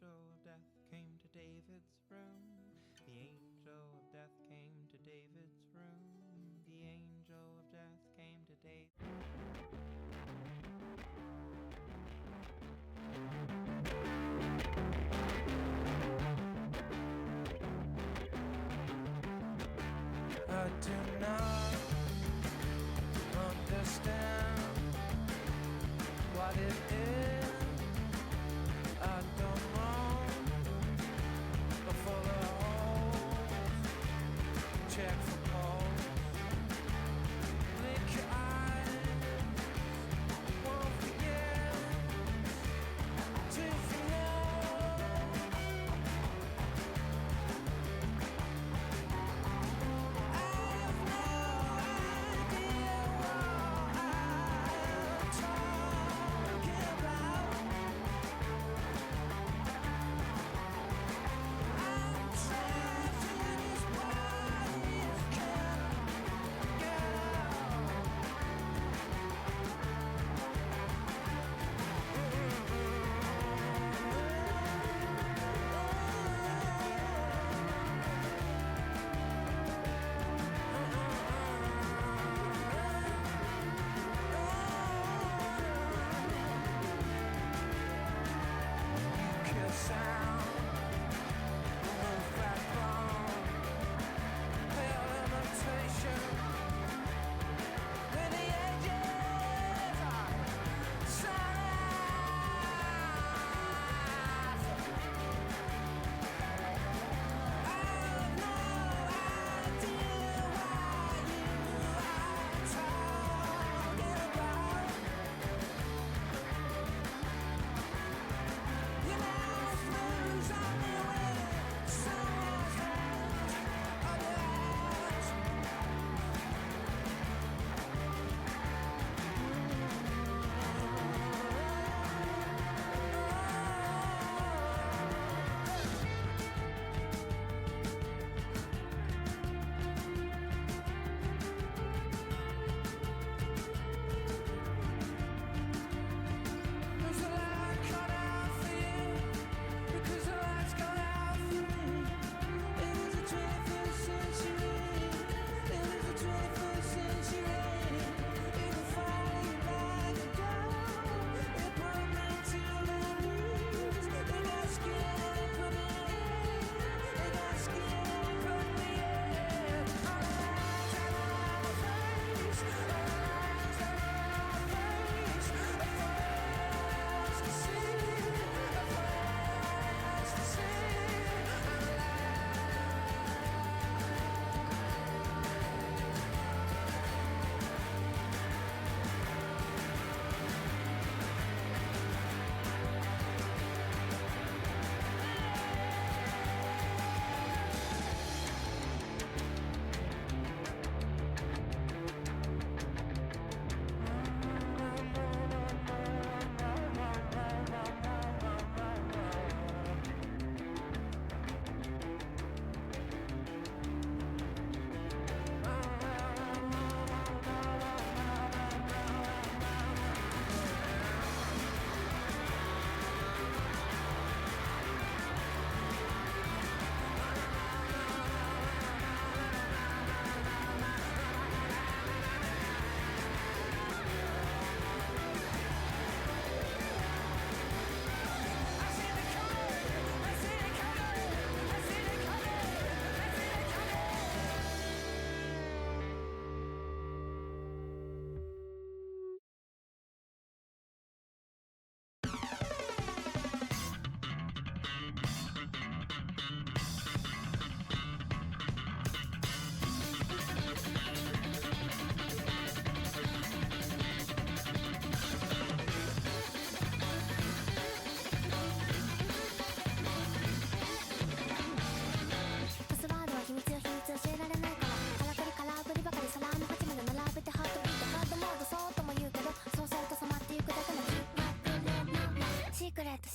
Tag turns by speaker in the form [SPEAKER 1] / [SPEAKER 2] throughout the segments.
[SPEAKER 1] angel of death came to David's room. The angel of death came to David's room. The angel of death came to David. I do not understand what it is. I don't know for the holes. Check for holes. Blink your eyes. Won't forget till you know. I have no idea what I'm talking about. I'm trapped in this body, can't get kill sound, move back on, pale imitation. When the edges are sunrise, I have no idea what you are talking about. Your mouth moves on me with someone's hand on your eyes. There's a light cut out for you, because the light's gone out for me. It was the 21st century. It was the 21st century. You can follow you like a dog. It broke me till my knees. They got scared and put me in. They got scared and put me in. All the lines that are on my face. All the lines that are on my face. Afraid to see. Afraid to see.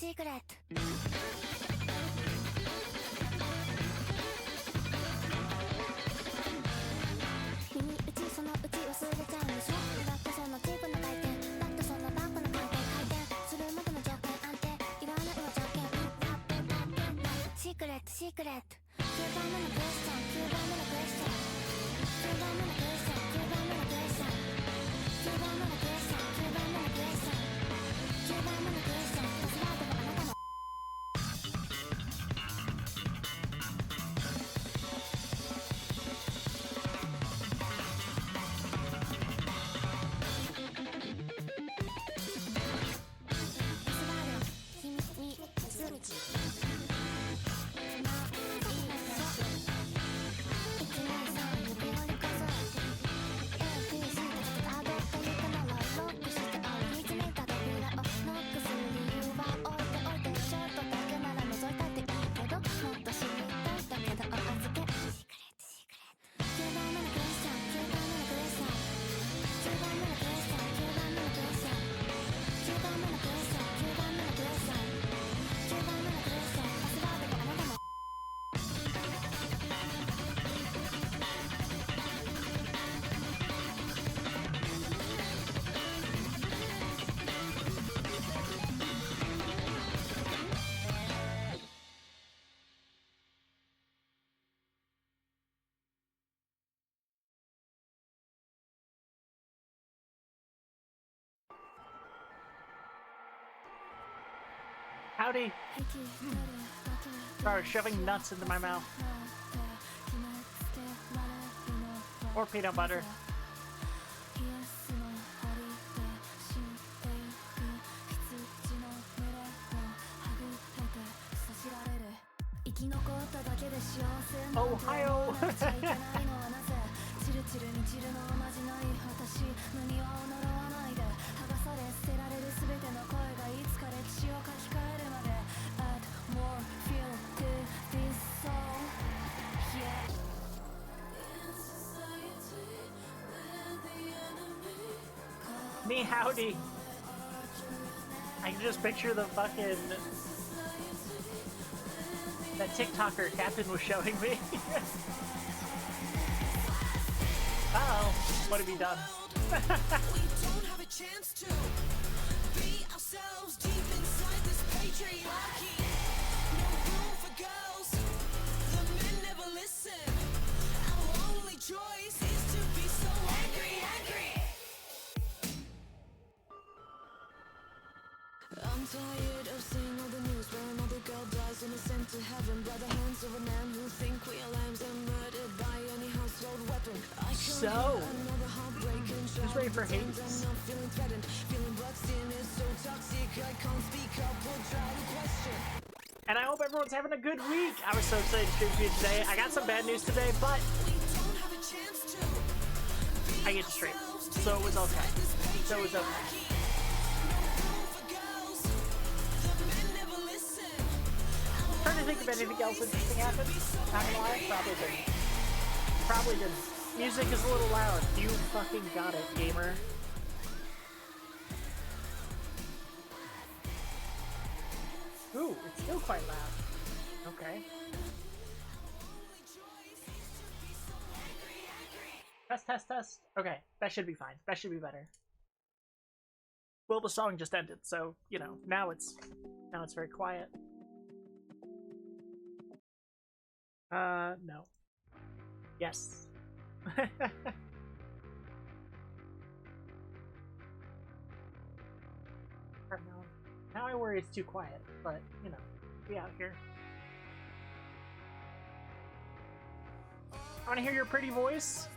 [SPEAKER 2] Secret.耳打ちそのうち忘れちゃうんでしょ。だってそのチープな回転、だってそのダークな回転、回転するまでの条件安定、いらないわ条件。ークレット9番目のクエスチョン9番目のクエスチョン9番目のクエスチョン9番目のクエスチョン9番目のクエスチョン9番目のクエスチョン9番目のクエスチョンパスワードはあなたのパスワード秘密に通知
[SPEAKER 3] Howdy! Sorry, shoving nuts into my mouth. Or peanut butter.
[SPEAKER 2] 生き残っただけで幸せ
[SPEAKER 3] Ohio!
[SPEAKER 2] チルチルにチルのまじない私の庭を呪わないで剥がされ捨てられる全ての声がいつか歴史を書き換えるまで Add more fuel to this soul Yeah
[SPEAKER 3] Me howdy! I can just picture the fucking... that TikToker Captain was showing me. Uh-oh, what have you done?
[SPEAKER 1] We don't have a chance to be ourselves deep inside this patriarchy. No room for girls. The men never listen. Our only choice is to be so angry, angry. I'm tired of seeing all the news where another girl dies and is sent to heaven by the hands of a man who think we are lambs and murdered by any household weapon. I
[SPEAKER 3] So, who's ready for Hades?
[SPEAKER 1] I'm not feeling threatened, feeling blood stain is so toxic I can't speak up or try to question.
[SPEAKER 3] And I hope everyone's having a good week! I was so excited to stream for you today. I got some bad news today, but
[SPEAKER 1] We don't have a chance to
[SPEAKER 3] I get to stream. So it was okay. So it was okay. Trying to think if anything else interesting happened. Not gonna lie, probably didn't. Probably didn't. Music is a little loud. You fucking got it, gamer. Ooh, it's still quite loud. Okay. Test, test, test. Okay, that should be fine. That should be better. Well, the song just ended, so, you know, now it's very quiet. No. Yes. Now I worry it's too quiet, but, you know, be out here. I want to hear your pretty voice?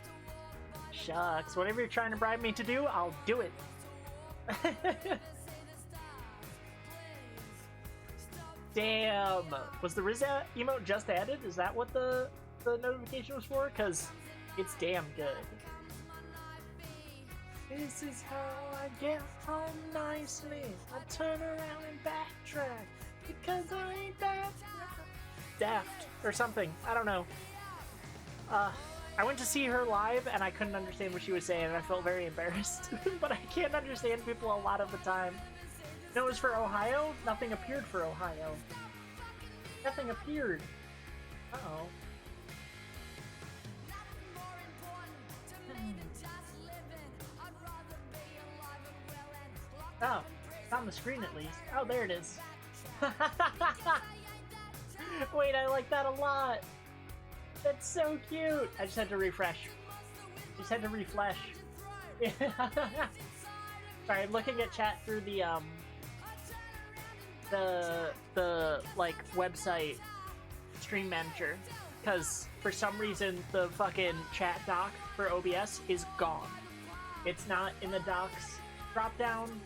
[SPEAKER 3] Shucks, whatever you're trying to bribe me to do, I'll do it. Damn! Was the Rizza emote just added? Is that what the notification was for? Because it's damn good. This is how I get home nicely. I turn around and backtrack because I ain't that daft or something. I don't know. I went to see her live and I couldn't understand what she was saying and I felt very embarrassed. But I can't understand people a lot of the time. No, it was for Ohio? Nothing appeared for Ohio. Nothing appeared. Uh-oh. Oh, it's on the screen at least. Oh, there it is. Wait, I like that a lot. That's so cute. I just had to refresh. Just had to refresh. Sorry, I'm looking at chat through the like website stream manager, because for some reason the fucking chat dock for OBS is gone. It's not in the docs drop down.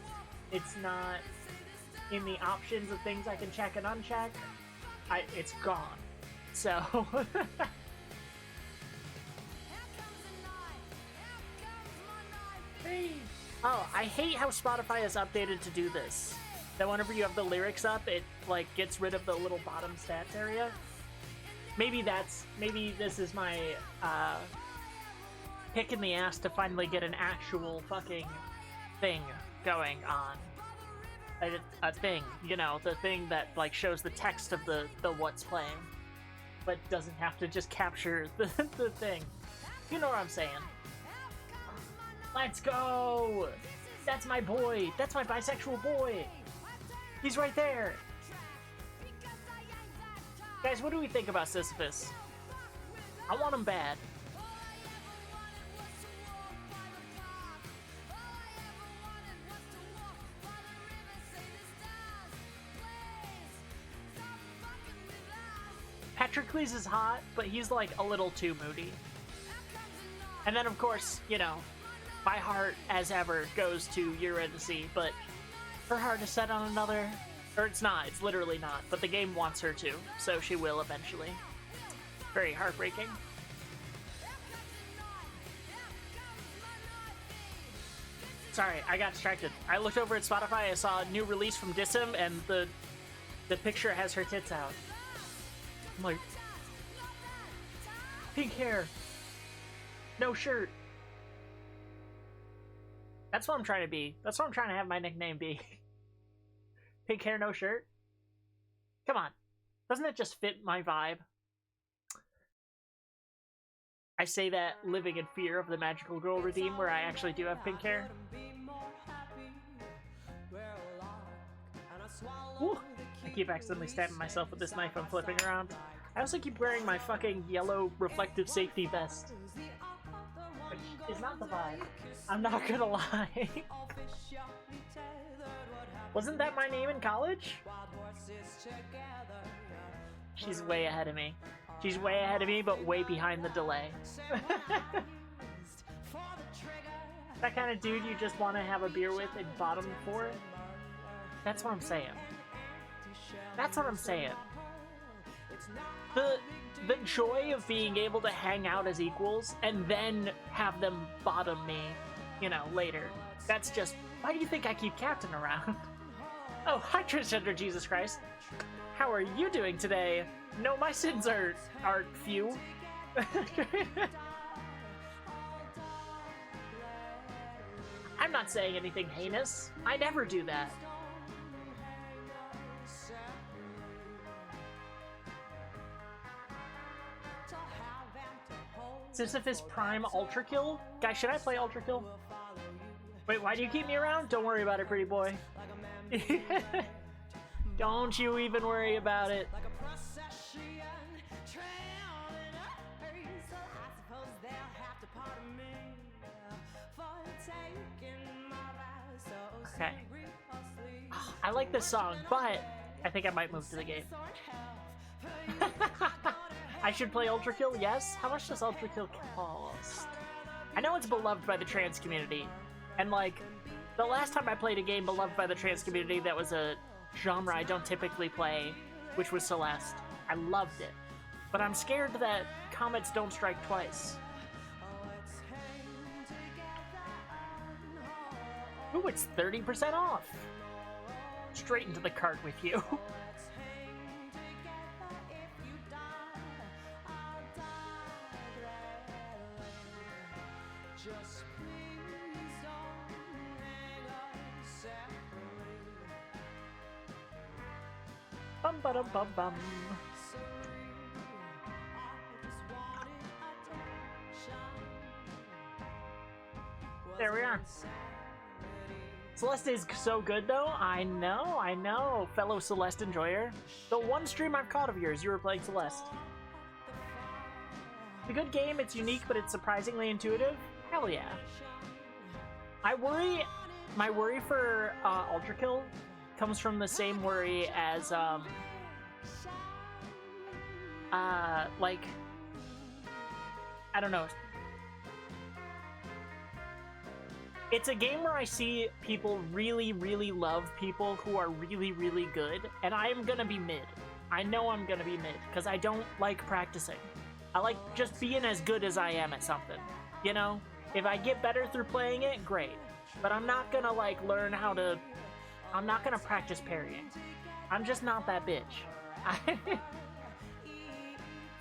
[SPEAKER 3] It's not in the options of things I can check and uncheck. It's gone. So hey. Oh, I hate how Spotify is updated to do this. That whenever you have the lyrics up, it like gets rid of the little bottom stats area. Maybe this is my kick in the ass to finally get an actual fucking thing going on. A thing, you know, the thing that like shows the text of the what's playing, but doesn't have to just capture the thing. You know what I'm saying? Let's go! That's my boy! That's my bisexual boy! He's right there! Guys, what do we think about Sisyphus? I want him bad. Patroclus is hot, but he's like a little too moody. And then of course, you know, my heart, as ever, goes to Eurydice, but her heart is set on another... Or it's not, it's literally not, but the game wants her to, so she will eventually. Very heartbreaking. Sorry, I got distracted. I looked over at Spotify, I saw a new release from Dissim, and the picture has her tits out. I'm like... Pink hair! No shirt! That's what I'm trying to be. That's what I'm trying to have my nickname be. Pink hair, no shirt? Come on. Doesn't it just fit my vibe? I say that living in fear of the magical girl redeem where I actually do have pink hair. Woo. I keep accidentally stabbing myself with this knife I'm flipping around. I also keep wearing my fucking yellow reflective safety vest. Which is not the vibe. I'm not gonna lie. Wasn't that my name in college? She's way ahead of me. She's way ahead of me, but way behind the delay. That kind of dude you just want to have a beer with and bottom for? That's what I'm saying. That's what I'm saying. The joy of being able to hang out as equals and then have them bottom me, you know, later. That's just... Why do you think I keep Captain around? Oh, hi transgender Jesus Christ. How are you doing today? No, my sins are few. I'm not saying anything heinous. I never do that. Sisyphus Prime Ultra Kill? Guys, should I play Ultra Kill? Wait, why do you keep me around? Don't worry about it, pretty boy. Don't you even worry about it. Okay. I like this song, but I think I might move to the game. I should play Ultra Kill, yes? How much does Ultra Kill cost? I know it's beloved by the trans community, and like, the last time I played a game beloved by the trans community that was a genre I don't typically play, which was Celeste, I loved it. But I'm scared that comets don't strike twice. Ooh, it's 30% off! Straight into the cart with you. Bum ba dum bum bum. There we are. Celeste is so good though. I know, fellow Celeste enjoyer. The one stream I've caught of yours, you were playing Celeste. It's a good game, it's unique, but it's surprisingly intuitive. Hell yeah. My worry for Ultra Kill comes from the same worry as, like, I don't know. It's a game where I see people really, really love people who are really, really good, and I am gonna be mid. I know I'm gonna be mid, because I don't like practicing. I like just being as good as I am at something, you know? If I get better through playing it, great. But I'm not gonna, like, learn how to... I'm not gonna practice parrying. I'm just not that bitch.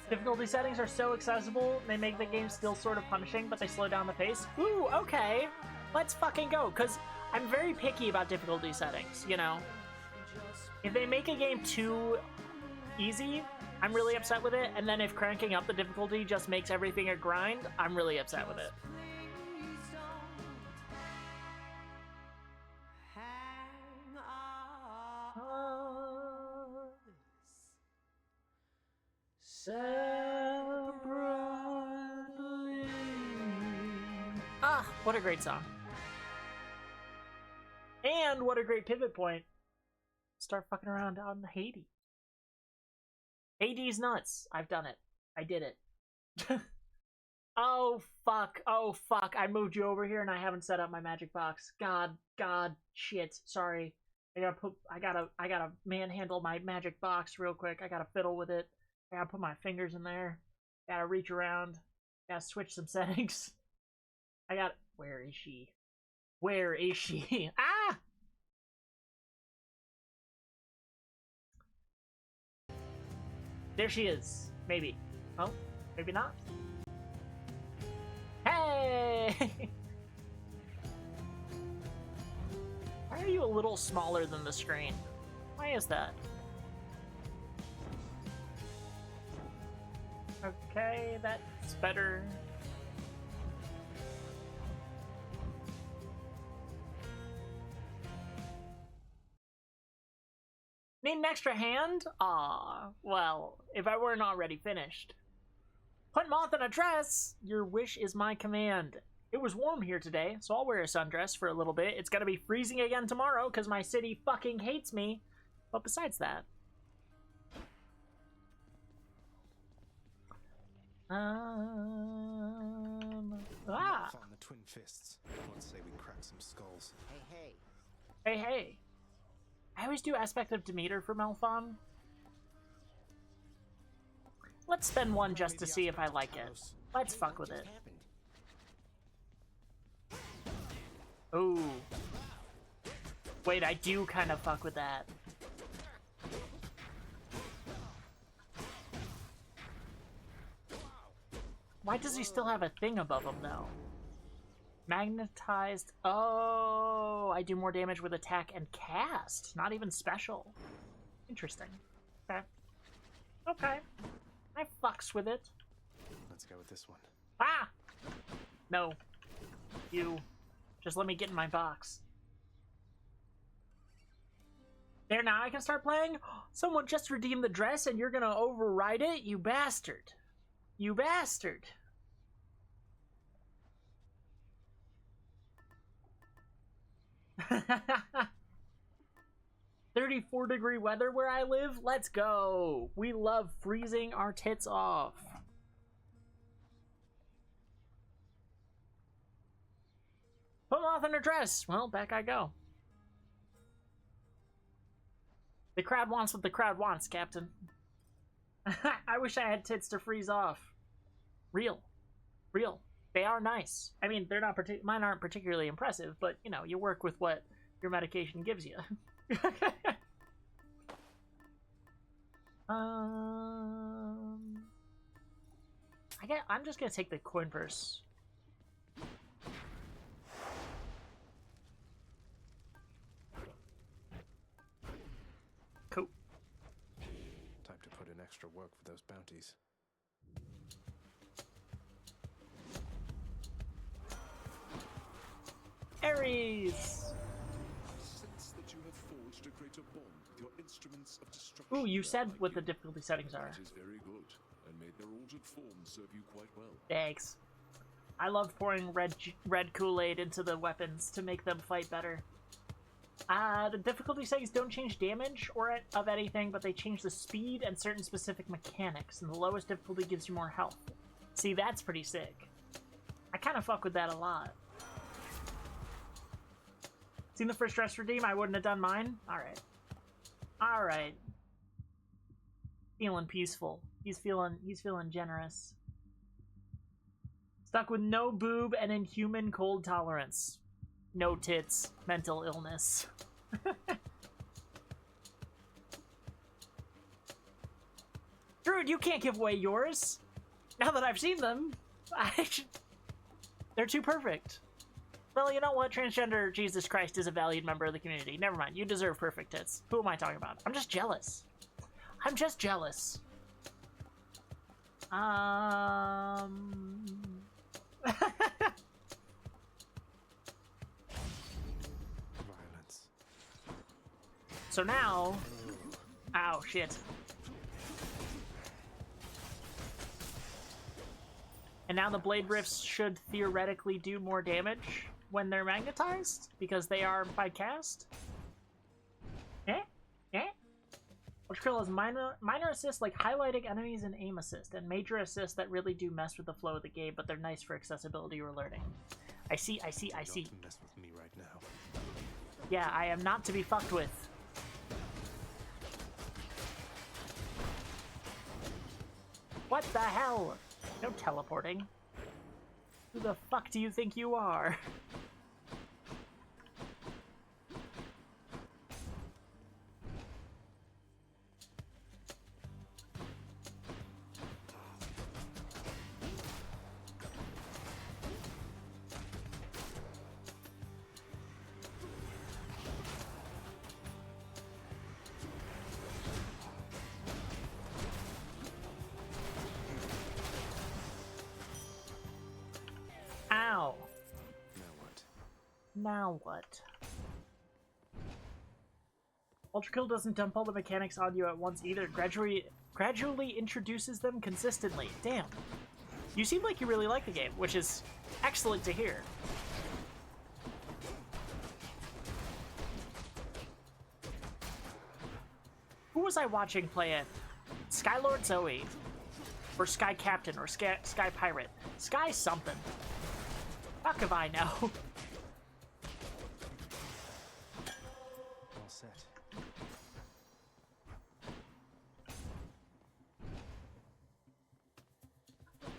[SPEAKER 3] Difficulty settings are so accessible, they make the game still sort of punishing, but they slow down the pace. Ooh, okay. Let's fucking go, because I'm very picky about difficulty settings, you know? If they make a game too easy, I'm really upset with it, and then if cranking up the difficulty just makes everything a grind, I'm really upset with it. Ah, what a great song. And what a great pivot point. Start fucking around on Hades. Hades nuts. I've done it. I did it. Oh fuck. Oh fuck. I moved you over here and I haven't set up my magic box. God, shit. Sorry. I gotta manhandle my magic box real quick. I gotta fiddle with it. I gotta put my fingers in there. Gotta reach around. Gotta switch some settings. Where is she? Where is she? Ah! There she is. Maybe. Oh, maybe not. Hey! Why are you a little smaller than the screen? Why is that? Okay, that's better. Need an extra hand? Ah, well, if I weren't already finished. Put moth in a dress! Your wish is my command. It was warm here today, so I'll wear a sundress for a little bit. It's gonna be freezing again tomorrow because my city fucking hates me. But besides that...
[SPEAKER 4] Find the twin fists. I'd say we crack some skulls.
[SPEAKER 3] Hey. I always do Aspect of Demeter for Malphon. Let's spend one just to see if I like it. Let's fuck with it. Ooh. Wait, I do kind of fuck with that. Why does he still have a thing above him, though? Magnetized. Oh, I do more damage with attack and cast. Not even special. Interesting. Okay. Okay. I fucks with it.
[SPEAKER 4] Let's go with this one.
[SPEAKER 3] Ah! No. You. Just let me get in my box. There, now I can start playing? Someone just redeemed the dress and you're gonna override it? You bastard. You bastard. $34-degree weather where I live? Let's go. We love freezing our tits off. Put moth in her dress. Well, back I go. The crowd wants what the crowd wants, Captain. I wish I had tits to freeze off. Real. They are nice. I mean, they're not mine aren't particularly impressive, but you know, you work with what your medication gives you. I'm just gonna take the coin purse. Cool.
[SPEAKER 4] Time to put in extra work for those bounties.
[SPEAKER 3] Ares!
[SPEAKER 5] to bond with your instruments of destruction.
[SPEAKER 3] Ooh, you
[SPEAKER 5] that
[SPEAKER 3] said
[SPEAKER 5] like
[SPEAKER 3] what the
[SPEAKER 5] you.
[SPEAKER 3] difficulty settings are.
[SPEAKER 5] That is very good, and may their altered forms serve you quite well.
[SPEAKER 3] Thanks. I love pouring red Kool-Aid into the weapons to make them fight better. The difficulty settings don't change damage or of anything, but they change the speed and certain specific mechanics, and the lowest difficulty gives you more health. See, that's pretty sick. I kind of fuck with that a lot. Seen the first dress redeem? I wouldn't have done mine? Alright. Alright. Feeling peaceful. He's feeling generous. Stuck with no boob and inhuman cold tolerance. No tits. Mental illness. Druid, you can't give away yours. Now that I've seen them, they're too perfect. Well, you know what? Transgender Jesus Christ is a valued member of the community. Never mind. You deserve perfect tits. Who am I talking about? I'm just jealous. I'm just jealous.
[SPEAKER 4] Violence.
[SPEAKER 3] So now... Ow, shit. And now the Blade Rifts should theoretically do more damage when they're magnetized, because they are by cast. Which Krill has minor assists like highlighting enemies and aim assist, and major assists that really do mess with the flow of the game, but they're nice for accessibility or learning. I see.
[SPEAKER 4] Don't mess with me right now.
[SPEAKER 3] Yeah, I am not to be fucked with. What the hell? No teleporting. Who the fuck do you think you are? Ow.
[SPEAKER 4] Now what?
[SPEAKER 3] Now what? Ultrakill doesn't dump all the mechanics on you at once either. Gradually introduces them consistently. Damn. You seem like you really like the game, which is excellent to hear. Who was I watching play it? Skylord Zoe. Or Sky Captain, or Sky Pirate. Sky something. Fuck if I know.
[SPEAKER 4] All set.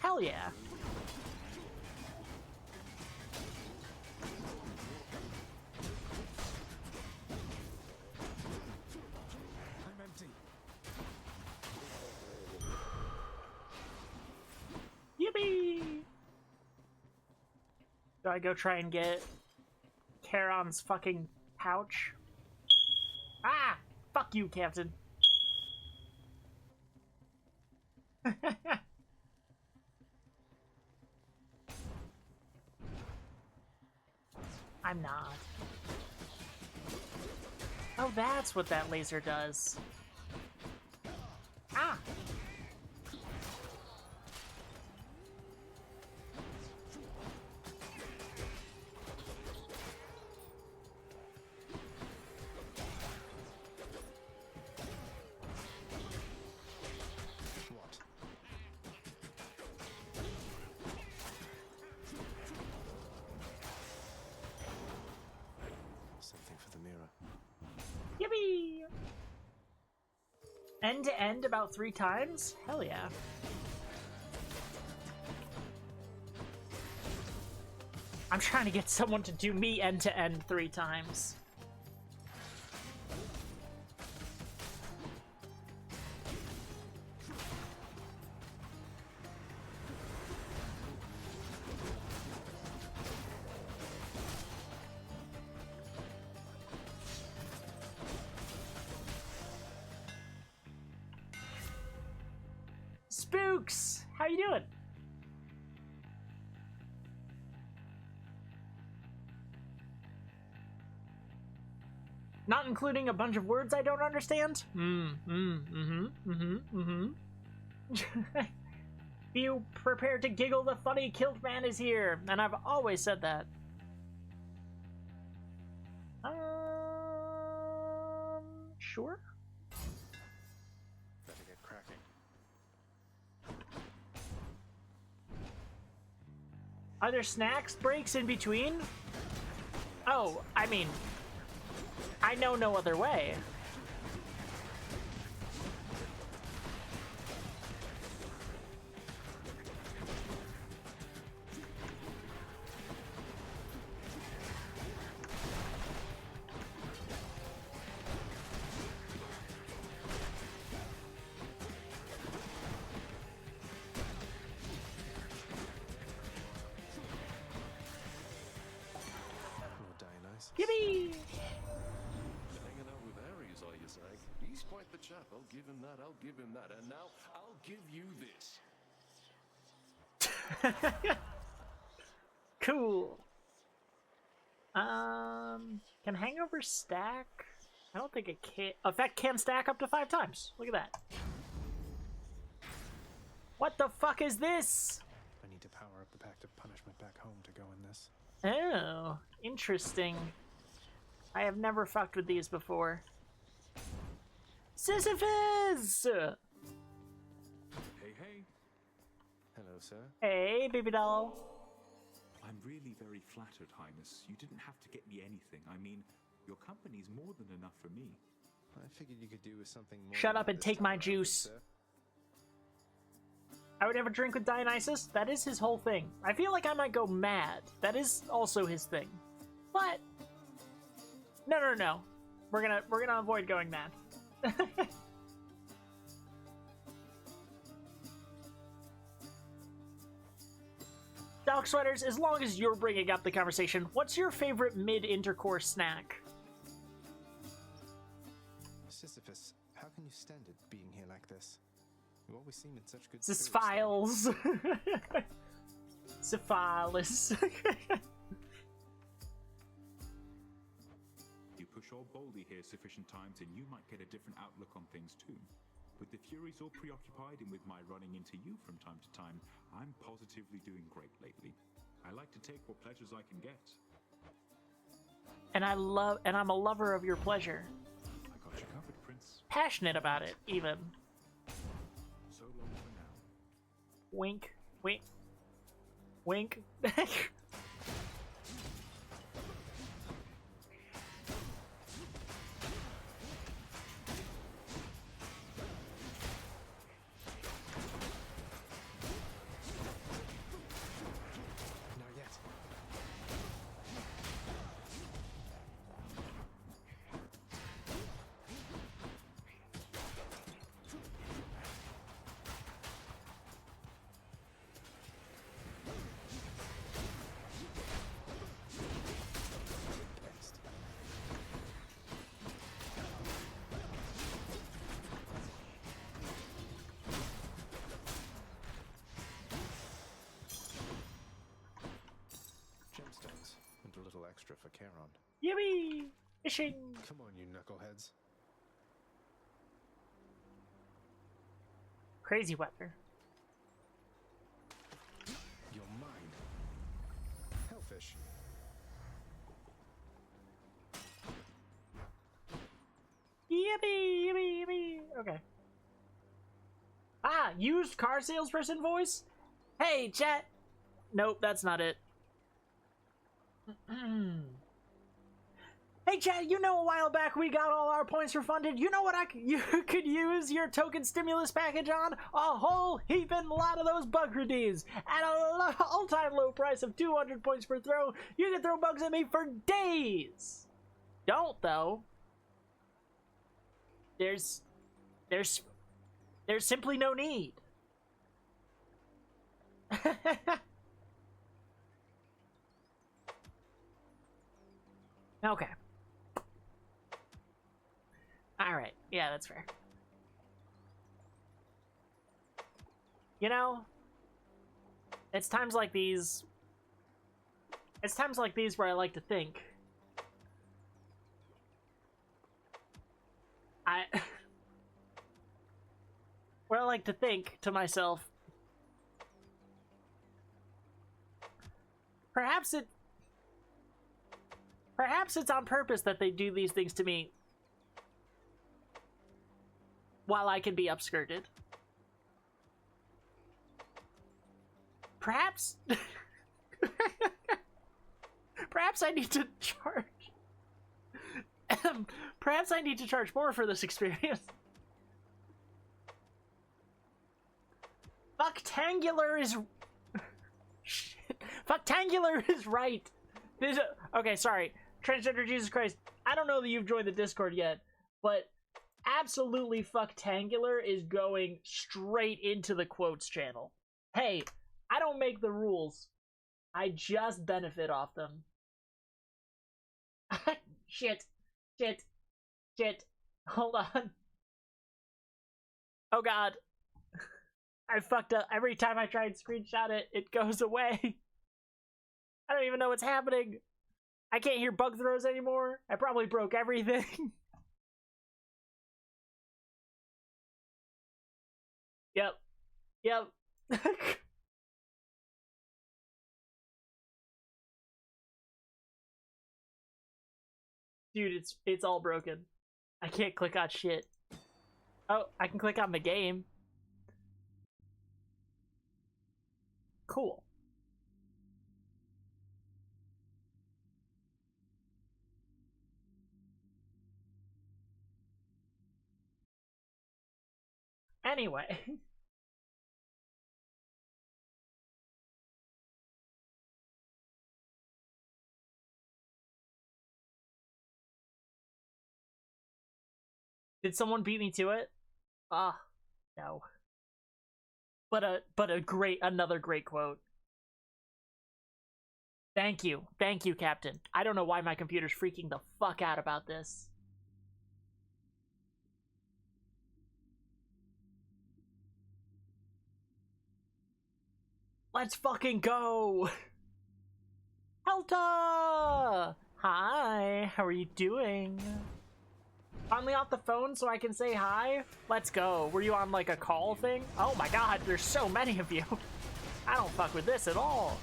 [SPEAKER 3] Hell yeah.
[SPEAKER 4] I'm empty.
[SPEAKER 3] Yippee! Do I go try and get Charon's fucking pouch? Ah! Fuck you, Captain. I'm not. Oh, that's what that laser does. Ah!
[SPEAKER 4] What? Something for the mirror.
[SPEAKER 3] Yippee! End to end about 3 times? Hell yeah. I'm trying to get someone to do me end to end 3 times. Spooks! How you doing? Not including a bunch of words I don't understand? Be prepared to giggle, the funny kilt man is here. And I've always said that. Sure.
[SPEAKER 4] Better get cracking.
[SPEAKER 3] Are there snacks breaks in between? Oh, I mean, I know no other way.
[SPEAKER 4] Lord Dionysus.
[SPEAKER 3] Yippee!
[SPEAKER 5] Hanging out with Ares, are you saying? He's quite the chap. I'll give him that. I'll give him that. And now I'll give you this.
[SPEAKER 3] Cool. Can hangover stack? I don't think it can. Effect can stack up to 5 times. Look at that. What the fuck is this?
[SPEAKER 4] I need to power up the Pact of Punishment back home to go in this.
[SPEAKER 3] Oh, interesting. I have never fucked with these before. Sisyphus!
[SPEAKER 6] Hey, hey.
[SPEAKER 4] Hello, sir.
[SPEAKER 3] Hey, baby doll.
[SPEAKER 6] I'm really very flattered, Highness. You didn't have to get me anything. I mean, your company's more than enough for me.
[SPEAKER 4] I figured you could do with something more.
[SPEAKER 3] Shut up
[SPEAKER 4] than
[SPEAKER 3] and
[SPEAKER 4] this
[SPEAKER 3] take
[SPEAKER 4] time
[SPEAKER 3] my
[SPEAKER 4] around,
[SPEAKER 3] juice.
[SPEAKER 4] sir.
[SPEAKER 3] I would never drink with Dionysus. That is his whole thing. I feel like I might go mad. That is also his thing. But no. We're gonna avoid going mad. Dog sweaters, as long as you're bringing up the conversation, what's your favorite mid-intercourse snack?
[SPEAKER 4] Sisyphus, how can you stand it being here like this? You always seem in such good
[SPEAKER 3] This
[SPEAKER 4] spirits, though.
[SPEAKER 3] files. Syphilis.
[SPEAKER 6] You push old Baldy here sufficient times and you might get a different outlook on things too. With the Furies all preoccupied and with my running into you from time to time, I'm positively doing great lately. I like to take what pleasures I can get.
[SPEAKER 3] and I'm a lover of your pleasure.
[SPEAKER 6] I got you covered, Prince.
[SPEAKER 3] Passionate about it, even.
[SPEAKER 6] So long for now.
[SPEAKER 3] Wink. Wink. Wink.
[SPEAKER 4] Not yet. Next. Gemstones and a little extra for Charon.
[SPEAKER 3] Yippee! Fishing!
[SPEAKER 4] Come on, you knuckleheads.
[SPEAKER 3] Crazy weather.
[SPEAKER 4] You're mine. Hellfish.
[SPEAKER 3] Yippee! Yippee! Yippee! Okay. Ah! Used car salesperson voice? Hey, chat! Nope, that's not it. Hey, chat, you know a while back we got all our points refunded. You know what you could use your token stimulus package on? A whole heaping lot of those bug redeems. At an all-time low price of 200 points per throw, you can throw bugs at me for days. Don't, though. There's simply no need. Okay. Alright, yeah, that's fair. You know, it's times like these where I like to think, Well, I like to think to myself, perhaps it's on purpose that they do these things to me while I can be upskirted. Perhaps perhaps I need to charge perhaps I need to charge more for this experience. Fucktangular is shit. Fucktangular is right. Okay, sorry. Transgender Jesus Christ. I don't know that you've joined the Discord yet, but absolutely Fucktangular is going straight into the quotes channel. Hey, I don't make the rules. I just benefit off them. Shit. Hold on. Oh god. I fucked up. Every time I try and screenshot it, it goes away. I don't even know what's happening. I can't hear bug throws anymore. I probably broke everything. Yep. Dude, it's all broken. I can't click on shit. Oh, I can click on the game. Cool. Anyway. Did someone beat me to it? Ah, no. But another great quote. Thank you, Captain. I don't know why my computer's freaking the fuck out about this. Let's fucking go! Helta! Hi, how are you doing? Finally off the phone so I can say hi? Let's go. Were you on like a call thing? Oh my god, there's so many of you. I don't fuck with this at all.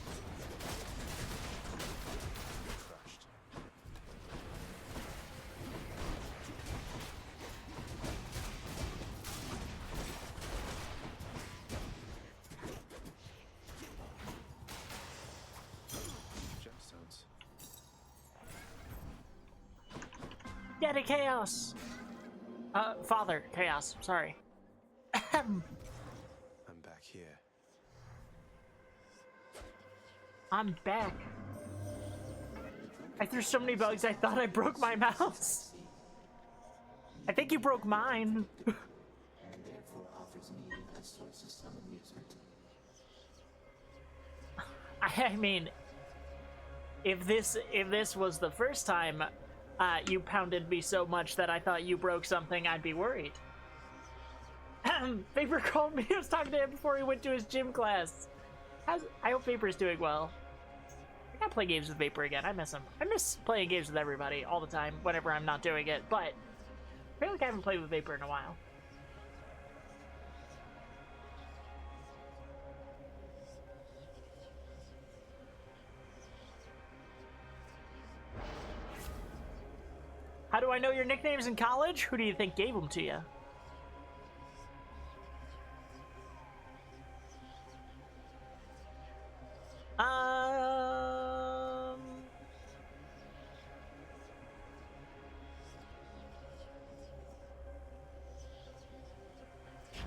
[SPEAKER 4] Gemstones.
[SPEAKER 3] Daddy Chaos! Father Chaos, sorry.
[SPEAKER 4] I'm back here.
[SPEAKER 3] I'm back. I threw so many bugs I thought I broke my mouse. I think you broke mine. I mean, if this was the first time you pounded me so much that I thought you broke something, I'd be worried. Vapor called me. I was talking to him before he went to his gym class. I hope Vapor's doing well. I gotta play games with Vapor again. I miss him. I miss playing games with everybody all the time whenever I'm not doing it, but I feel like I haven't played with Vapor in a while. How do I know your nicknames in college? Who do you think gave them to you?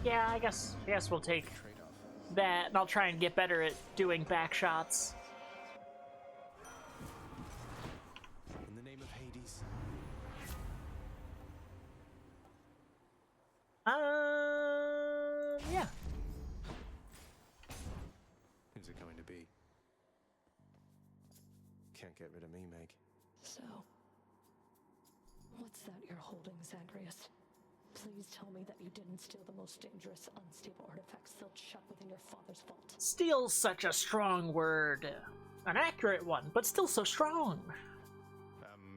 [SPEAKER 3] Yeah, I guess we'll take
[SPEAKER 4] Trade-off.
[SPEAKER 3] that, and I'll try and get better at doing back shots.
[SPEAKER 4] In the name of Hades.
[SPEAKER 3] Yeah.
[SPEAKER 4] Who's it going to be? Can't get rid of me, Meg.
[SPEAKER 7] So, what's that you're holding, Zagreus? Please tell me that you didn't steal the most dangerous, unstable artifact sealed shut within your father's vault.
[SPEAKER 3] Steal's such a strong word. An accurate one, but still so strong.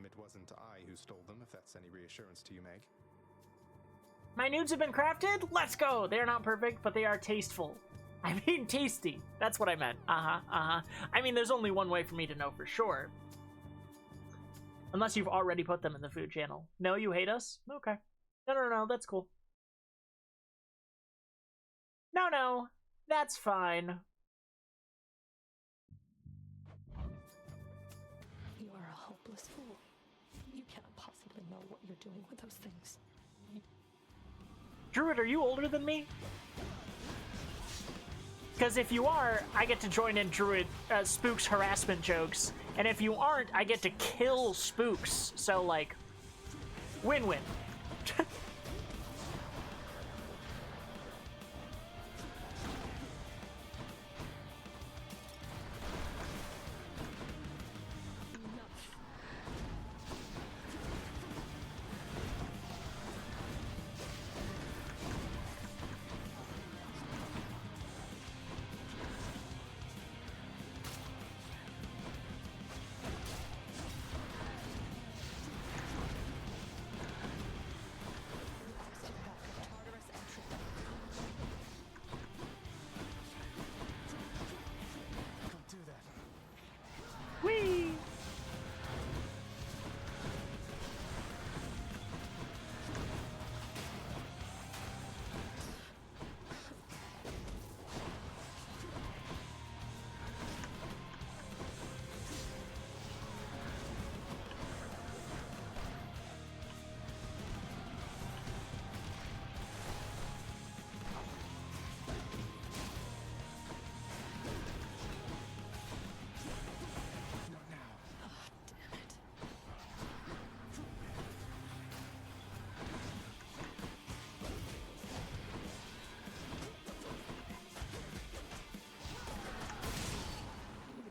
[SPEAKER 4] It wasn't I who stole them, if that's any reassurance to you, Meg.
[SPEAKER 3] My nudes have been crafted? Let's go! They're not perfect, but they are tasteful. I mean tasty. That's what I meant. I mean, there's only one way for me to know for sure. Unless you've already put them in the food channel. No, you hate us? Okay. No, that's cool. No, that's fine.
[SPEAKER 7] You are a hopeless fool. You cannot possibly know what you're doing with those things.
[SPEAKER 3] Druid, are you older than me? Because if you are, I get to join in Druid Spook's harassment jokes. And if you aren't, I get to kill Spooks. So, like, win-win.
[SPEAKER 4] Can't do that.
[SPEAKER 3] Whee!
[SPEAKER 4] Not now.
[SPEAKER 7] Damn it.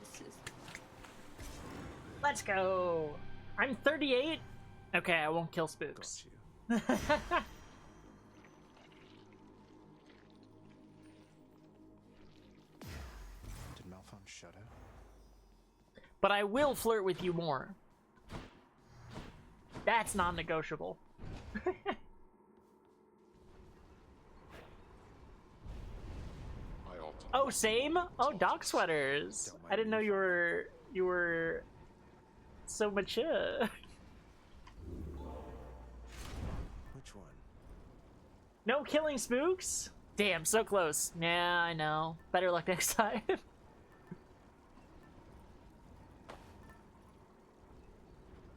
[SPEAKER 7] This is
[SPEAKER 3] Let's go! I'm 38? Okay, I won't kill Spooks.
[SPEAKER 4] Got you. Did Malphon shudder?
[SPEAKER 3] But I will flirt with you more. That's non-negotiable.
[SPEAKER 5] I ought to.
[SPEAKER 3] Oh, same? Oh, dog sweaters. I didn't know you were so mature.
[SPEAKER 4] Which one?
[SPEAKER 3] No killing Spooks? Damn, so close. Yeah, I know. Better luck next time.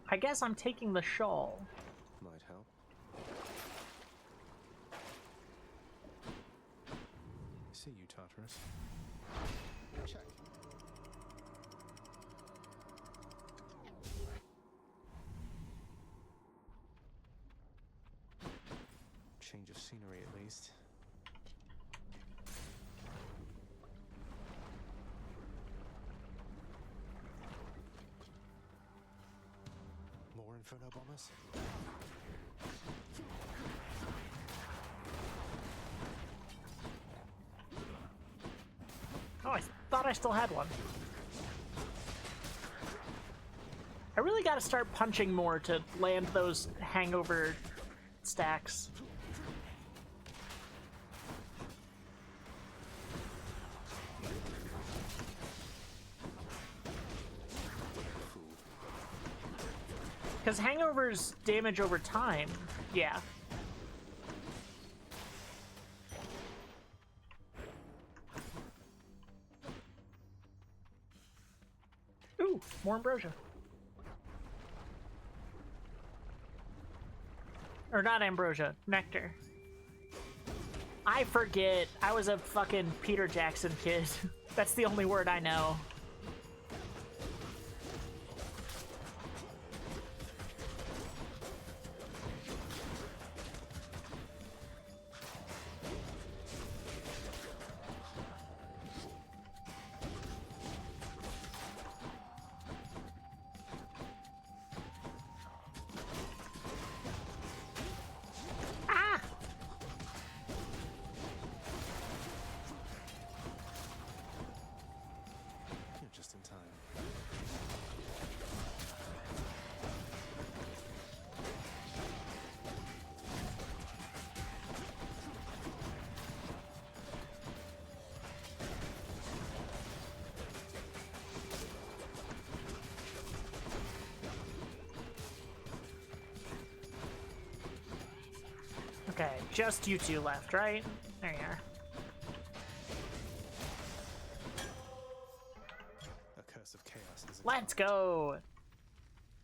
[SPEAKER 3] I guess I'm taking the shawl.
[SPEAKER 4] Might help. See you, Tartarus. Check. Change of scenery, at least. More Inferno bombers?
[SPEAKER 3] Oh, I thought I still had one. I really gotta start punching more to land those hangover stacks. Because hangovers damage over time. Yeah. Ooh, more ambrosia. Or not ambrosia, nectar. I forget. I was a fucking Peter Jackson kid. That's the only word I know. Ah! Okay, just you two left, right? There you are.
[SPEAKER 4] A curse of chaos is
[SPEAKER 3] Let's go!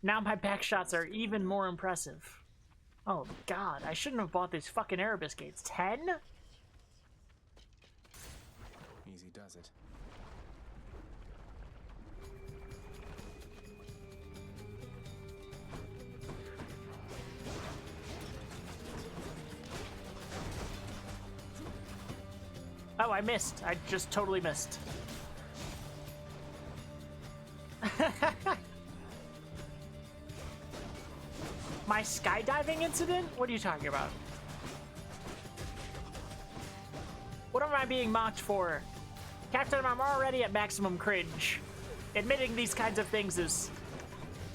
[SPEAKER 3] Now my back shots are even more impressive. Oh god, I shouldn't have bought these fucking Erebus gates. 10?
[SPEAKER 4] Easy does it.
[SPEAKER 3] Oh, I missed. I just totally missed. My skydiving incident? What are you talking about? What am I being mocked for? Captain, I'm already at maximum cringe. Admitting these kinds of things is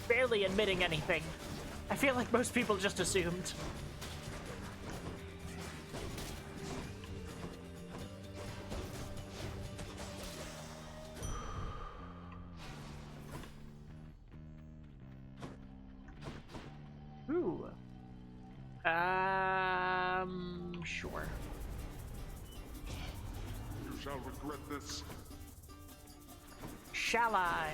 [SPEAKER 3] barely admitting anything. I feel like most people just assumed. Ooh. Sure.
[SPEAKER 5] You shall regret this.
[SPEAKER 3] Shall I?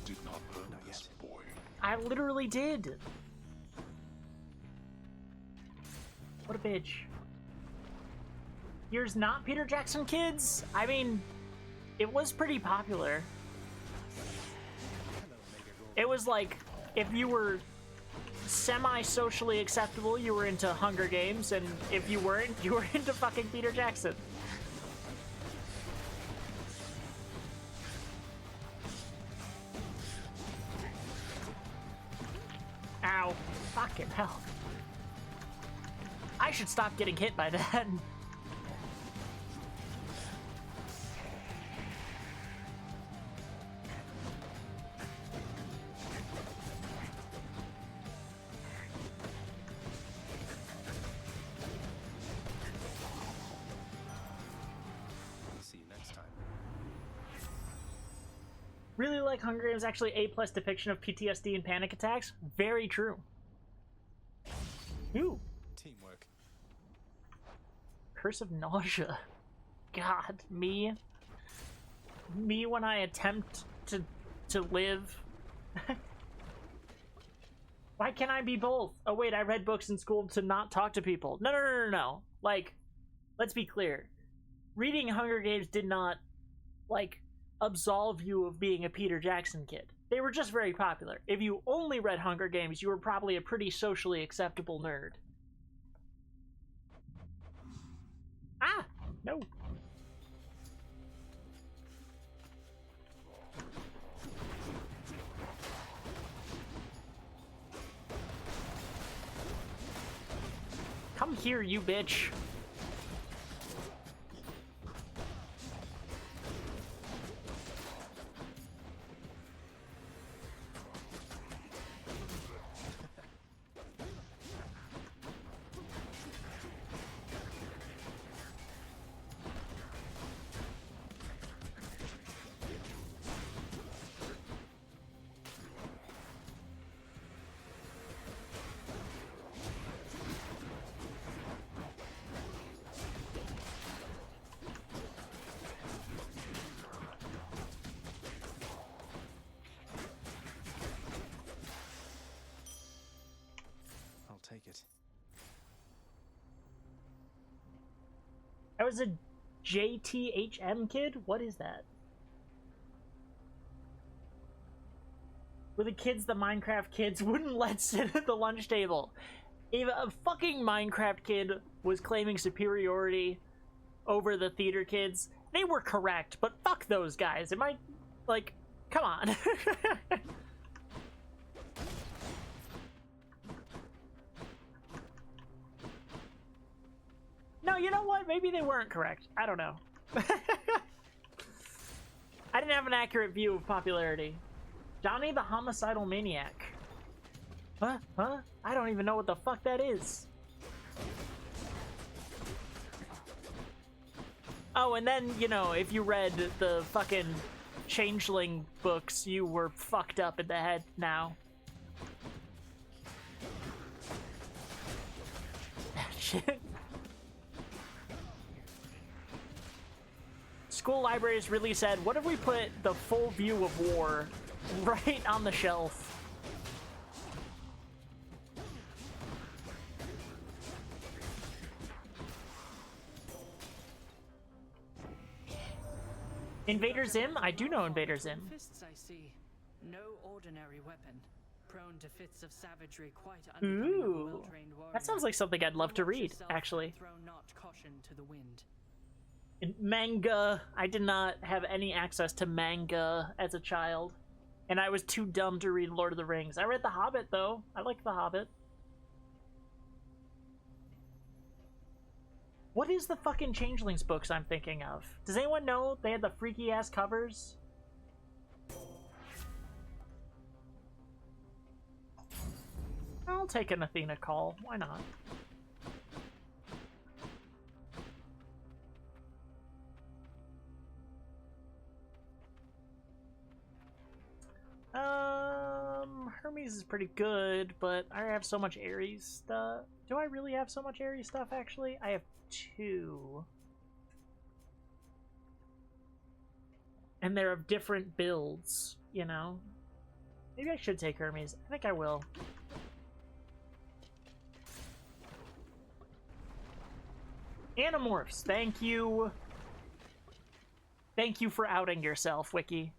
[SPEAKER 5] You did not earn this, boy.
[SPEAKER 3] I literally did. What a bitch. Here's not Peter Jackson Kids? I mean, it was pretty popular. It was like, if you were semi-socially acceptable, you were into Hunger Games, and if you weren't, you were into fucking Peter Jackson. Ow. Fucking hell. I should stop getting hit by that.
[SPEAKER 4] See you next time.
[SPEAKER 3] Really like Hunger Games, actually A+ depiction of PTSD and panic attacks. Very true. Ooh.
[SPEAKER 4] Teamwork.
[SPEAKER 3] Curse of Nausea. God, me when I attempt to live. Why can't I be both? Oh wait, I read books in school to not talk to people. No. Like, let's be clear. Reading Hunger Games did not, like, absolve you of being a Peter Jackson kid. They were just very popular. If you only read Hunger Games, you were probably a pretty socially acceptable nerd. Ah! No. Come here, you bitch.
[SPEAKER 4] I'll take it.
[SPEAKER 3] I was a JTHM kid? What is that? Were the kids the Minecraft kids wouldn't let sit at the lunch table? If a fucking Minecraft kid was claiming superiority over the theater kids, they were correct, but fuck those guys. Am I, like, come on. No, you know what? Maybe they weren't correct. I don't know. I didn't have an accurate view of popularity. Johnny the Homicidal Maniac. What? Huh? I don't even know what the fuck that is. Oh, and then, you know, if you read the fucking Changeling books, you were fucked up in the head now. Shit. School libraries really said, what if we put the full view of war right on the shelf? Invader Zim? I do know Invader Zim.
[SPEAKER 8] Fists, I see. No ordinary weapon. Prone to fits of savagery, quite unbecoming of a
[SPEAKER 3] Ooh.
[SPEAKER 8] well-trained warrior.
[SPEAKER 3] That sounds like something I'd love to
[SPEAKER 8] Watch
[SPEAKER 3] read,
[SPEAKER 8] yourself,
[SPEAKER 3] actually.
[SPEAKER 8] Throw not caution to the wind.
[SPEAKER 3] In manga, I did not have any access to manga as a child. And I was too dumb to read Lord of the Rings. I read The Hobbit, though. I like The Hobbit. What is the fucking Changelings books I'm thinking of? Does anyone know? They had the freaky ass covers. I'll take an Athena call. Why not? Hermes is pretty good, but I have so much Ares stuff. Do I really have so much Ares stuff, actually? I have 2. And they're of different builds, you know? Maybe I should take Hermes. I think I will. Animorphs, thank you. Thank you for outing yourself, Wiki.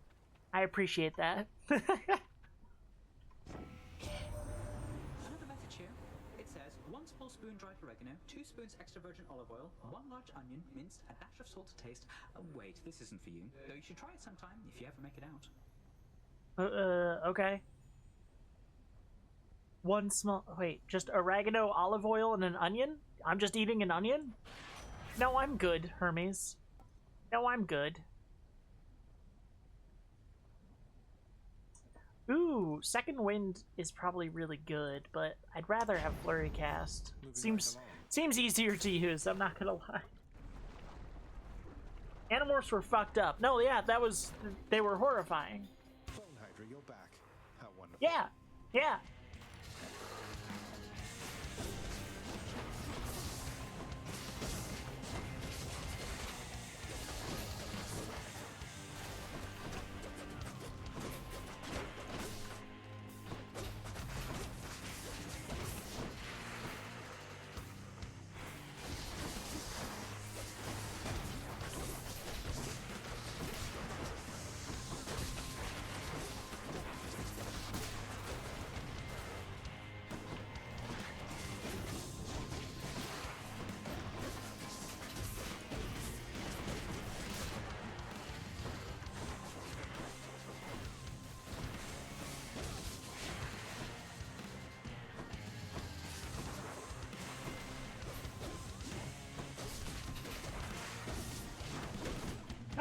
[SPEAKER 3] I appreciate that.
[SPEAKER 9] Another message here. It says 1 small spoon dried oregano, 2 spoons extra virgin olive oil, 1 large onion, minced, a dash of salt to taste. Wait, this isn't for you. Though you should try it sometime if you ever make it out.
[SPEAKER 3] Okay. 1 small... Wait, just oregano, olive oil, and an onion? I'm just eating an onion? No, I'm good, Hermes. No, I'm good. Ooh, Second Wind is probably really good, but I'd rather have Flurry Cast. Seems easier to use, I'm not gonna lie. Animorphs were fucked up. No, yeah, they were horrifying.
[SPEAKER 4] Bone Hydra, you're back. How wonderful.
[SPEAKER 3] Yeah, yeah.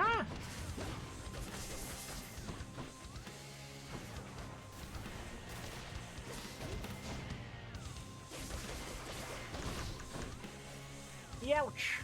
[SPEAKER 3] Ah! Ouch!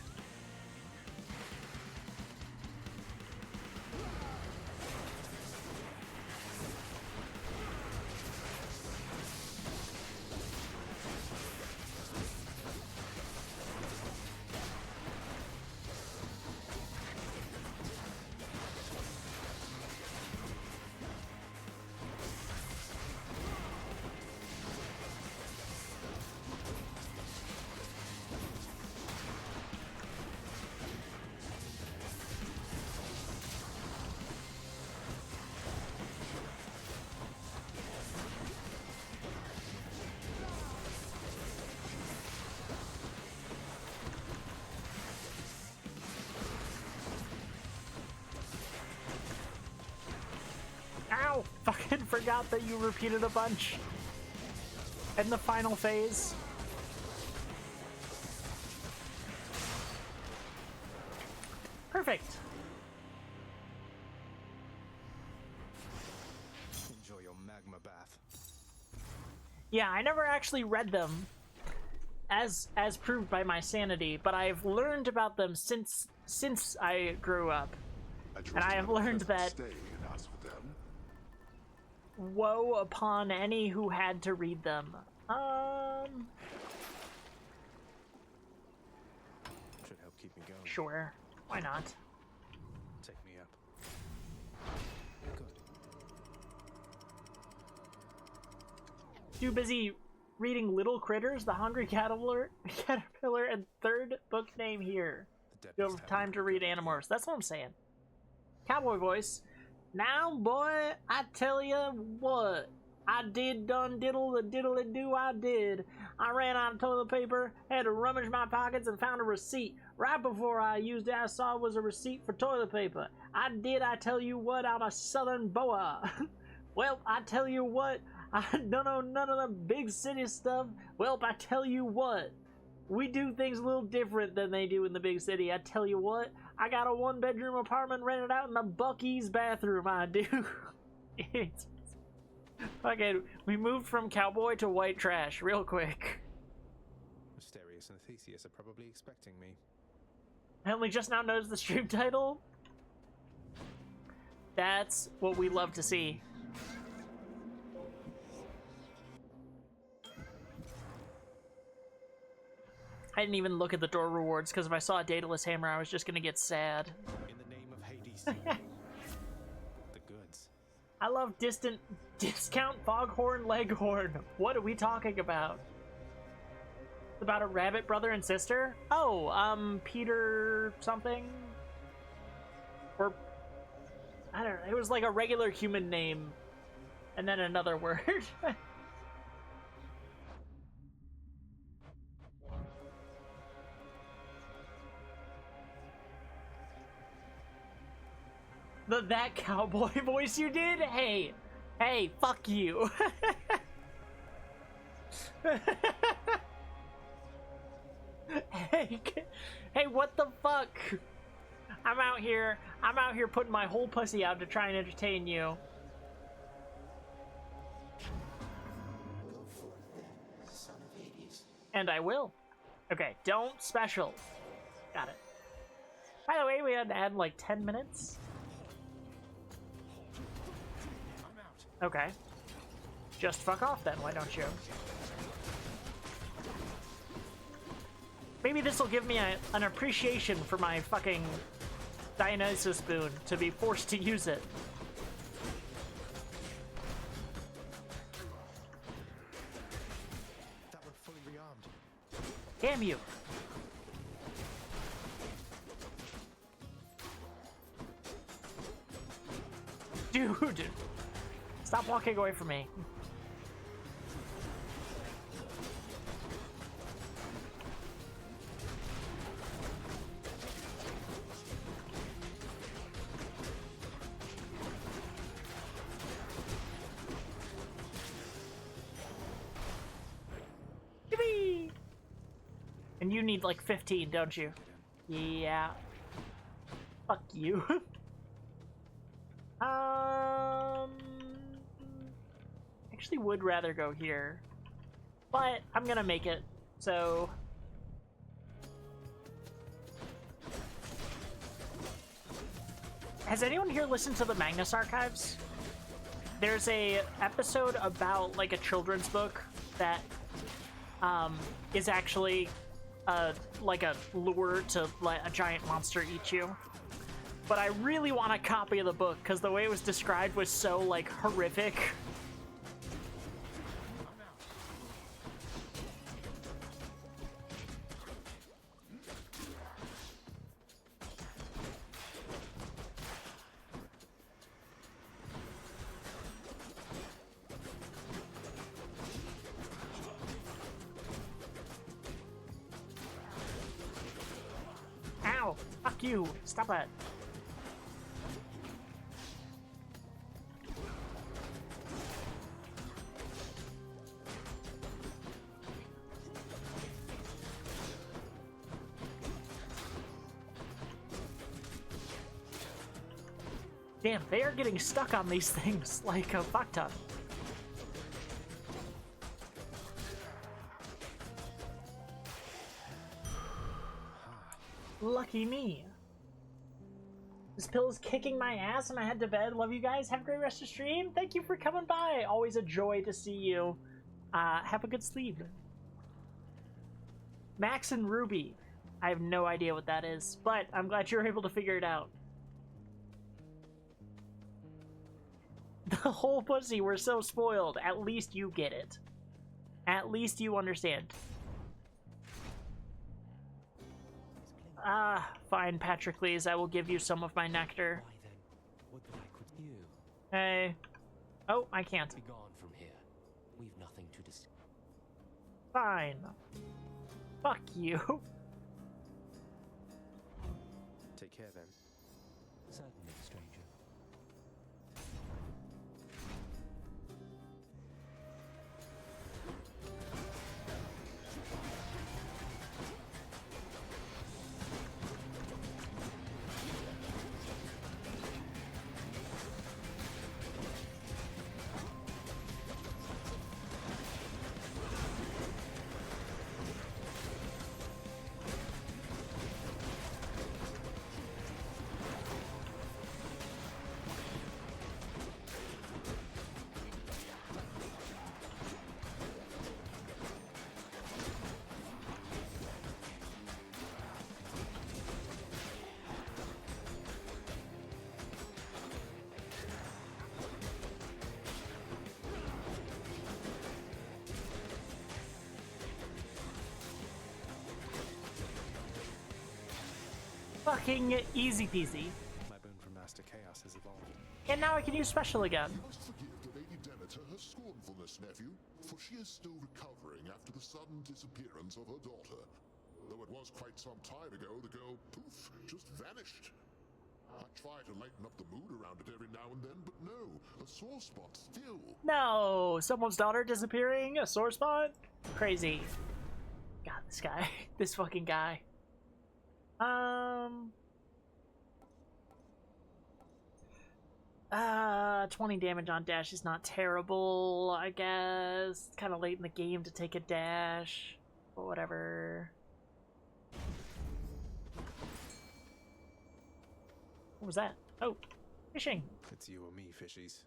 [SPEAKER 3] Ow! Fucking forgot that you repeated a bunch. In the final phase. Perfect.
[SPEAKER 4] Enjoy your magma bath.
[SPEAKER 3] Yeah, I never actually read them, as proved by my sanity, but I've learned about them since I grew up. And I have learned that
[SPEAKER 5] Stay and ask for them.
[SPEAKER 3] woe upon any who had to read them.
[SPEAKER 4] Should help keep me going.
[SPEAKER 3] Sure. Why not?
[SPEAKER 4] Take me up. Good.
[SPEAKER 3] Too busy reading Little Critters, The Hungry Caterpillar, and third book name here.
[SPEAKER 4] The
[SPEAKER 3] You
[SPEAKER 4] Deadliest
[SPEAKER 3] have time to read
[SPEAKER 4] Hammer.
[SPEAKER 3] Animorphs. That's what I'm saying. Cowboy voice. Now, boy, I tell you what. I did done diddle the diddly do I did. I ran out of toilet paper, had to rummage my pockets and found a receipt. Right before I used it, I saw it was a receipt for toilet paper. I tell you what, I'm a southern boa. Well, I tell you what, I don't know none of the big city stuff. Well, I tell you what, we do things a little different than they do in the big city. I tell you what, I got a 1-bedroom apartment rented out in the Buc-ee's bathroom, I do. It's okay, we moved from cowboy to white trash real quick.
[SPEAKER 4] Asterius and Theseus are probably expecting me.
[SPEAKER 3] I only just now noticed the stream title. That's what we love to see. I didn't even look at the door rewards because if I saw a Daedalus hammer, I was just gonna get sad.
[SPEAKER 4] In the name of Hades. The goods.
[SPEAKER 3] I love discount foghorn leghorn. What are we talking about? About a rabbit brother and sister? Oh, Peter something? Or, I don't know, it was like a regular human name and then another word. That cowboy voice you did? Hey, fuck you. Hey, what the fuck? I'm out here putting my whole pussy out to try and entertain you. And I will. Okay, don't special. Got it. By the way, we had to add like 10 minutes. Okay. Just fuck off then, why don't you? Maybe this will give me an appreciation for my fucking Dionysus boon to be forced to use it.
[SPEAKER 4] That we're fully rearmed.
[SPEAKER 3] Damn you. Dude! Stop walking away from me. Yippee! And you need like 15, don't you? Yeah. Fuck you. Actually would rather go here, but I'm gonna make it, so... Has anyone here listened to the Magnus Archives? There's a episode about like a children's book that is actually like a lure to let a giant monster eat you. But I really want a copy of the book because the way it was described was so like horrific. Ow! Fuck you! Stop it! Damn, they are getting stuck on these things like a fuck ton. Lucky me. This pill is kicking my ass and I head to bed. Love you guys. Have a great rest of the stream. Thank you for coming by. Always a joy to see you. Have a good sleep. Max and Ruby. I have no idea what that is, but I'm glad you were able to figure it out. The whole pussy, we're so spoiled. At least you get it. At least you understand. Fine, Patrocles. I will give you some of my nectar.
[SPEAKER 10] Why then, what that I could you
[SPEAKER 3] Hey. Oh, I can't.
[SPEAKER 10] be gone from here. We've nothing to discuss.
[SPEAKER 3] Fine. Fuck you.
[SPEAKER 4] Take care then.
[SPEAKER 10] Certainly, stranger.
[SPEAKER 3] Fucking easy peasy.
[SPEAKER 4] My bone from Master Chaos has evolved.
[SPEAKER 3] And now I can use special again.
[SPEAKER 11] Must forgive the Lady Demeter her scornfulness, nephew, for she is still recovering after the sudden disappearance of her daughter. Though it was quite some time ago, the girl, poof, just vanished. I try to lighten up the mood around it every now and then, but no, a sore spot still.
[SPEAKER 3] No, someone's daughter disappearing, a sore spot? Crazy. God, this guy. This fucking guy. 20 damage on dash is not terrible, I guess. Kind of late in the game to take a dash, but whatever. What was that? Oh, fishing.
[SPEAKER 4] It's you or me, fishies.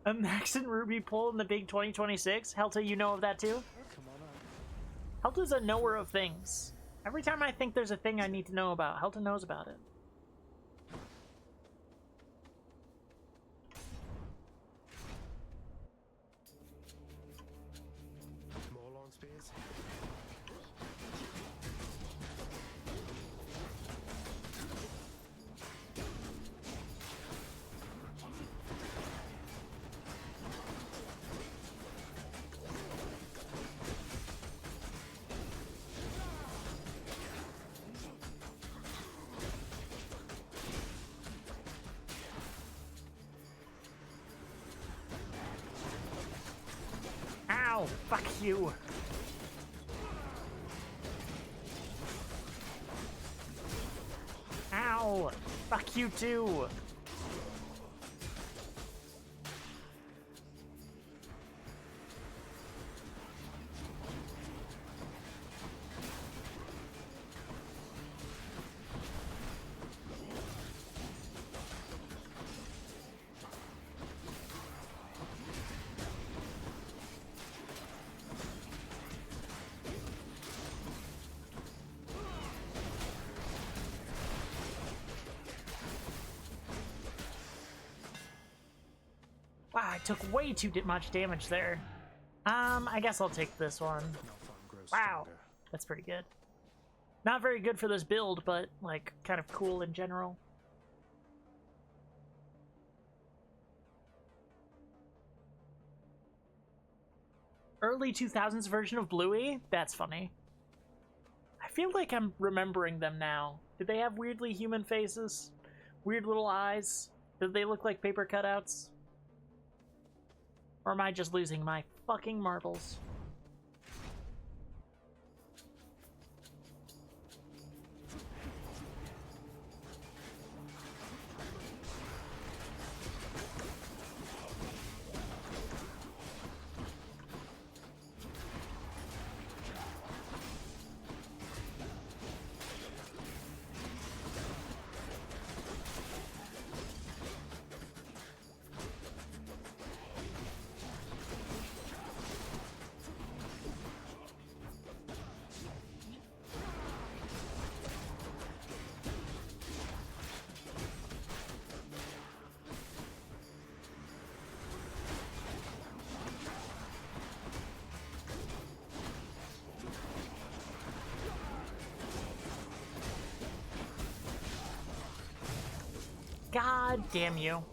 [SPEAKER 3] A Max and Ruby pull in the big 2026? Helta, you know of that too?
[SPEAKER 4] Come on up.
[SPEAKER 3] Helta's a knower of things. Every time I think there's a thing I need to know about, Helta knows about it.
[SPEAKER 4] More long spears?
[SPEAKER 3] Ow! Fuck you! Ow! Fuck you too! Wow, I took way too much damage there. I guess I'll take this one.
[SPEAKER 4] No fun grows
[SPEAKER 3] Wow,
[SPEAKER 4] stronger.
[SPEAKER 3] that's pretty good. Not very good for this build, but, like, kind of cool in general. Early 2000s version of Bluey? That's funny. I feel like I'm remembering them now. Did they have weirdly human faces? Weird little eyes? Did they look like paper cutouts? Or am I just losing my fucking marbles? God damn you.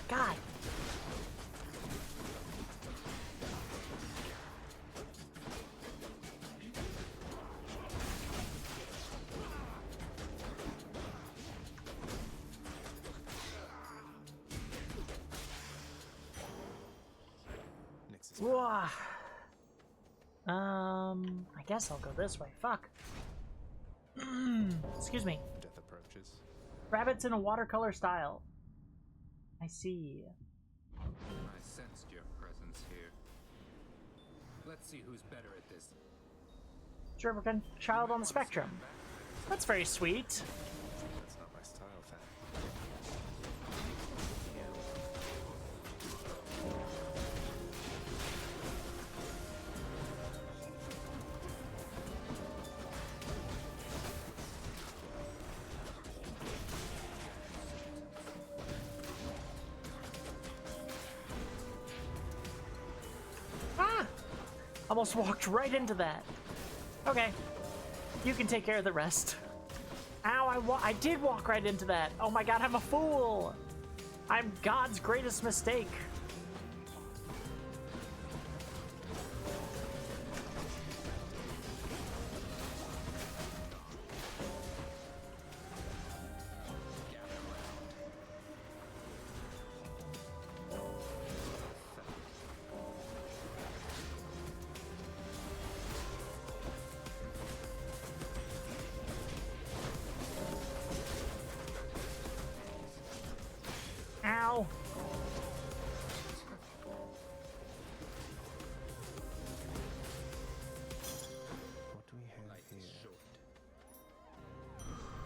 [SPEAKER 3] God. Whoa. I guess I'll go this way. Fuck. Excuse me.
[SPEAKER 4] Death approaches.
[SPEAKER 3] Rabbits in a watercolor style. I see.
[SPEAKER 12] I sensed your presence here. Let's see who's better at this.
[SPEAKER 3] German child on the spectrum. That's very sweet.
[SPEAKER 4] That's not my style, fan.
[SPEAKER 3] Ah! Almost walked right into that. Okay. You can take care of the rest. Ow, I did walk right into that. Oh my god, I'm a fool. I'm God's greatest mistake. Ow.
[SPEAKER 4] What do we have here?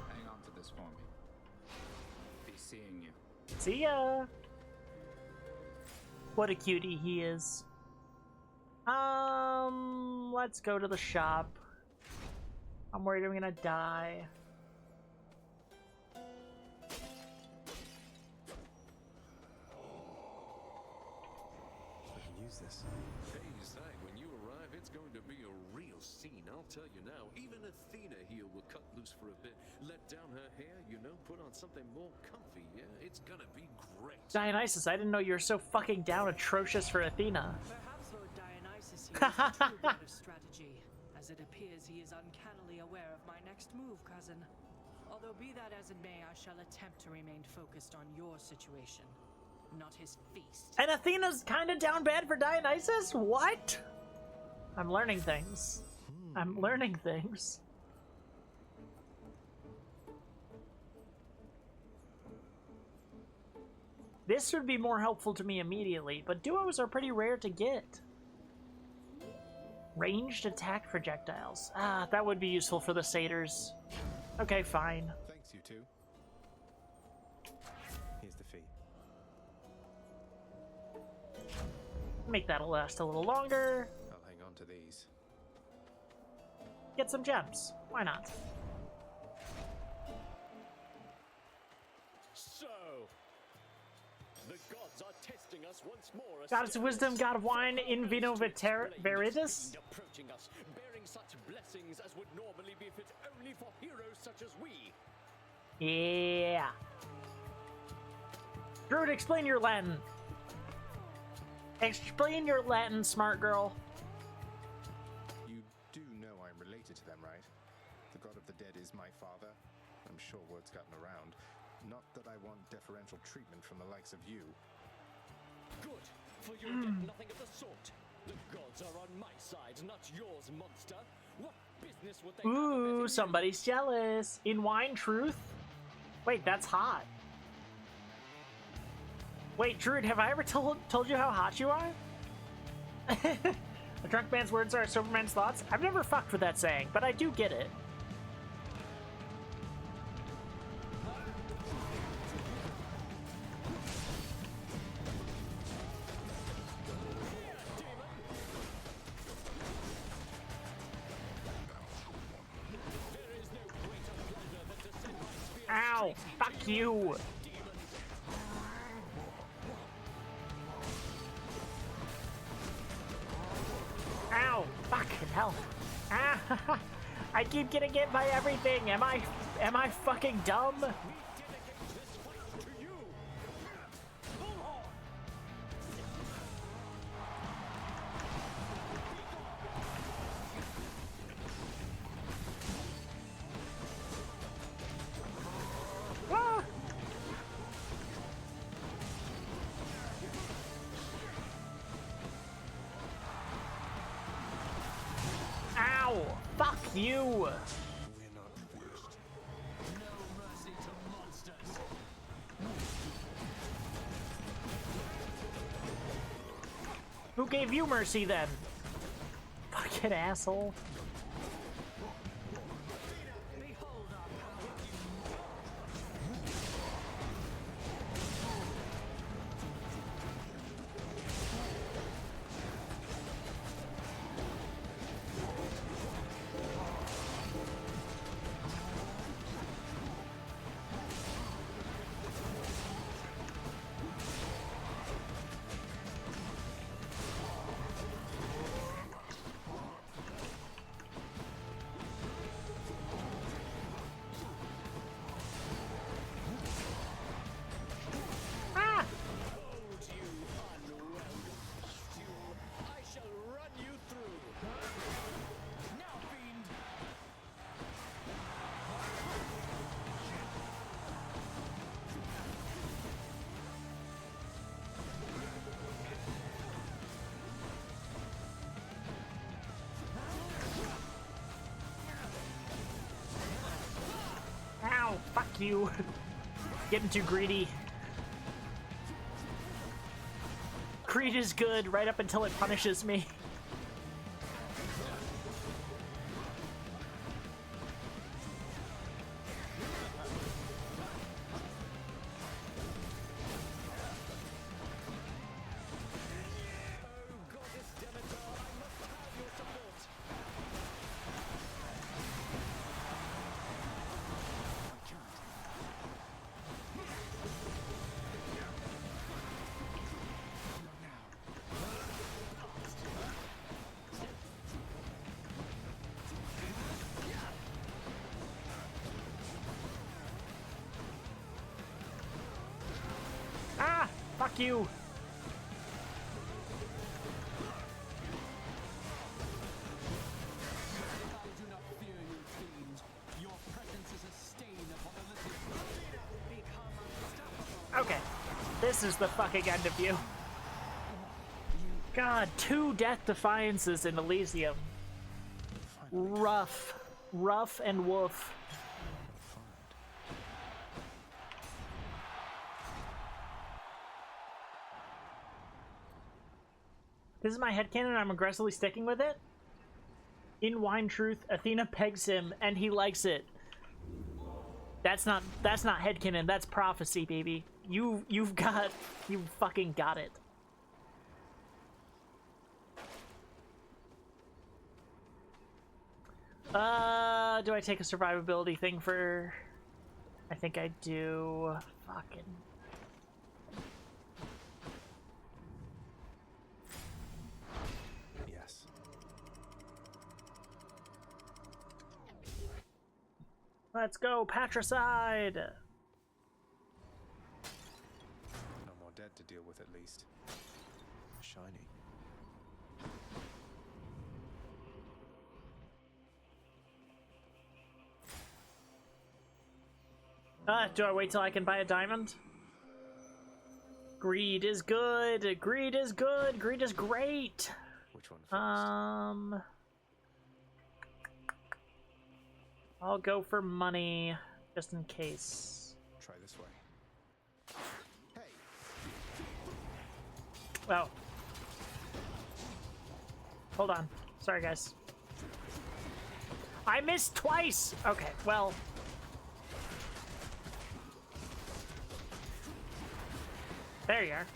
[SPEAKER 12] Hang on to this for me. Be seeing you.
[SPEAKER 3] See ya. What a cutie he is. Let's go to the shop. I'm worried I'm gonna die.
[SPEAKER 4] We can use this.
[SPEAKER 5] Hey, Zag, when you arrive, it's going to be a real scene, I'll tell you now. Even Athena here will cut loose for a bit, let down her hair, you know, put on something more comfy, yeah? It's gonna be great.
[SPEAKER 3] Dionysus, I didn't know you were so fucking down atrocious for Athena.
[SPEAKER 8] Perhaps Lord Dionysus here is a true god of strategy, as it appears he is uncannily aware of my next move, cousin. Although be that as it may, I shall attempt to remain focused on your situation, not his feast.
[SPEAKER 3] And Athena's kinda down bad for Dionysus? What? I'm learning things. I'm learning things. This would be more helpful to me immediately, but duos are pretty rare to get. Ranged attack projectiles. Ah, that would be useful for the satyrs. Okay, fine.
[SPEAKER 4] Thanks, you two. Here's the fee.
[SPEAKER 3] Make that last a little longer.
[SPEAKER 4] I'll hang on to these.
[SPEAKER 3] Get some gems. Why not?
[SPEAKER 13] So, the gods are testing us once more.
[SPEAKER 3] Goddess of wisdom, god of wine, in vino veritas.
[SPEAKER 13] Approaching us, bearing such blessings as would normally be fit only for heroes such as we.
[SPEAKER 3] Yeah. Druid, explain your Latin. Explain your Latin, smart girl.
[SPEAKER 4] You do know I'm related to them, right? The god of the dead is my father. I'm sure word's gotten around. Not that I want deferential treatment from the likes of you.
[SPEAKER 13] Good, for you'll get nothing of the sort. The gods are on my side, not yours, monster. What business would they have
[SPEAKER 3] Ooh,
[SPEAKER 13] betting
[SPEAKER 3] somebody's jealous. In wine, truth? Wait, that's hot. Wait, Druid, have I ever told you how hot you are? A drunk man's words are a sober man's thoughts? I've never fucked with that saying, but I do get it. Ow! Fuck you! hell? Ah, I keep getting hit by everything. Am I fucking dumb?
[SPEAKER 13] We dedicate this fight to you! Bullhorn!
[SPEAKER 3] Ah! Ow! Fuck you!
[SPEAKER 4] We're not finished.
[SPEAKER 13] No mercy to monsters!
[SPEAKER 3] Who gave you mercy then? Fucking asshole.
[SPEAKER 8] Behold our power.
[SPEAKER 3] Ah!
[SPEAKER 13] Hold you, unwelcome stew! I shall run you through! Now, fiend!
[SPEAKER 3] Ow! Fuck you! Getting too greedy. Greed is good right up until it punishes me.
[SPEAKER 13] Oh, goddess Demeter, I must have your support!
[SPEAKER 3] Ah! Fuck you!
[SPEAKER 13] I do not fear you, fiend. Your presence is a stain upon Elysium.
[SPEAKER 8] Become unstoppable.
[SPEAKER 3] Okay. This is the fucking end of you. God, 2 Death Defiances in Elysium. Rough. Rough and woof. This is my headcanon, I'm aggressively sticking with it. In Wine Truth, Athena pegs him and he likes it. That's not headcanon, that's prophecy, baby. You fucking got it. Do I take a survivability thing for... I think I do. Fucking...
[SPEAKER 4] Yes.
[SPEAKER 3] Let's go, patricide!
[SPEAKER 4] No more dead to deal with, at least. Shiny.
[SPEAKER 3] Do I wait till I can buy a diamond? Greed is good! Greed is good! Greed is great!
[SPEAKER 4] Which one first?
[SPEAKER 3] I'll go for money, just in case.
[SPEAKER 4] Try this way. Hey!
[SPEAKER 3] Oh. Hold on. Sorry, guys. I missed twice! Okay, well... There you are.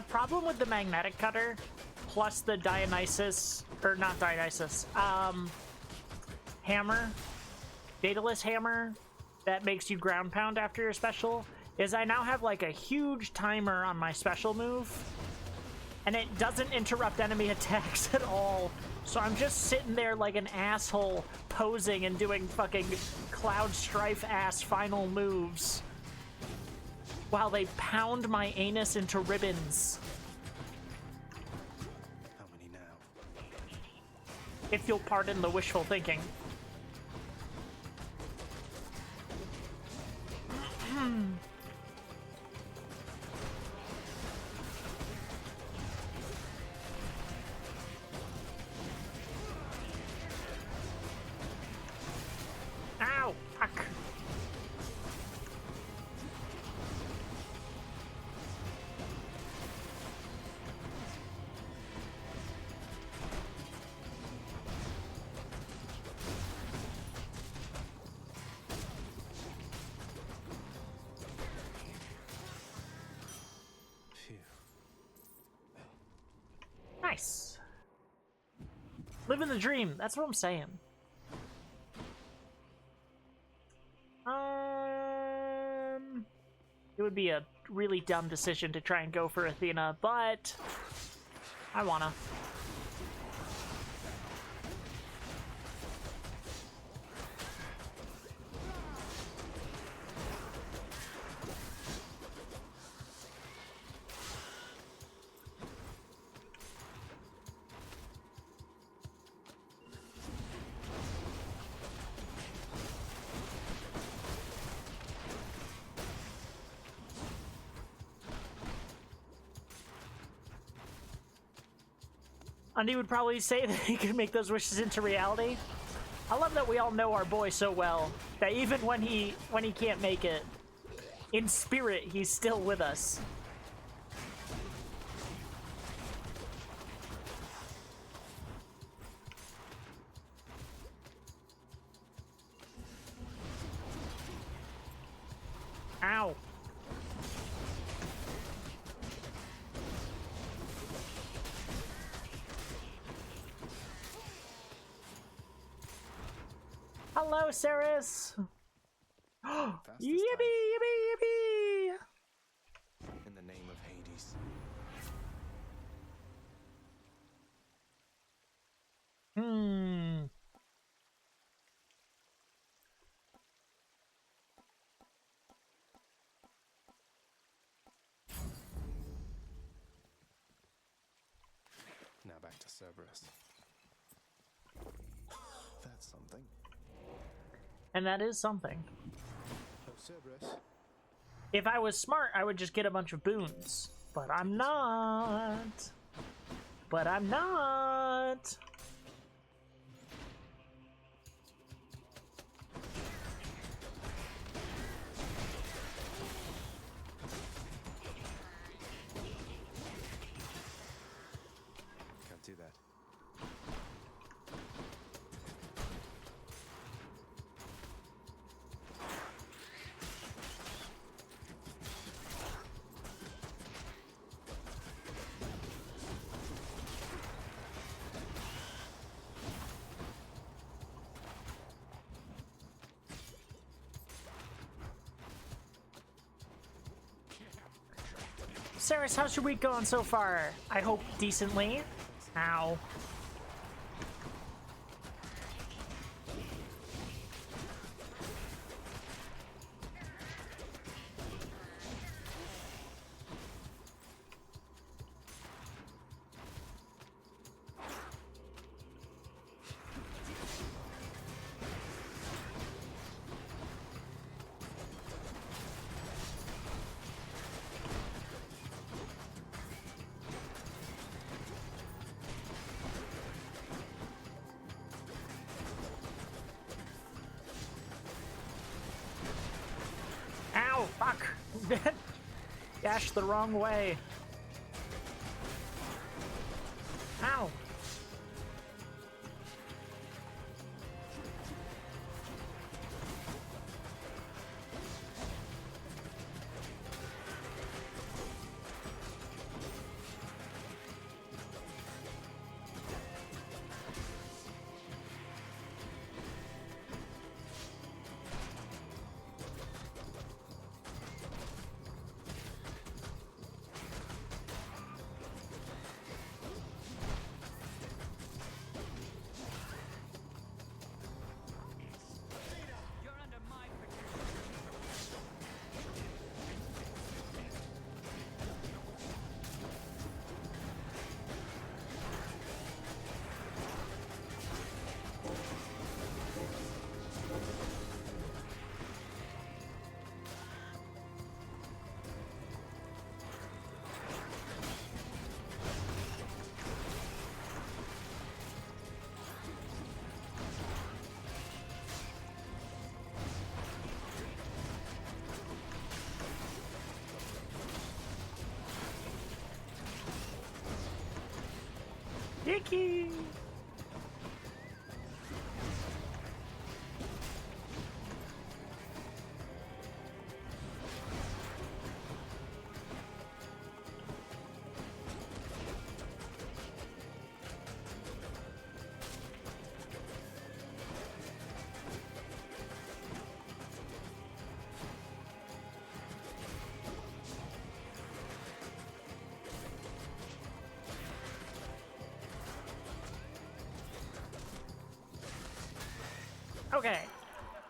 [SPEAKER 3] problem with the magnetic cutter, plus the Dionysus, or not Dionysus, hammer, Daedalus hammer, that makes you ground pound after your special, is I now have like a huge timer on my special move, and it doesn't interrupt enemy attacks at all. So I'm just sitting there like an asshole, posing and doing fucking Cloud Strife ass final moves while they pound my anus into ribbons.
[SPEAKER 4] How many now?
[SPEAKER 3] If you'll pardon the wishful thinking. Ow! Fuck. Nice. Living the dream. That's what I'm saying. It would be a really dumb decision to try and go for Athena, but I wanna. Undy would probably say that he could make those wishes into reality. I love that we all know our boy so well that even when he can't make it, in spirit he's still with us. Ow. Hello, Ceres! Yippee, yippee, yippee!
[SPEAKER 4] In the name of Hades. Now back to Cerberus. That's something.
[SPEAKER 3] And that is something.
[SPEAKER 4] Oh, Cerberus.
[SPEAKER 3] If I was smart, I would just get a bunch of boons. But I'm not. But I'm not.
[SPEAKER 4] Can't do that.
[SPEAKER 3] Ceres, how's your week going so far? I hope decently. Ow. Fuck! Dash the wrong way. Ow! Dicky! Okay,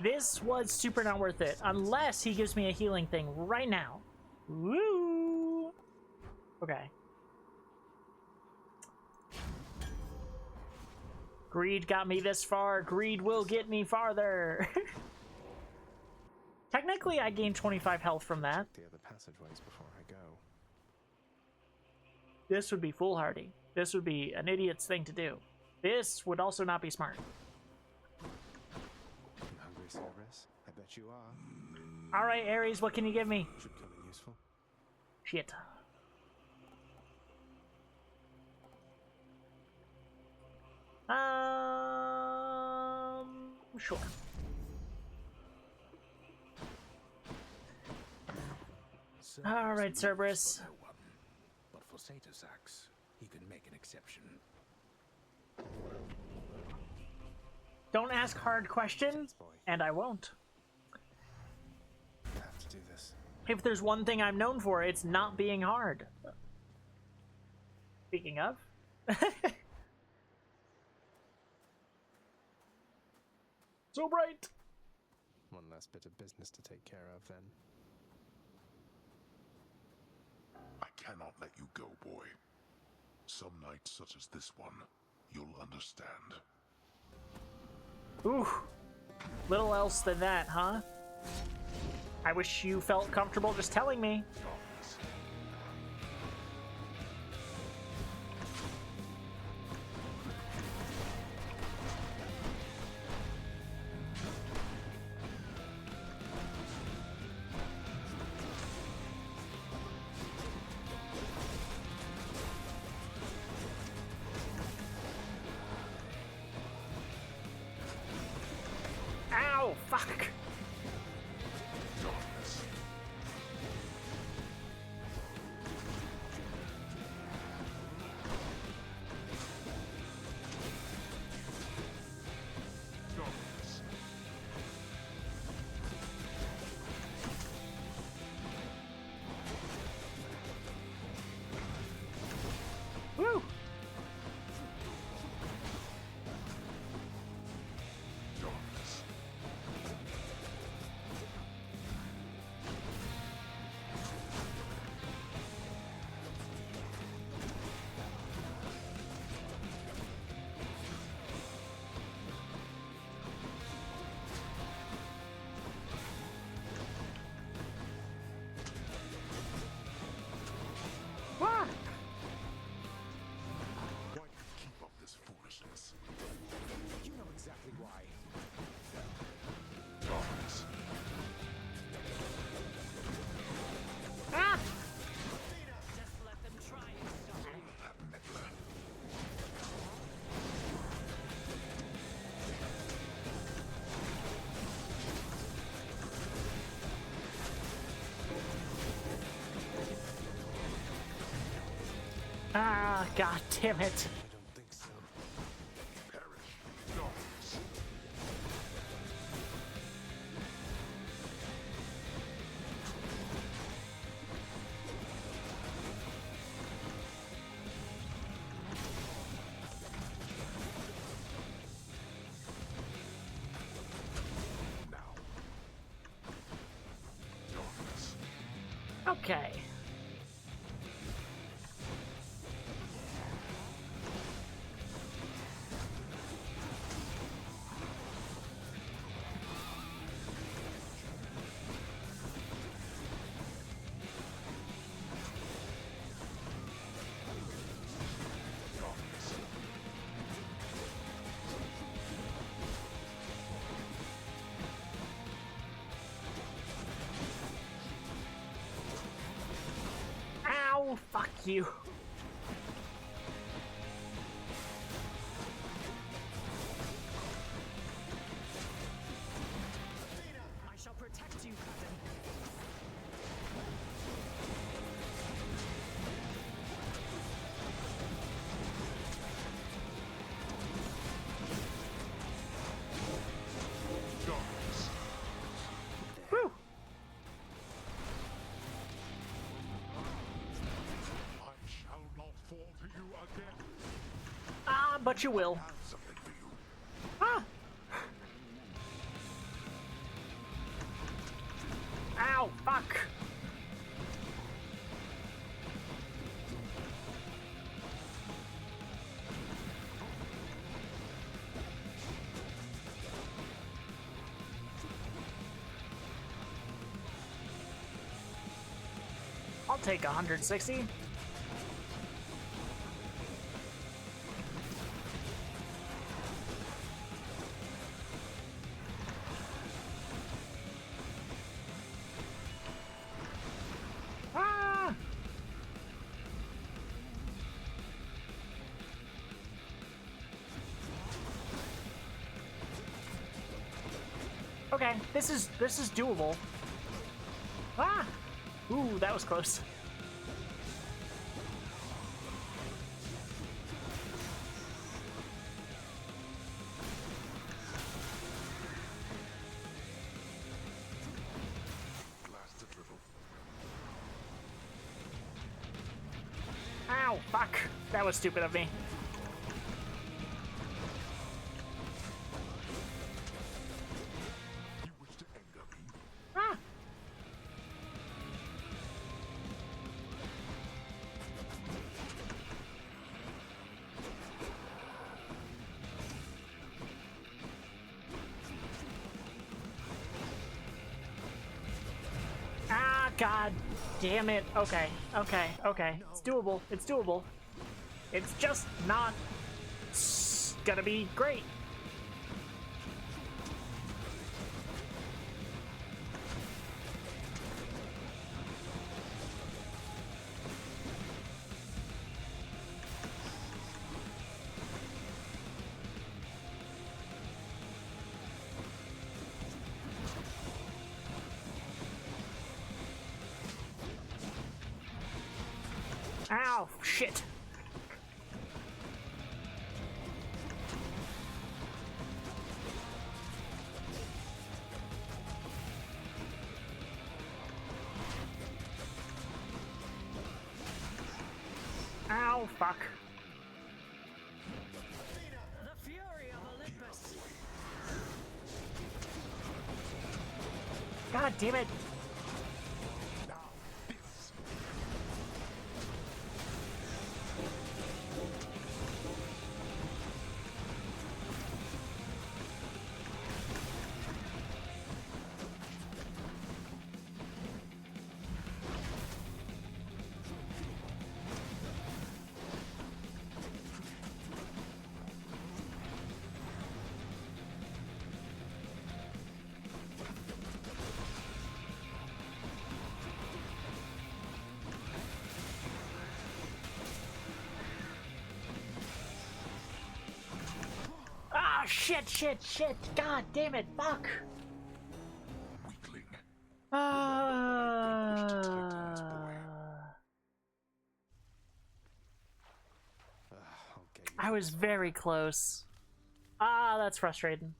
[SPEAKER 3] this was super not worth it, unless he gives me a healing thing right now. Woo! Okay. Greed got me this far. Greed will get me farther. Technically, I gained 25 health from that.
[SPEAKER 4] The other passageways before I go.
[SPEAKER 3] This would be foolhardy. This would be an idiot's thing to do. This would also not be smart.
[SPEAKER 4] Cerberus? I bet you are.
[SPEAKER 3] Alright, Ares, what can you give me?
[SPEAKER 4] Should come in useful.
[SPEAKER 3] Shit. Sure. Alright, Cerberus.
[SPEAKER 14] But for Satasax, he can make an exception.
[SPEAKER 3] Don't ask hard questions, and I won't.
[SPEAKER 4] I have to do this.
[SPEAKER 3] If there's one thing I'm known for, it's not being hard. Speaking of. So bright!
[SPEAKER 4] One less bit of business to take care of, then.
[SPEAKER 11] I cannot let you go, boy. Some nights such as this one, you'll understand.
[SPEAKER 3] Ooh. Little else than that, huh? I wish you felt comfortable just telling me. Ow, fuck. Woo! Ah!
[SPEAKER 11] Why do you keep up this foolishness?
[SPEAKER 14] You know exactly why.
[SPEAKER 11] Darkness.
[SPEAKER 3] Ah!
[SPEAKER 8] Just let them try and stop you.
[SPEAKER 11] That meddler.
[SPEAKER 3] Ah, god damn it.
[SPEAKER 14] I don't think so.
[SPEAKER 11] Perish. Darkness. Now. Darkness.
[SPEAKER 3] Okay. Ow, fuck you. but you will.
[SPEAKER 11] Something for you.
[SPEAKER 3] Ah! Ow, fuck! I'll take 160. Ah! Okay, this is doable. Ah! Ooh, that was close.
[SPEAKER 11] Blasted little.
[SPEAKER 3] Ow, fuck. That was stupid of me.
[SPEAKER 11] You wish to anger me?
[SPEAKER 3] Ah! Ah, god damn it. Okay, okay, okay. It's doable. It's doable. It's just not gonna be great. Ow, shit. Ow, fuck.
[SPEAKER 8] The fury of Olympus.
[SPEAKER 3] God damn it. Ah, shit, shit, shit. God damn it, fuck.
[SPEAKER 11] Weakling.
[SPEAKER 3] I was very close. Ah, that's frustrating.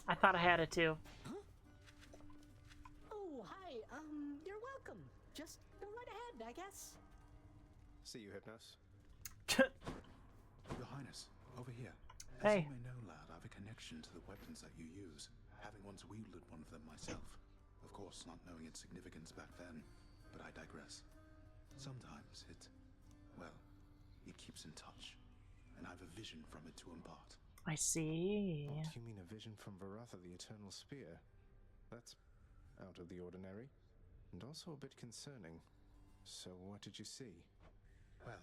[SPEAKER 3] I thought I had it too.
[SPEAKER 15] Oh, hi. You're welcome. Just go right ahead, I guess.
[SPEAKER 4] See you, Hypnos.
[SPEAKER 14] Your Highness, over here.
[SPEAKER 3] Hey.
[SPEAKER 14] As you may know, lad, I have a connection to the weapons that you use, having once wielded one of them myself. Of course, not knowing its significance back then, but I digress. Sometimes it keeps in touch, and I have a vision from it to impart.
[SPEAKER 3] I see.
[SPEAKER 4] What, you mean a vision from Varatha the Eternal Spear? That's out of the ordinary, and also a bit concerning. So what did you see?
[SPEAKER 14] Well,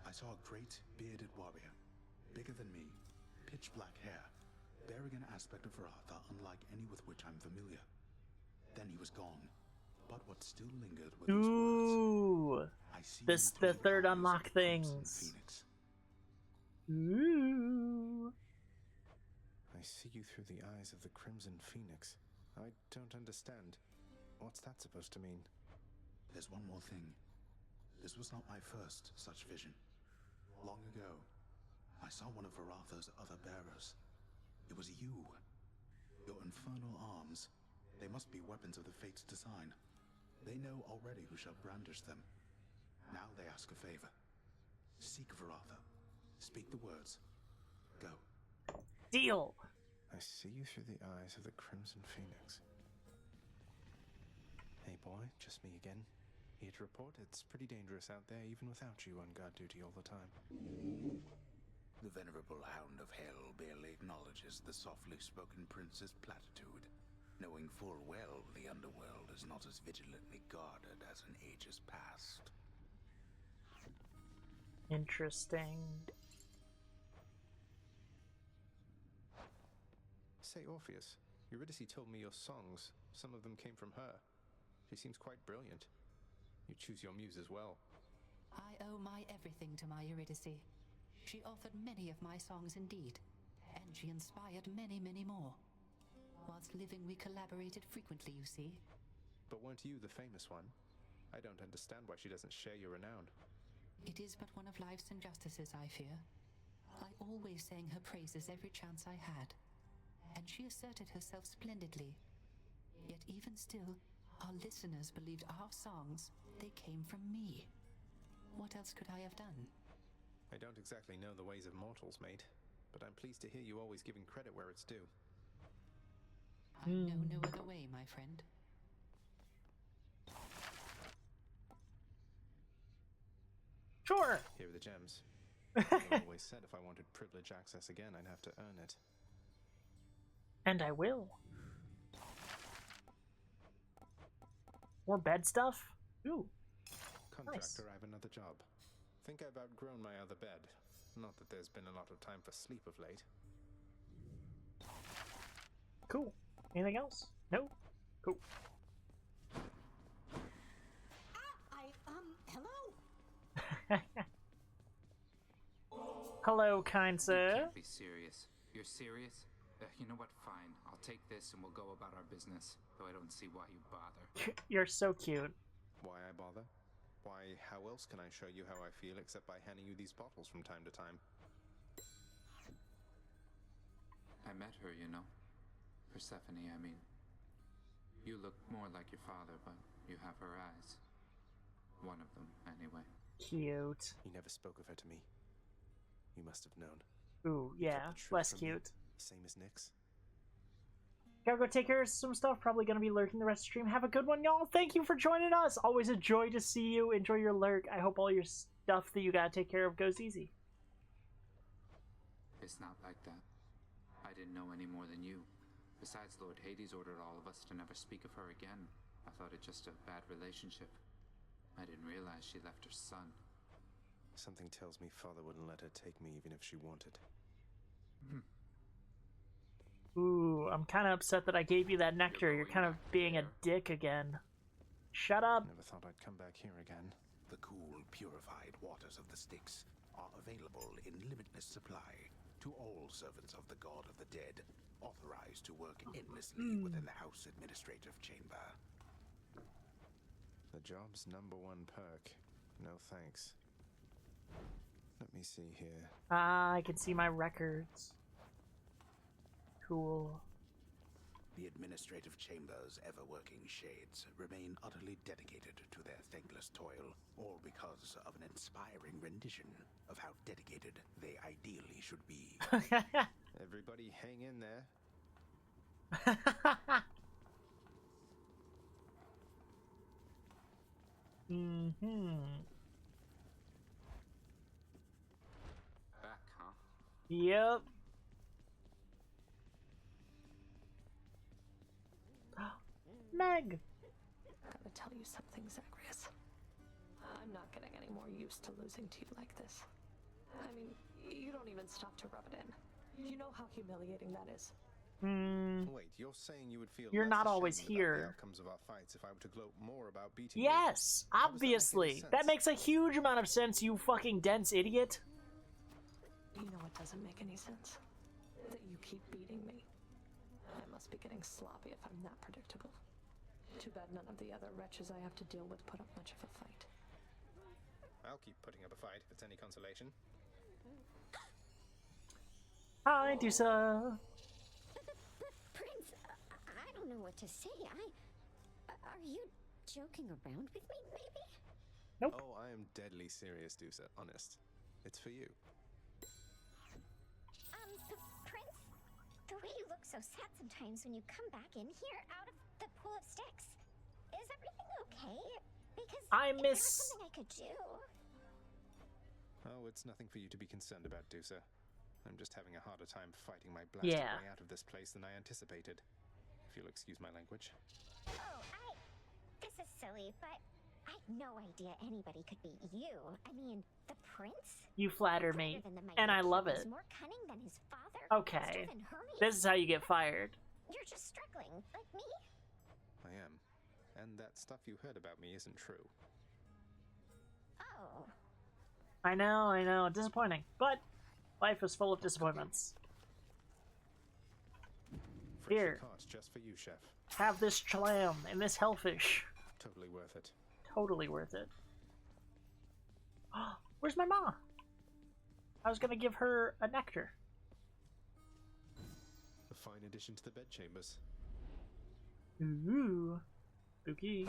[SPEAKER 14] I saw a great, bearded warrior, bigger than me, pitch black hair, bearing an aspect of Varatha unlike any with which I'm familiar. Then he was gone, but what still lingered were these words. I see
[SPEAKER 3] This
[SPEAKER 14] you
[SPEAKER 3] the
[SPEAKER 14] through
[SPEAKER 3] third
[SPEAKER 14] eyes of
[SPEAKER 3] unlock
[SPEAKER 14] the Crimson
[SPEAKER 3] things.
[SPEAKER 14] Phoenix.
[SPEAKER 3] Ooh.
[SPEAKER 4] I see you through the eyes of the Crimson Phoenix. I don't understand. What's that supposed to mean?
[SPEAKER 14] There's one more thing. This was not my first such vision. Long ago, I saw one of Varatha's other bearers. It was you. Your infernal arms. They must be weapons of the Fates' design. They know already who shall brandish them. Now they ask a favor. Speak the words. Go.
[SPEAKER 3] Deal.
[SPEAKER 4] I see you through the eyes of the Crimson Phoenix. Hey boy, just me again. Here to report it's pretty dangerous out there even without you on guard duty all the time.
[SPEAKER 14] The venerable Hound of Hell barely acknowledges the softly spoken prince's platitude, knowing full well the underworld is not as vigilantly guarded as in ages past.
[SPEAKER 3] Interesting.
[SPEAKER 4] Say, Orpheus, Eurydice told me your songs, some of them came from her. She seems quite brilliant. You choose your muse well.
[SPEAKER 16] I owe my everything to my Eurydice. She authored many of my songs indeed, and she inspired many, many more. Whilst living, we collaborated frequently, you see.
[SPEAKER 4] But weren't you the famous one? I don't understand why she doesn't share your renown.
[SPEAKER 16] It is but one of life's injustices, I fear. I always sang her praises every chance I had, and she asserted herself splendidly. Yet even still, our listeners believed our songs, they came from me. What else could I have done?
[SPEAKER 4] I don't exactly know the ways of mortals, mate, but I'm pleased to hear you always giving credit where it's due.
[SPEAKER 16] I know no other way, my friend.
[SPEAKER 3] Sure.
[SPEAKER 4] Here are the gems. I always said if I wanted privilege access again, I'd have to earn it.
[SPEAKER 3] And I will. More bed stuff? Ooh.
[SPEAKER 4] Contractor,
[SPEAKER 3] Nice.
[SPEAKER 4] I have another job. Think I've outgrown my other bed. Not that there's been a lot of time for sleep of late.
[SPEAKER 3] Cool. Anything else? No? Cool.
[SPEAKER 15] Hello?
[SPEAKER 3] Hello, kind
[SPEAKER 12] You
[SPEAKER 3] sir.
[SPEAKER 12] can't be serious. You're serious? You know what? Fine. I'll take this and we'll go about our business. Though I don't see why you bother.
[SPEAKER 3] You're so cute.
[SPEAKER 4] Why I bother? Why, how else can I show you how I feel except by handing you these bottles from time to time?
[SPEAKER 12] I met her, you know. Persephone, I mean. You look more like your father, but you have her eyes. One of them, anyway.
[SPEAKER 3] Cute.
[SPEAKER 4] He never spoke of her to me. You must have known.
[SPEAKER 3] Ooh,
[SPEAKER 4] You kept
[SPEAKER 3] yeah.
[SPEAKER 4] the truth
[SPEAKER 3] Less
[SPEAKER 4] from me,
[SPEAKER 3] cute.
[SPEAKER 4] Same as Nyx.
[SPEAKER 3] Gotta go take care of some stuff. Probably gonna be lurking the rest of the stream. Have a good one, y'all. Thank you for joining us. Always a joy to see you. Enjoy your lurk. I hope all your stuff that you gotta take care of goes easy.
[SPEAKER 12] It's not like that. I didn't know any more than you. Besides, Lord Hades ordered all of us to never speak of her again. I thought it just a bad relationship. I didn't realize she left her son.
[SPEAKER 4] Something tells me father wouldn't let her take me even if she wanted.
[SPEAKER 3] Ooh, I'm kind of upset that I gave you that nectar. You're kind of being a dick again. Shut up.
[SPEAKER 4] Never thought I'd come back here again.
[SPEAKER 14] The cool, purified waters of the Styx are available in limitless supply to all servants of the God of the Dead, authorized to work endlessly within the House Administrative Chamber.
[SPEAKER 4] The job's #1 perk. No thanks. Let me see here.
[SPEAKER 3] Ah, I can see my records. Cool.
[SPEAKER 14] The Administrative Chamber's ever-working shades remain utterly dedicated to their thankless toil, all because of an inspiring rendition of how dedicated they ideally should be.
[SPEAKER 4] Everybody hang in there.
[SPEAKER 12] Back, huh?
[SPEAKER 3] Yep. Meg!
[SPEAKER 7] Gotta tell you something, Zagreus. I'm not getting any more used to losing to you like this. I mean, you don't even stop to rub it in. You know how humiliating that is.
[SPEAKER 4] Wait, you're saying you would feel
[SPEAKER 3] You're
[SPEAKER 4] less
[SPEAKER 3] not always
[SPEAKER 4] ashamed about
[SPEAKER 3] here.
[SPEAKER 4] the outcomes of our fights if I were to gloat more about beating
[SPEAKER 3] Yes,
[SPEAKER 4] you? How does that make any
[SPEAKER 3] obviously.
[SPEAKER 4] sense?
[SPEAKER 3] That makes a huge amount of sense, you fucking dense idiot.
[SPEAKER 7] You know what doesn't make any sense? That you keep beating me. I must be getting sloppy if I'm that predictable. Too bad none of the other wretches I have to deal with put up much of a fight.
[SPEAKER 4] I'll keep putting up a fight if it's any consolation.
[SPEAKER 3] Hi, Dusa.
[SPEAKER 17] Prince, I don't know what to say. Are you joking around with me, maybe?
[SPEAKER 3] Nope.
[SPEAKER 4] Oh, I am deadly serious, Dusa. Honest. It's for you.
[SPEAKER 17] Prince? The way you look so sad sometimes when you come back in here out of the pool of sticks. Is everything okay? Because
[SPEAKER 3] I
[SPEAKER 17] if there was
[SPEAKER 3] miss...
[SPEAKER 17] something I could do.
[SPEAKER 4] Oh, it's nothing for you to be concerned about, Dusa. I'm just having a harder time fighting my blasted way out of this place than I anticipated. If you'll excuse my language.
[SPEAKER 17] Oh, this is silly, but I had no idea anybody could beat you. I mean, the prince?
[SPEAKER 3] You flatter me,
[SPEAKER 17] Greater than the
[SPEAKER 3] and I
[SPEAKER 17] mighty
[SPEAKER 3] love
[SPEAKER 17] king,
[SPEAKER 3] it.
[SPEAKER 17] More cunning than his father.
[SPEAKER 3] Okay,
[SPEAKER 17] Faster than Hermes.
[SPEAKER 3] this is how you get fired.
[SPEAKER 17] You're just struggling, like me.
[SPEAKER 4] I am. And that stuff you heard about me isn't true.
[SPEAKER 17] Oh.
[SPEAKER 3] I know, disappointing. But life is full of disappointments. Here,
[SPEAKER 4] Cards just for you, Chef.
[SPEAKER 3] have this clam and this hellfish.
[SPEAKER 4] Totally worth it.
[SPEAKER 3] Totally worth it. Where's my ma? I was gonna give her a nectar.
[SPEAKER 4] A fine addition to the bedchambers.
[SPEAKER 3] Ooh, spooky.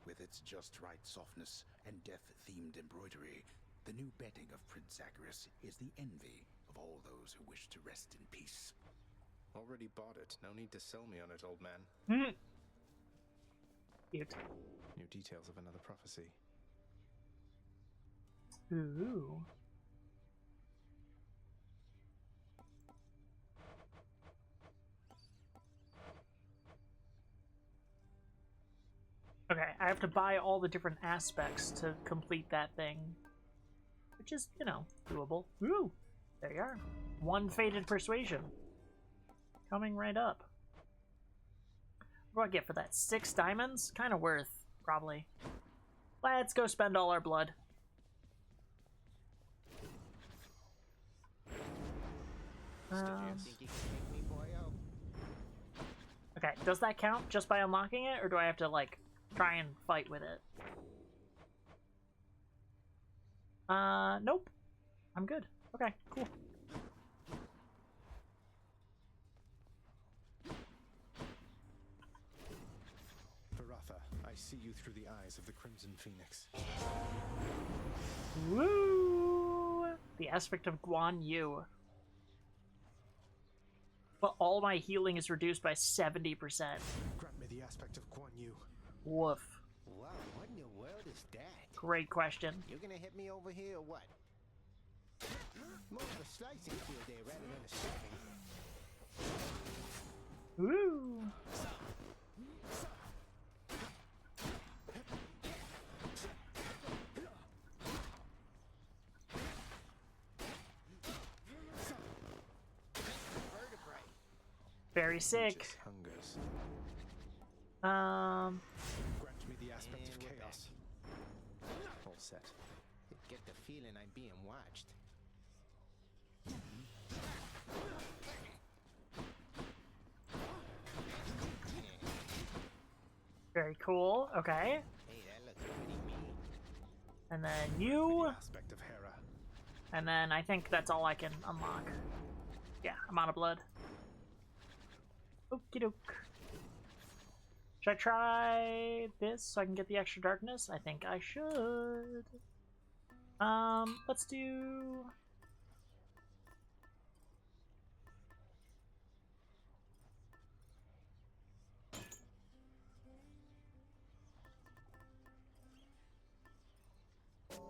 [SPEAKER 14] With its just right softness and death-themed embroidery, the new bedding of Prince Zagreus is the envy of all those who wish to rest in peace.
[SPEAKER 4] Already bought it. No need to sell me on it, old man.
[SPEAKER 3] Cute.
[SPEAKER 4] New details of another prophecy.
[SPEAKER 3] Ooh. Okay, I have to buy all the different aspects to complete that thing. Which is, you know, doable. Ooh! There you are. One Fated Persuasion. Coming right up. What do I get for that? 6 diamonds? Kind of worth, probably. Let's go spend all our blood. Okay, does that count just by unlocking it, or do I have to, like, try and fight with it? Nope. I'm good. Okay, cool.
[SPEAKER 4] Varatha, I see you through the eyes of the Crimson Phoenix.
[SPEAKER 3] Woo! The aspect of Guan Yu. But all my healing is reduced by 70%.
[SPEAKER 4] Grant me the aspect of Guan Yu.
[SPEAKER 3] Woof.
[SPEAKER 18] Wow, what in the world is that?
[SPEAKER 3] Great question.
[SPEAKER 18] You're gonna hit me over here or what? More of a slicing field there rather than a stabbing.
[SPEAKER 3] Woo! Very sick.
[SPEAKER 4] Hungers.
[SPEAKER 3] Um.
[SPEAKER 4] Grant me the aspect of chaos. All set.
[SPEAKER 18] Get the feeling I'm being watched.
[SPEAKER 3] Very cool. Okay.
[SPEAKER 18] Hey, that looks pretty mean.
[SPEAKER 3] And then you.
[SPEAKER 4] Aspect of Hera.
[SPEAKER 3] And then I think that's all I can unlock. Yeah, I'm out of blood. Okie doke. Should I try this so I can get the extra darkness? I think I should. Let's do...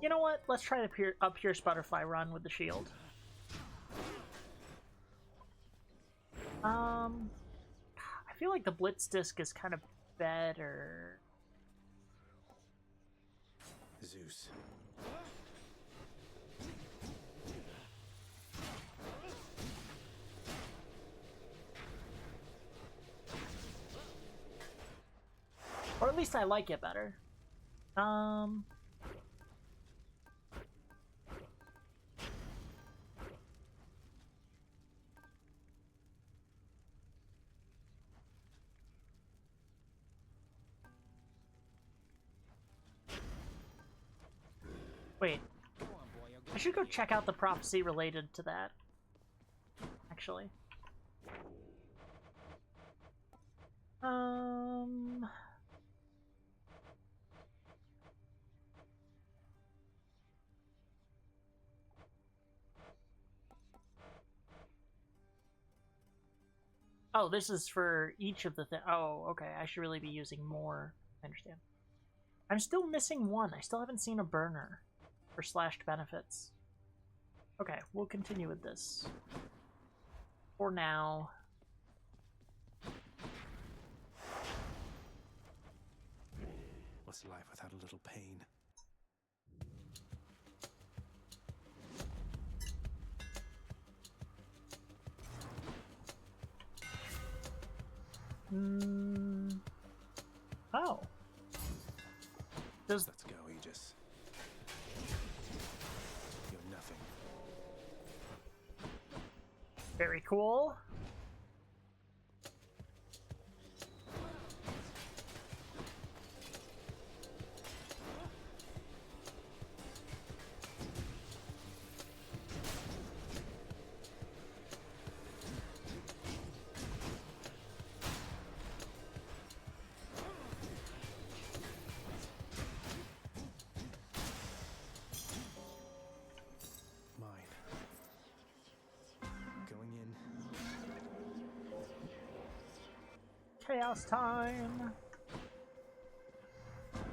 [SPEAKER 3] You know what? Let's try the Pierce Butterfly run with the shield. I feel like the Blitz Disc is kind of better.
[SPEAKER 4] Zeus.
[SPEAKER 3] Or at least I like it better. Wait. I should go check out the prophecy related to that. Actually. Oh, this is for each of the oh, okay. I should really be using more. I understand. I'm still missing one. I still haven't seen a burner for slashed benefits. Okay, we'll continue with this. For now.
[SPEAKER 10] What's life without a little pain?
[SPEAKER 3] Oh.
[SPEAKER 10] Let's go, Aegis. You're nothing.
[SPEAKER 3] Very cool. Chaos time!
[SPEAKER 19] I am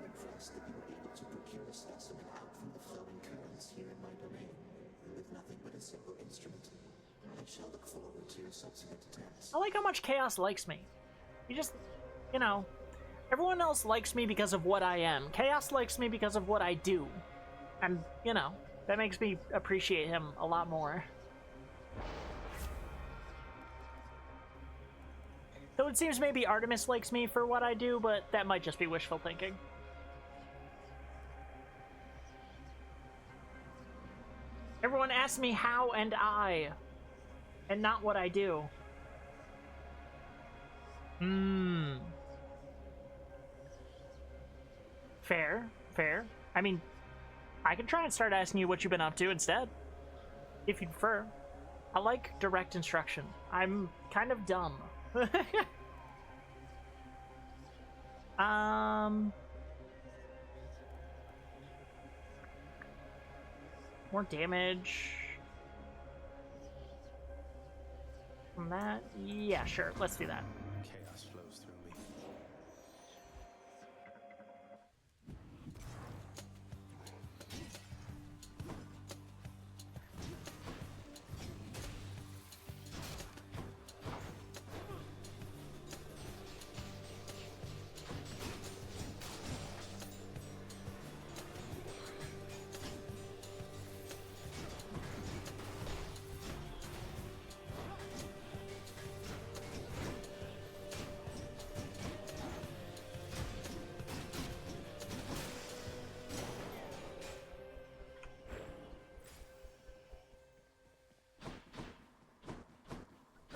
[SPEAKER 19] impressed that you were able to procure a specimen out from the flowing currents here in my domain. With nothing but a simple instrument, I shall look forward to your subsequent attempts.
[SPEAKER 3] I like how much Chaos likes me. He just, you know, everyone else likes me because of what I am. Chaos likes me because of what I do. And, you know, that makes me appreciate him a lot more. Though it seems maybe Artemis likes me for what I do, but that might just be wishful thinking. Everyone asks me how and I, and not what I do. Fair, fair. I mean, I can try and start asking you what you've been up to instead, if you prefer. I like direct instruction. I'm kind of dumb. More damage from that. Yeah, sure. Let's do that.
[SPEAKER 10] Chaos flows through me.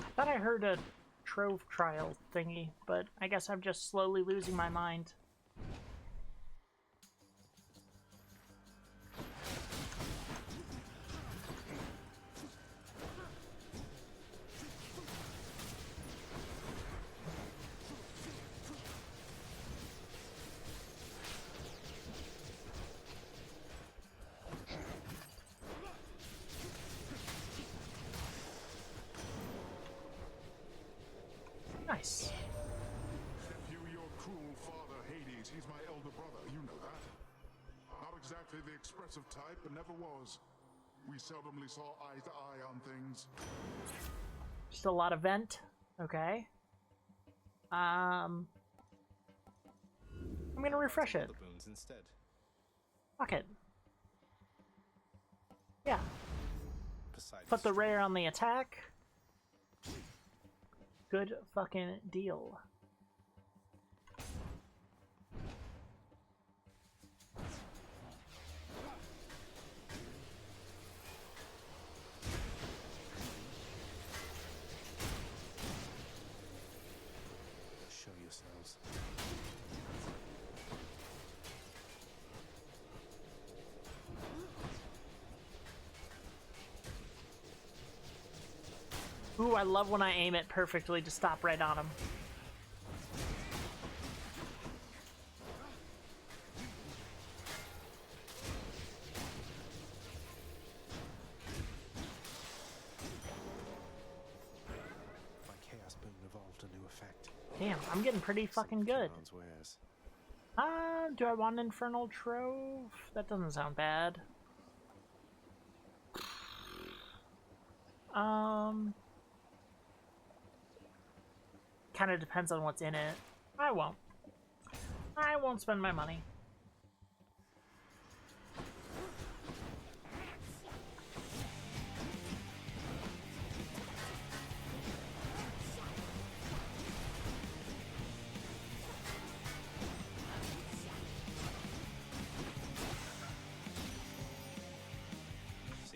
[SPEAKER 3] I thought I heard a trove trial thingy, but I guess I'm just slowly losing my mind. Nice.
[SPEAKER 11] Nephew, your cruel father, Hades, he's my elder brother, you know that. Not exactly the expressive type, but never was. We seldomly saw eye to eye on things.
[SPEAKER 3] Just a lot of vent. Okay. I'm gonna refresh it.
[SPEAKER 4] The boons instead.
[SPEAKER 3] Fuck it. Yeah.
[SPEAKER 4] Poseidon's
[SPEAKER 3] Put the rare on the attack. Good fucking deal.
[SPEAKER 10] Show yourselves.
[SPEAKER 3] Ooh, I love when I aim it perfectly to stop right on him. Damn, I'm getting pretty fucking good.
[SPEAKER 10] John's wares.
[SPEAKER 3] Do I want Infernal Trove? That doesn't sound bad. Kind of depends on what's in it. I won't spend my money.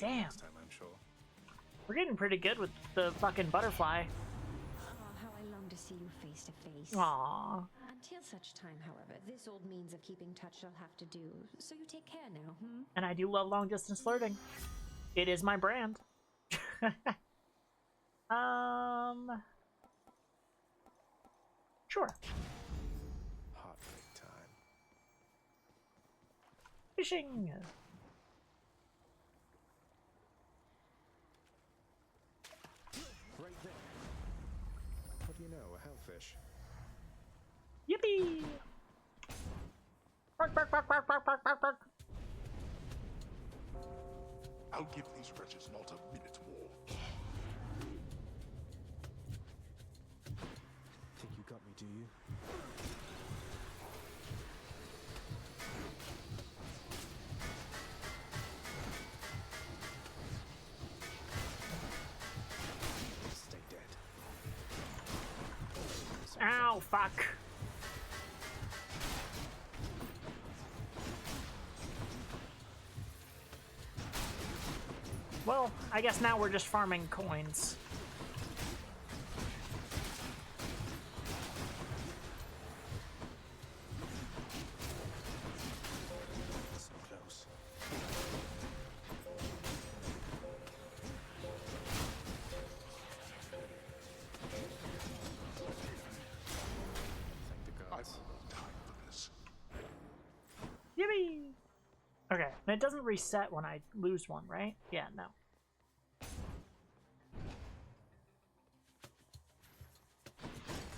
[SPEAKER 3] Damn.
[SPEAKER 10] Next time, I'm sure.
[SPEAKER 3] We're getting pretty good with the fucking butterfly.
[SPEAKER 20] Oh, how I long to see you face to face.
[SPEAKER 3] Aww.
[SPEAKER 20] Until such time, however, this old means of keeping touch shall have to do. So you take care now,
[SPEAKER 3] And I do love long distance flirting. It is my brand. Sure.
[SPEAKER 10] Heartbreak time.
[SPEAKER 3] Fishing.
[SPEAKER 4] Right there. What do you know? A hellfish.
[SPEAKER 3] Yippee! Bark, bark, bark, bark, bark, bark, bark, bark.
[SPEAKER 11] I'll give these wretches not a minute more.
[SPEAKER 10] Think you got me, do you? Stay dead.
[SPEAKER 3] Ow, fuck. Well, I guess now we're just farming coins.
[SPEAKER 10] So close. Thank the gods.
[SPEAKER 11] Time for this.
[SPEAKER 3] Yippee! Okay, and it doesn't reset when I lose one, right? Yeah, no.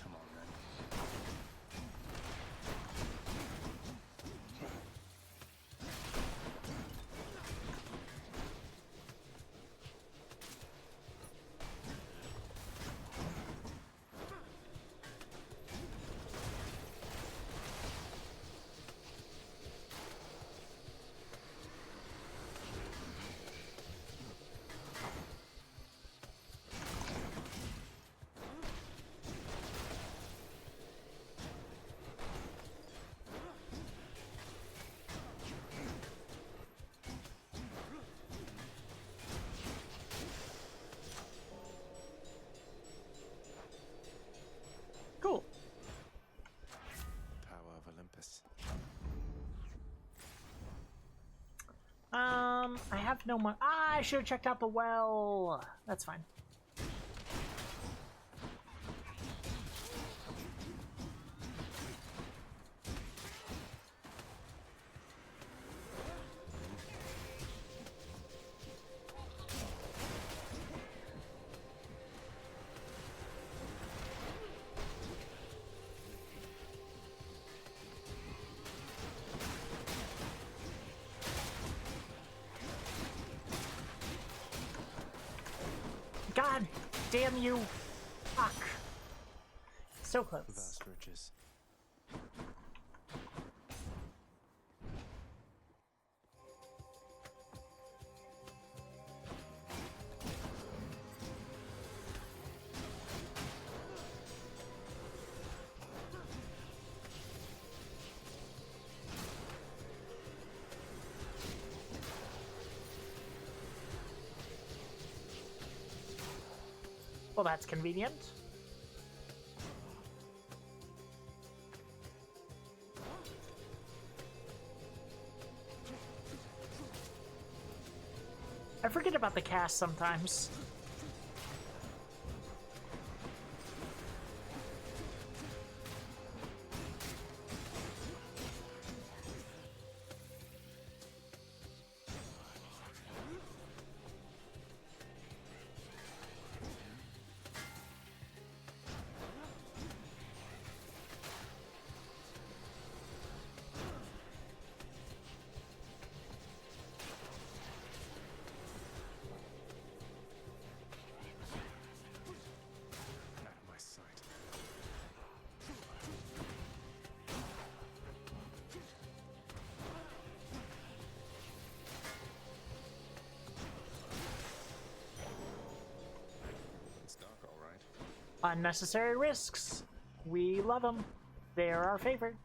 [SPEAKER 10] Come on, then.
[SPEAKER 3] Cool.
[SPEAKER 10] Power of Olympus.
[SPEAKER 3] I have no money. Ah, I should have checked out the well. That's fine. God damn you! Fuck. So close.
[SPEAKER 10] Vast riches.
[SPEAKER 3] Well, that's convenient. I forget about the cast sometimes. Unnecessary risks. We love them. They are our favorite.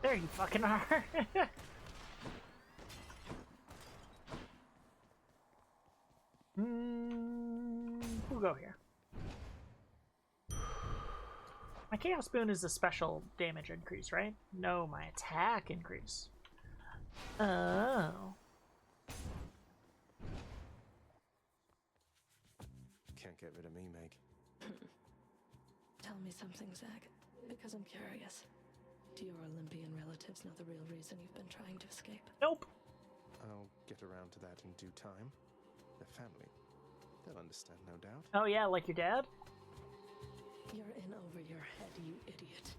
[SPEAKER 3] There you fucking are. We'll go here. My Chaos Boon is a special damage increase, right? No, my attack increase. Oh.
[SPEAKER 10] Can't get rid of me, Meg.
[SPEAKER 7] Tell me something, Zach, because I'm curious. Do your Olympian relatives know the real reason you've been trying to escape?
[SPEAKER 3] Nope.
[SPEAKER 10] I'll get around to that in due time. They're family. They'll understand, no doubt.
[SPEAKER 3] Oh yeah, like your dad?
[SPEAKER 7] You're in over your head, you idiot.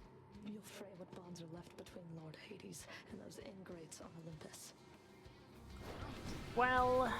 [SPEAKER 7] You'll fray what bonds are left between Lord Hades and those ingrates on Olympus.
[SPEAKER 3] Well...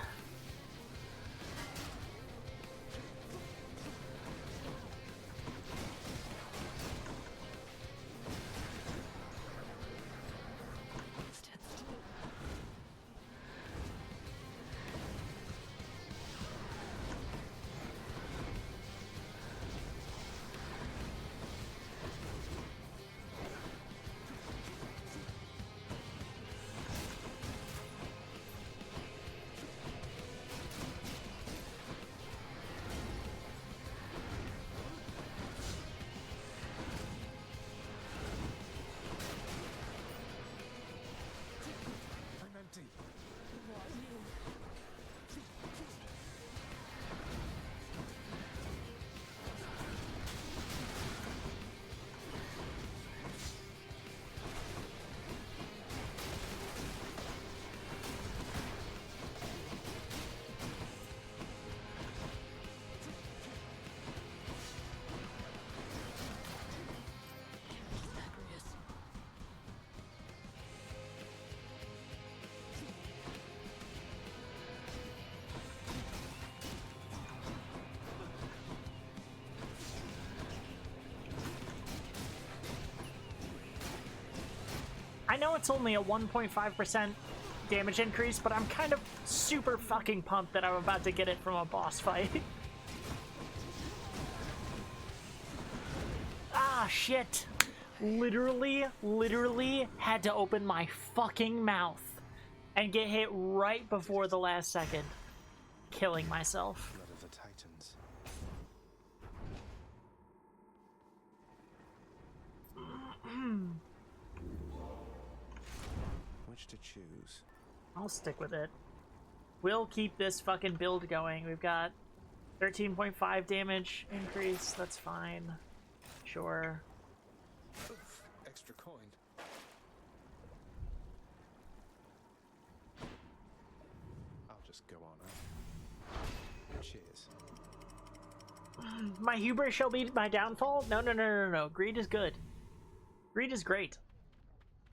[SPEAKER 3] I know it's only a 1.5% damage increase, but I'm kind of super fucking pumped that I'm about to get it from a boss fight. Ah, shit. Literally had to open my fucking mouth and get hit right before the last second. Killing myself.
[SPEAKER 10] Blood of the Titans. Which to choose?
[SPEAKER 3] I'll stick with it. We'll keep this fucking build going. We've got 13.5 damage increase. That's fine. Sure.
[SPEAKER 10] Oof, extra coin. I'll just go on up. Cheers.
[SPEAKER 3] My hubris shall be my downfall? No. Greed is good. Greed is great.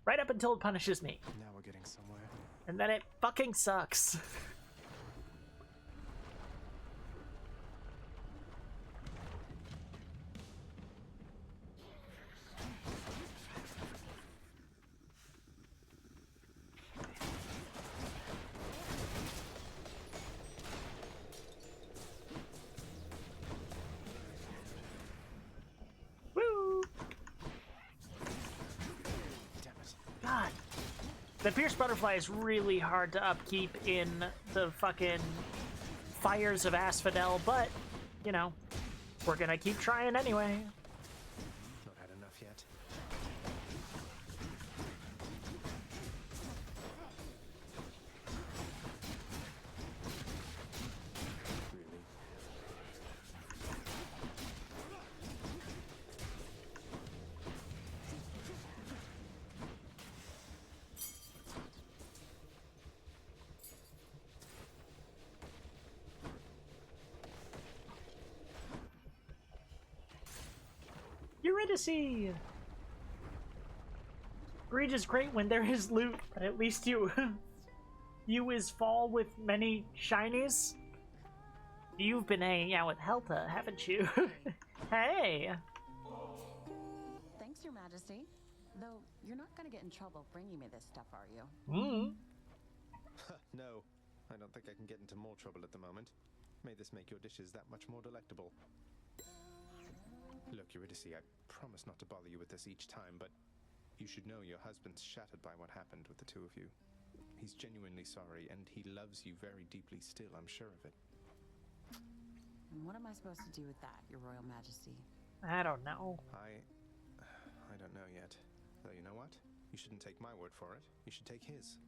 [SPEAKER 3] Right up until it punishes me.
[SPEAKER 10] Now we're getting somewhere.
[SPEAKER 3] And then it fucking sucks. Woo! God. The Pierce Butterfly is really hard to upkeep in the fucking fires of Asphodel, but, you know, we're gonna keep trying anyway.
[SPEAKER 10] Not had enough yet.
[SPEAKER 3] Fantasy! Greed is great when there is loot, but at least you is fall with many shinies. You've been hanging out with Helta, haven't you? Hey!
[SPEAKER 21] Thanks, Your Majesty. Though, you're not gonna get in trouble bringing me this stuff, are you?
[SPEAKER 4] No, I don't think I can get into more trouble at the moment. May this make your dishes that much more delectable. Look, Eurydice, I promise not to bother you with this each time, but you should know your husband's shattered by what happened with the two of you. He's genuinely sorry, and he loves you very deeply still, I'm sure of it.
[SPEAKER 21] And what am I supposed to do with that, Your Royal Majesty?
[SPEAKER 3] I don't know.
[SPEAKER 4] I don't know yet. Though you know what? You shouldn't take my word for it. You should take his.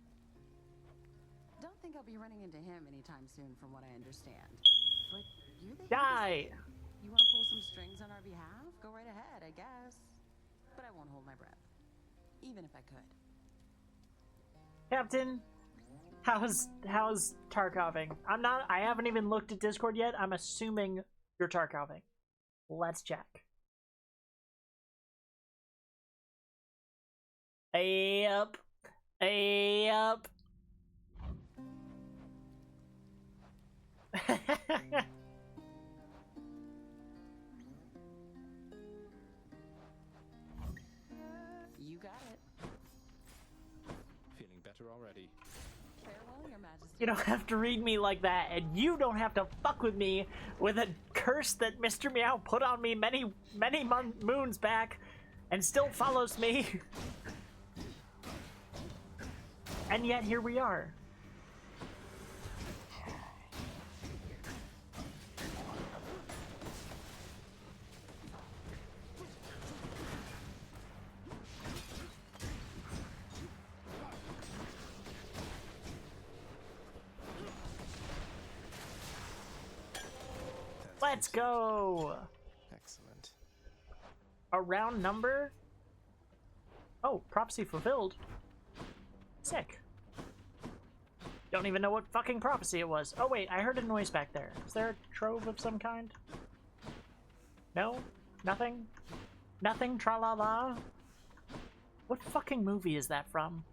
[SPEAKER 21] Don't think I'll be running into him anytime soon, from what I understand. But you're the
[SPEAKER 3] Die!
[SPEAKER 21] You want to pull some strings on our behalf? Go right ahead, I guess. But I won't hold my breath. Even if I could.
[SPEAKER 3] Captain, how's Tarkoving? I haven't even looked at Discord yet. I'm assuming you're Tarkoving. Let's check. Yep. Yep.
[SPEAKER 21] You got it.
[SPEAKER 4] Feeling better already.
[SPEAKER 21] Farewell, Your Majesty.
[SPEAKER 3] You don't have to read me like that, and you don't have to fuck with me with a curse that Mr. Meow put on me many moons back and still follows me. And yet here we are. Let's go!
[SPEAKER 4] Excellent.
[SPEAKER 3] A round number? Oh, prophecy fulfilled. Sick. Don't even know what fucking prophecy it was. Oh wait, I heard a noise back there. Is there a trove of some kind? No? Nothing? Nothing? Tra-la-la? What fucking movie is that from?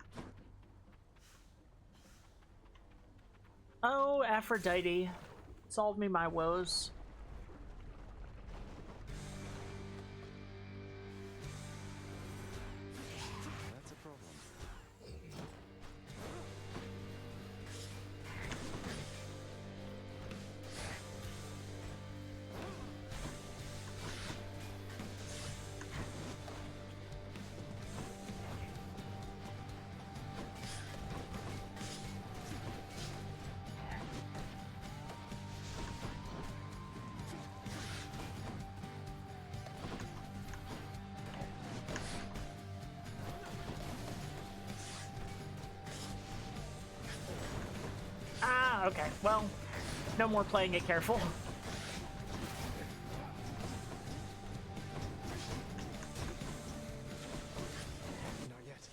[SPEAKER 3] Oh, Aphrodite. Solve me my woes.
[SPEAKER 4] That's a problem.
[SPEAKER 3] Ah, okay. Well, no more playing it careful.
[SPEAKER 4] Not yet.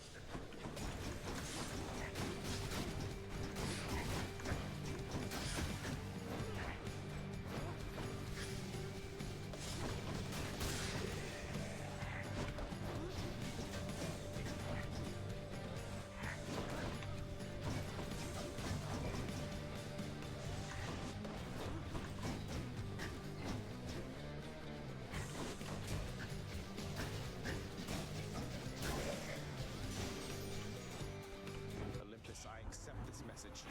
[SPEAKER 4] Olympus, I accept this message.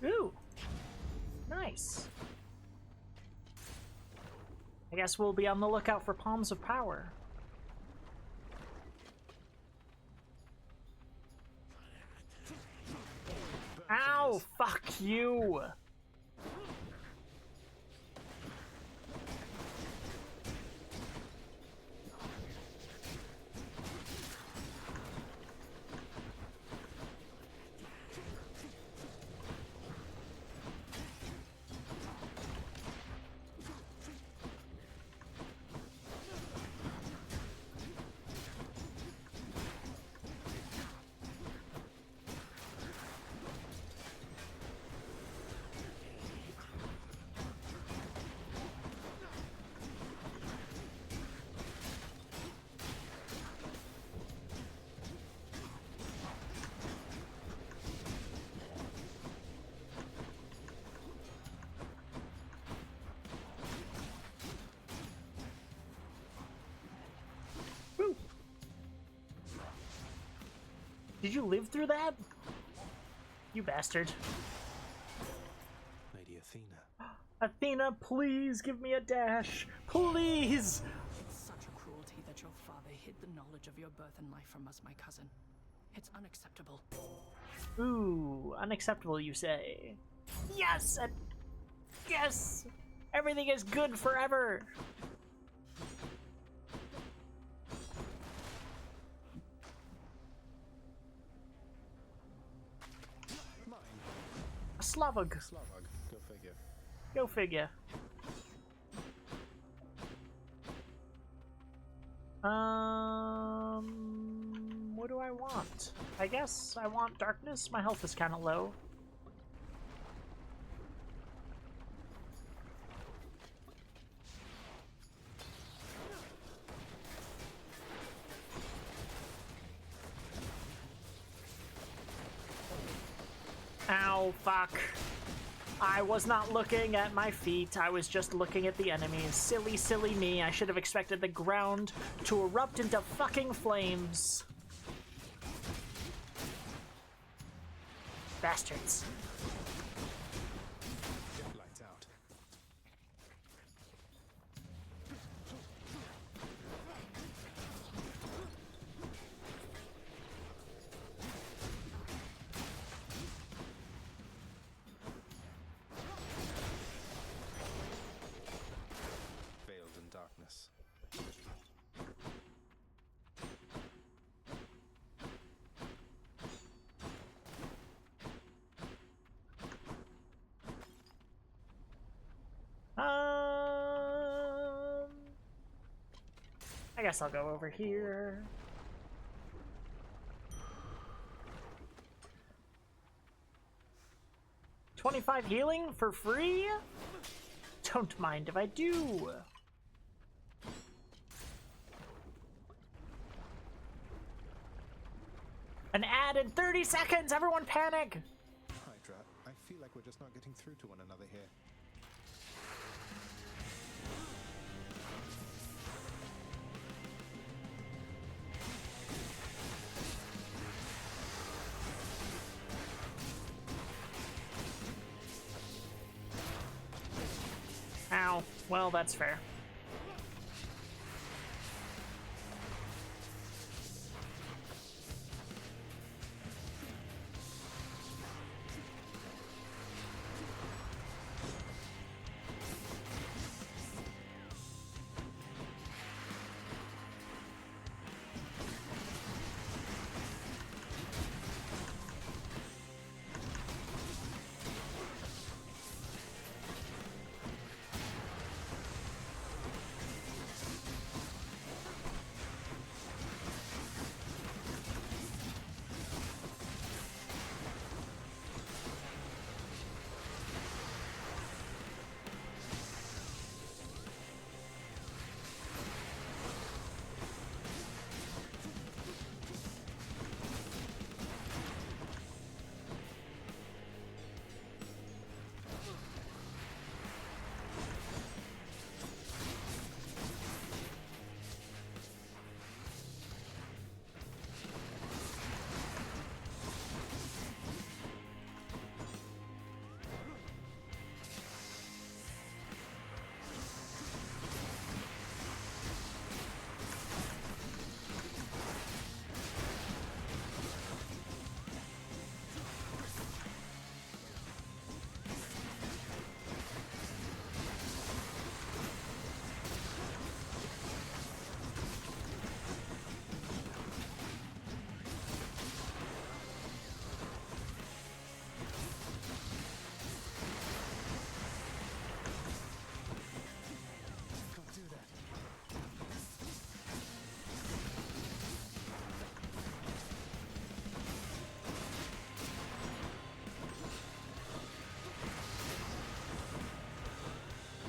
[SPEAKER 3] Ooh. Nice. I guess we'll be on the lookout for Palms of Power. Ow! Fuck you! Did you live through that? You bastard.
[SPEAKER 10] Lady Athena.
[SPEAKER 3] Athena, please give me a dash. Please!
[SPEAKER 8] It's such a cruelty that your father hid the knowledge of your birth and life from us, my cousin. It's unacceptable.
[SPEAKER 3] Ooh, unacceptable, you say. Yes! Yes! Everything is good forever!
[SPEAKER 4] Mine.
[SPEAKER 3] A Slavog.
[SPEAKER 4] Slavog. Go figure.
[SPEAKER 3] Go figure. What do I want? I guess I want darkness. My health is kind of low. Ow, fuck. I was not looking at my feet, I was just looking at the enemies. Silly, silly me, I should have expected the ground to erupt into fucking flames. Bastards.
[SPEAKER 4] Lights out. Veiled in darkness.
[SPEAKER 3] I guess I'll go over here. $25 healing for free? Don't mind if I do. An ad in 30 seconds! Everyone panic!
[SPEAKER 4] Hydra, I feel like we're just not getting through to one another here.
[SPEAKER 3] Ow. Well, that's fair.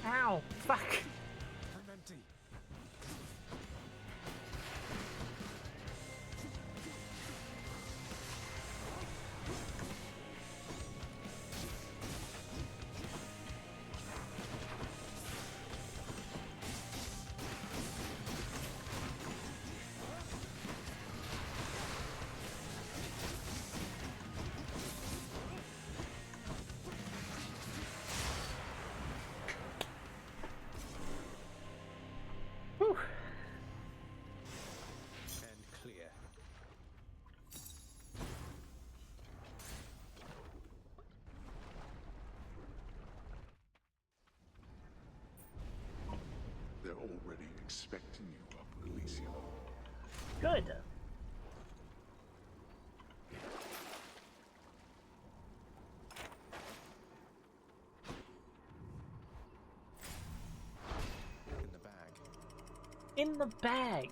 [SPEAKER 3] Ow! Fuck!
[SPEAKER 4] I'm empty.
[SPEAKER 11] expecting you up, Elysium.
[SPEAKER 3] Good.
[SPEAKER 4] In the bag.
[SPEAKER 3] In the bag.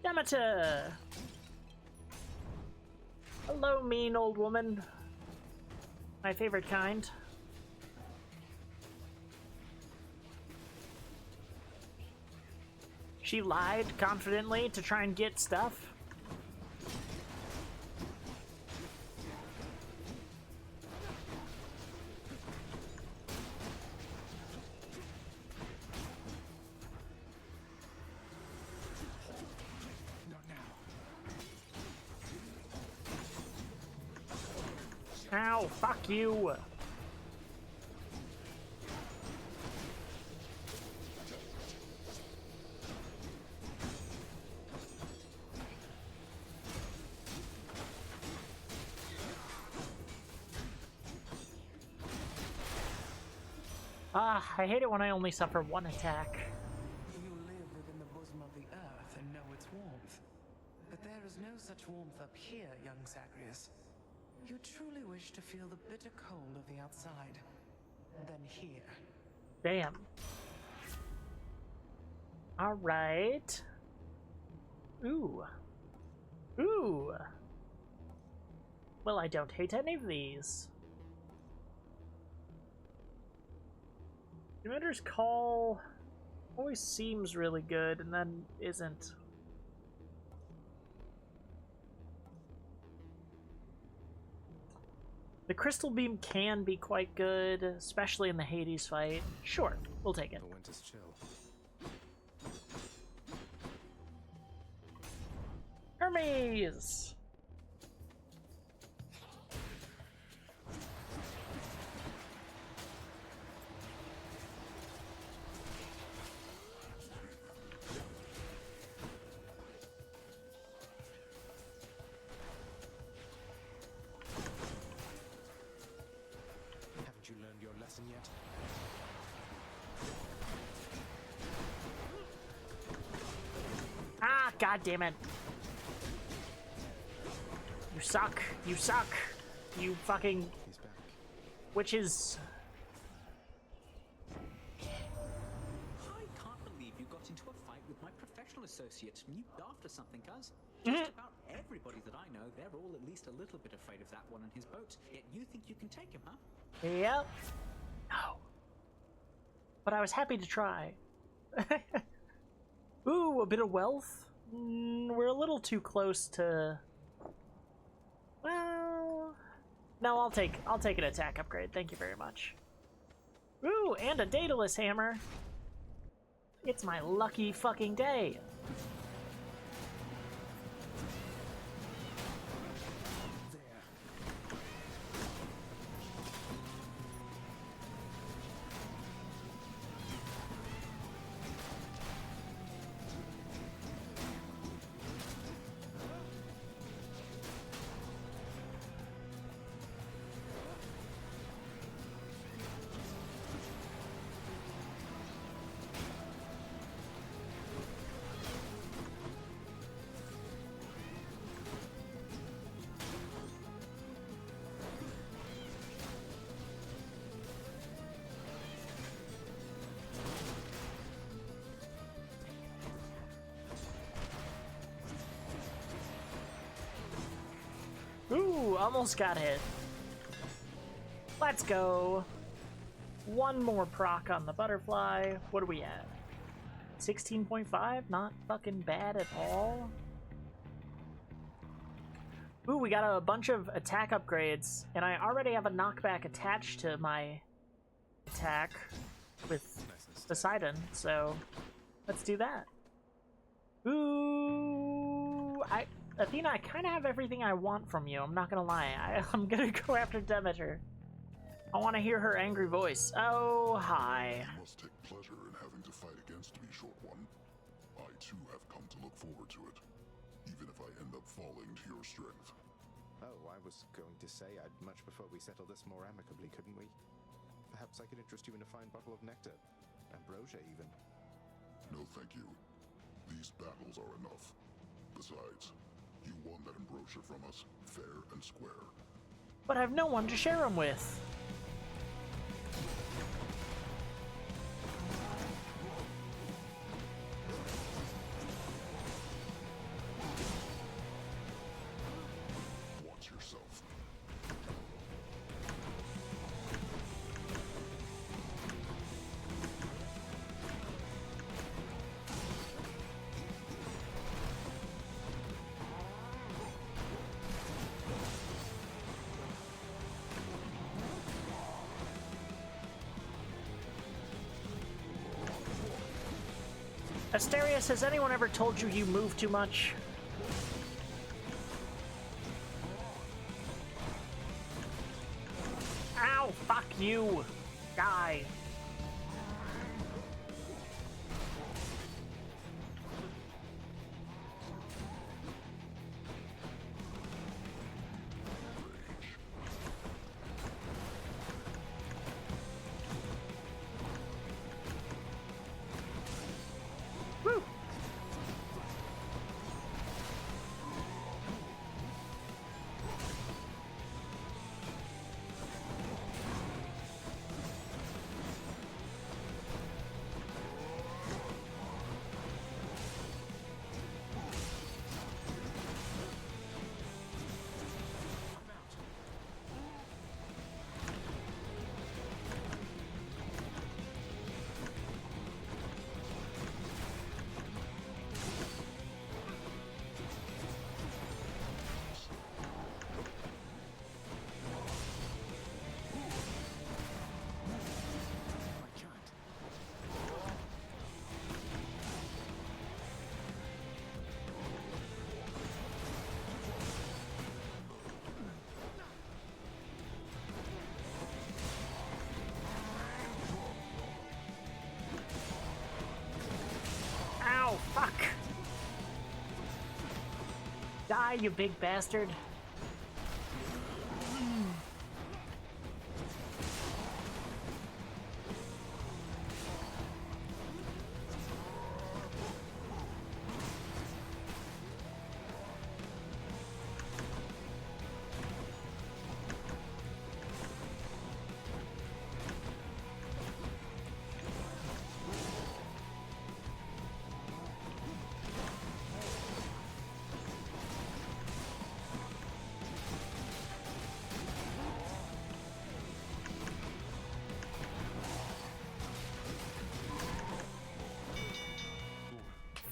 [SPEAKER 3] Demeter! Hello, mean old woman. My favorite kind. She lied confidently to try and get stuff. Ow, fuck you. Ah, I hate it when I only suffer one attack.
[SPEAKER 2] You live within the bosom of the earth and know its warmth. But there is no such warmth up here, young Zagreus. You truly wish to feel the bitter cold of the outside. Then here.
[SPEAKER 3] Damn. Alright. Ooh. Ooh. Well, I don't hate any of these. Commander's Call always seems really good and then isn't. The Crystal Beam can be quite good, especially in the Hades fight. Sure, we'll take it.
[SPEAKER 4] The winter's chill.
[SPEAKER 3] Hermes!
[SPEAKER 4] Haven't you learned your lesson yet?
[SPEAKER 3] Ah, god damn it. You suck. You suck. You fucking witches.
[SPEAKER 9] I can't believe you got into a fight with my professional associate. You after something, cuz.
[SPEAKER 3] Mm-hmm.
[SPEAKER 9] Just about everybody that I know, they're all at least a little bit afraid of that one and his boat. Yet you think you can take him, huh?
[SPEAKER 3] Yep. No. But I was happy to try. Ooh, a bit of wealth? We're a little too close to... Well... No, I'll take an attack upgrade. Thank you very much. Ooh, and a Daedalus hammer. It's my lucky fucking day. Ooh, almost got hit. Let's go. One more proc on the butterfly. What are we at? 16.5? Not fucking bad at all. Ooh, we got a bunch of attack upgrades, and I already have a knockback attached to my attack with Poseidon, so let's do that. Ooh, Athena, I kind of have everything I want from you. I'm not gonna lie. I'm gonna go after Demeter. I want to hear her angry voice. Oh, hi.
[SPEAKER 11] You must take pleasure in having to fight against me, short one. I too have come to look forward to it, even if I end up falling to your strength.
[SPEAKER 4] Oh, I was going to say I'd much prefer we settle this more amicably, couldn't we? Perhaps I could interest you in a fine bottle of nectar. Ambrosia, even.
[SPEAKER 11] No, thank you. These battles are enough. Besides, you won that ambrosia from us, fair and square.
[SPEAKER 3] But I've no one to share them with.
[SPEAKER 11] Watch yourself.
[SPEAKER 3] Asterius, has anyone ever told you you move too much? Ow, fuck you! Die. Ow, fuck! Die, you big bastard!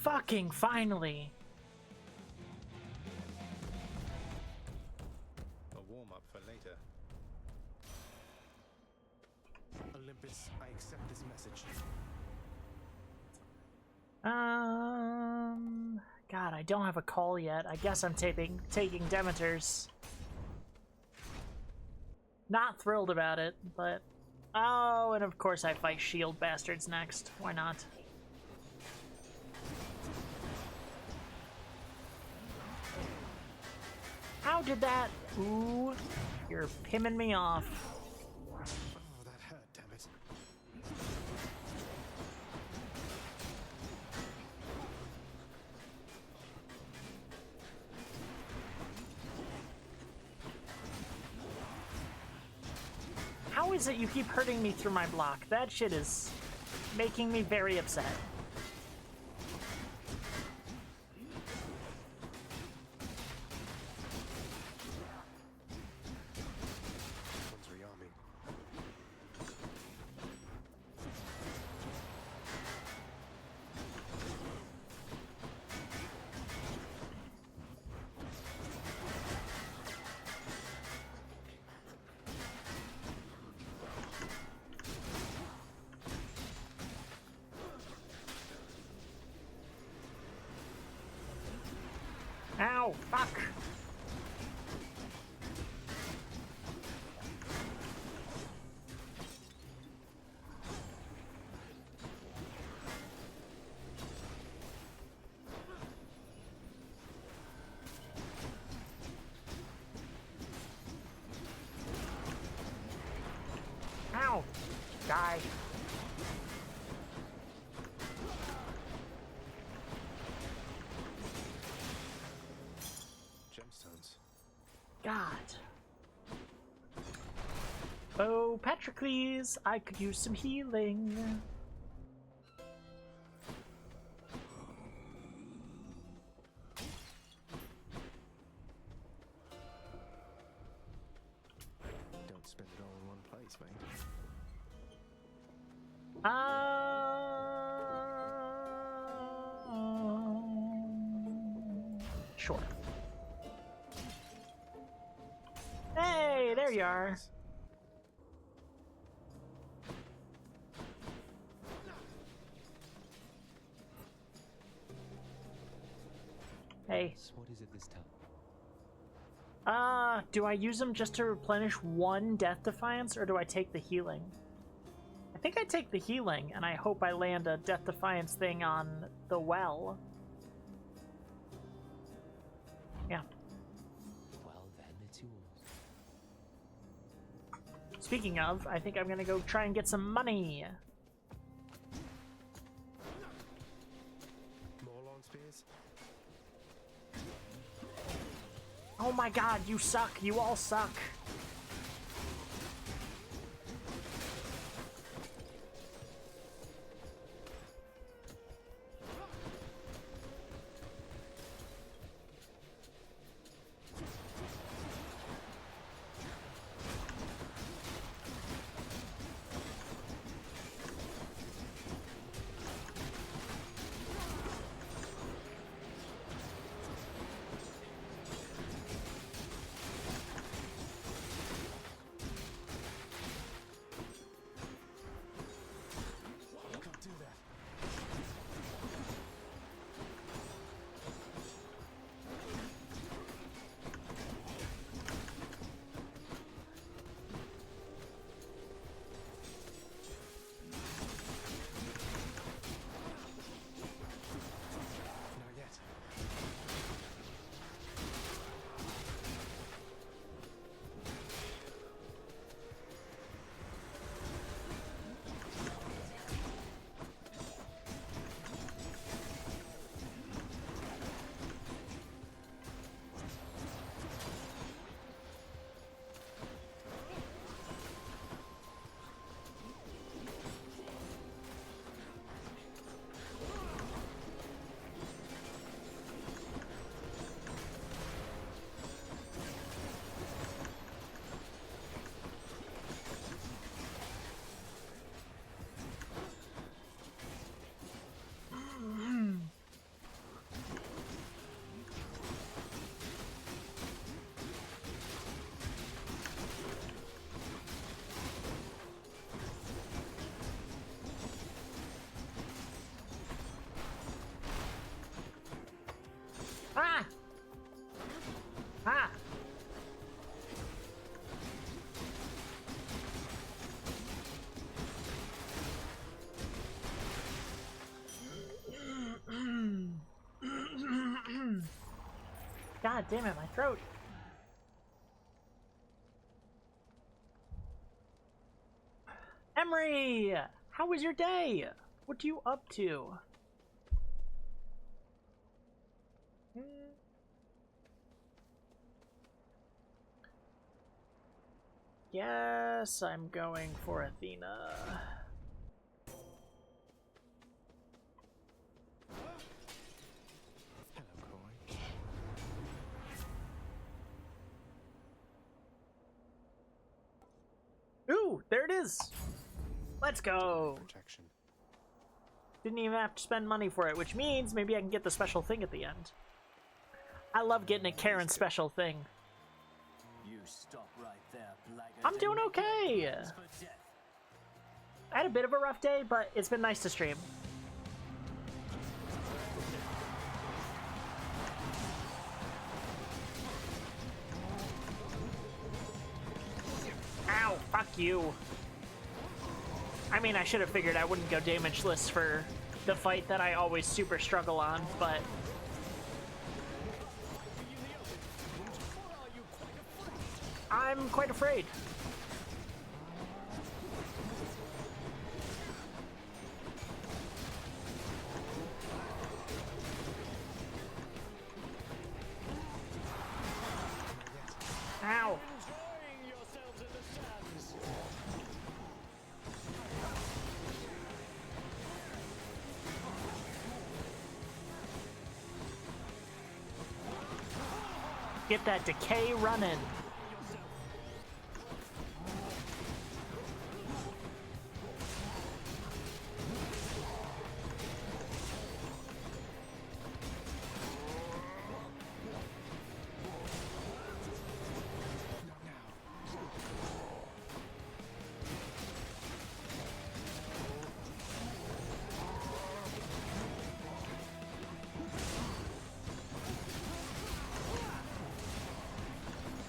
[SPEAKER 3] Fucking finally!
[SPEAKER 10] A warm-up for later. Olympus, I accept this message.
[SPEAKER 3] God, I don't have a call yet. I guess I'm taking Demeter's. Not thrilled about it, but... Oh, and of course I fight shield bastards next. Why not? How did that? Ooh, you're pimming me off.
[SPEAKER 10] Oh, that hurt, damn it.
[SPEAKER 3] How is it you keep hurting me through my block? That shit is making me very upset. Ow, fuck! Die.
[SPEAKER 10] Gemstones.
[SPEAKER 3] God. Oh, Patrocles, I could use some healing.
[SPEAKER 10] Don't spend it all in one place, mate.
[SPEAKER 3] Sure. Hey, there you are. Hey.
[SPEAKER 13] What is it this time?
[SPEAKER 3] Do I use them just to replenish one Death Defiance, or do I take the healing? I think I take the healing, and I hope I land a Death Defiance thing on the well. Yeah.
[SPEAKER 13] Well, then it's yours.
[SPEAKER 3] Speaking of, I think I'm gonna go try and get some money.
[SPEAKER 10] More lawn spears?
[SPEAKER 3] Oh my god, you suck. You all suck. Ah! Ah! God damn it, my throat. Emery! How was your day? What are you up to? Yes, I'm going for Athena. Ooh, there it is! Let's go!
[SPEAKER 10] Protection.
[SPEAKER 3] Didn't even have to spend money for it, which means maybe I can get the special thing at the end. I love getting a Karen special thing.
[SPEAKER 13] You stop right there, blackguard.
[SPEAKER 3] I'm doing okay! I had a bit of a rough day, but it's been nice to stream. Ow, fuck you. I mean, I should have figured I wouldn't go damageless for the fight that I always super struggle on, but... I'm quite afraid. Get that decay running.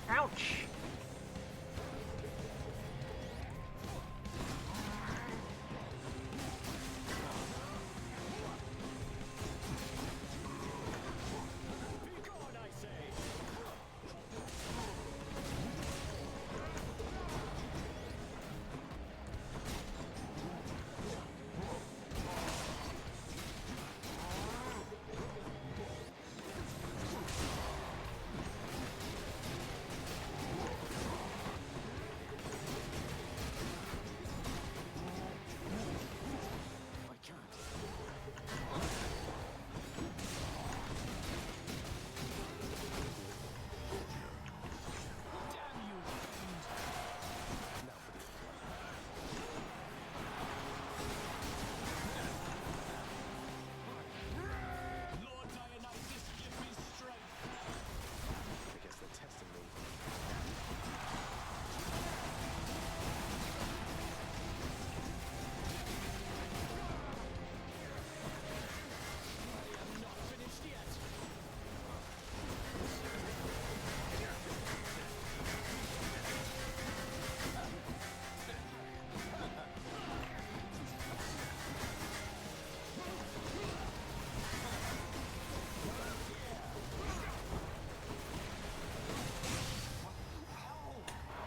[SPEAKER 3] Ouch!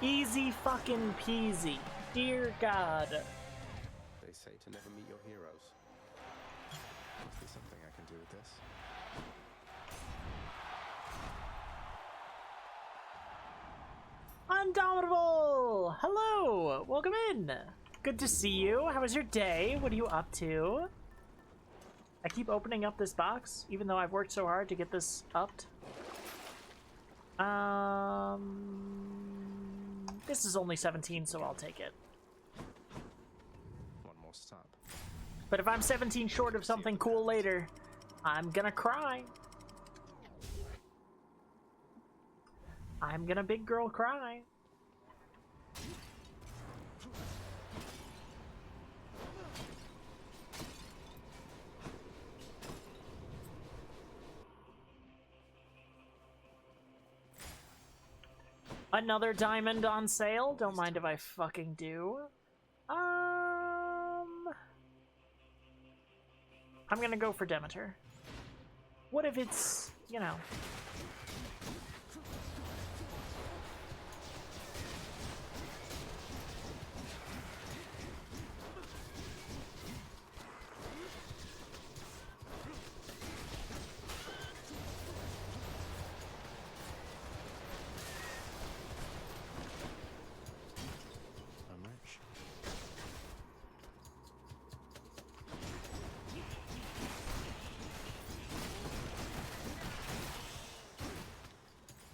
[SPEAKER 3] Easy fucking peasy. Dear God.
[SPEAKER 10] They say to never meet your heroes. Must be something I can do with this.
[SPEAKER 3] Undomitable! Hello! Welcome in! Good to see you. How was your day? What are you up to? I keep opening up this box, even though I've worked so hard to get this upped. This is only 17, so I'll take it.
[SPEAKER 10] One more stop.
[SPEAKER 3] But if I'm 17 short of something cool later, I'm gonna cry. I'm gonna big girl cry. Another diamond on sale? Don't mind if I fucking do. I'm gonna go for Demeter. What if it's, you know...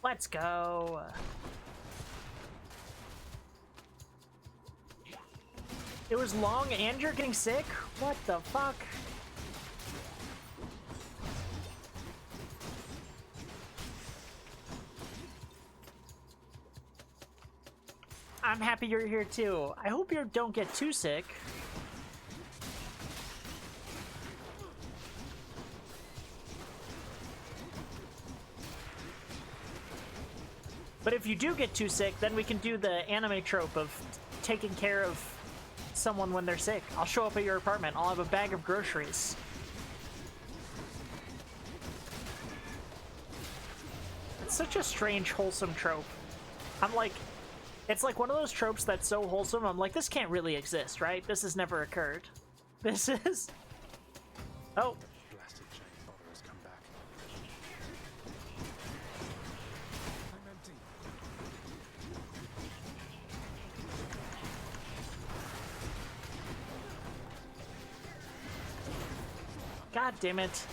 [SPEAKER 3] Let's go. It was long and you're getting sick? What the fuck? I'm happy you're here too. I hope you don't get too sick. But if you do get too sick, then we can do the anime trope of taking care of someone when they're sick. I'll show up at your apartment. I'll have a bag of groceries. It's such a strange, wholesome trope. I'm like, it's like one of those tropes that's so wholesome, I'm like, this can't really exist, right? This has never occurred. This is... Oh.
[SPEAKER 10] Blasted giant bother has come back. I'm empty.
[SPEAKER 3] God damn it.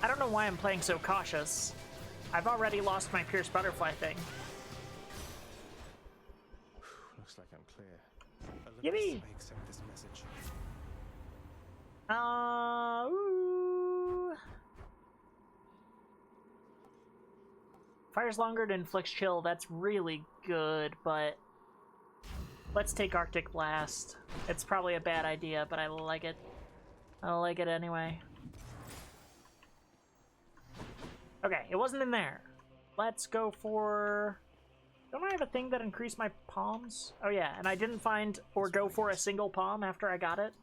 [SPEAKER 3] I don't know why I'm playing so cautious. I've already lost my Pierce Butterfly thing.
[SPEAKER 10] Looks like I'm clear.
[SPEAKER 3] Yippee!
[SPEAKER 10] I accept this message.
[SPEAKER 3] Ooh. Fires longer and inflicts chill. That's really good, but let's take Arctic Blast. It's probably a bad idea, but I like it. I like it anyway. Okay, it wasn't in there. Let's go for... Don't I have a thing that increased my palms? Oh yeah, and I didn't find or go for a single palm after I got it.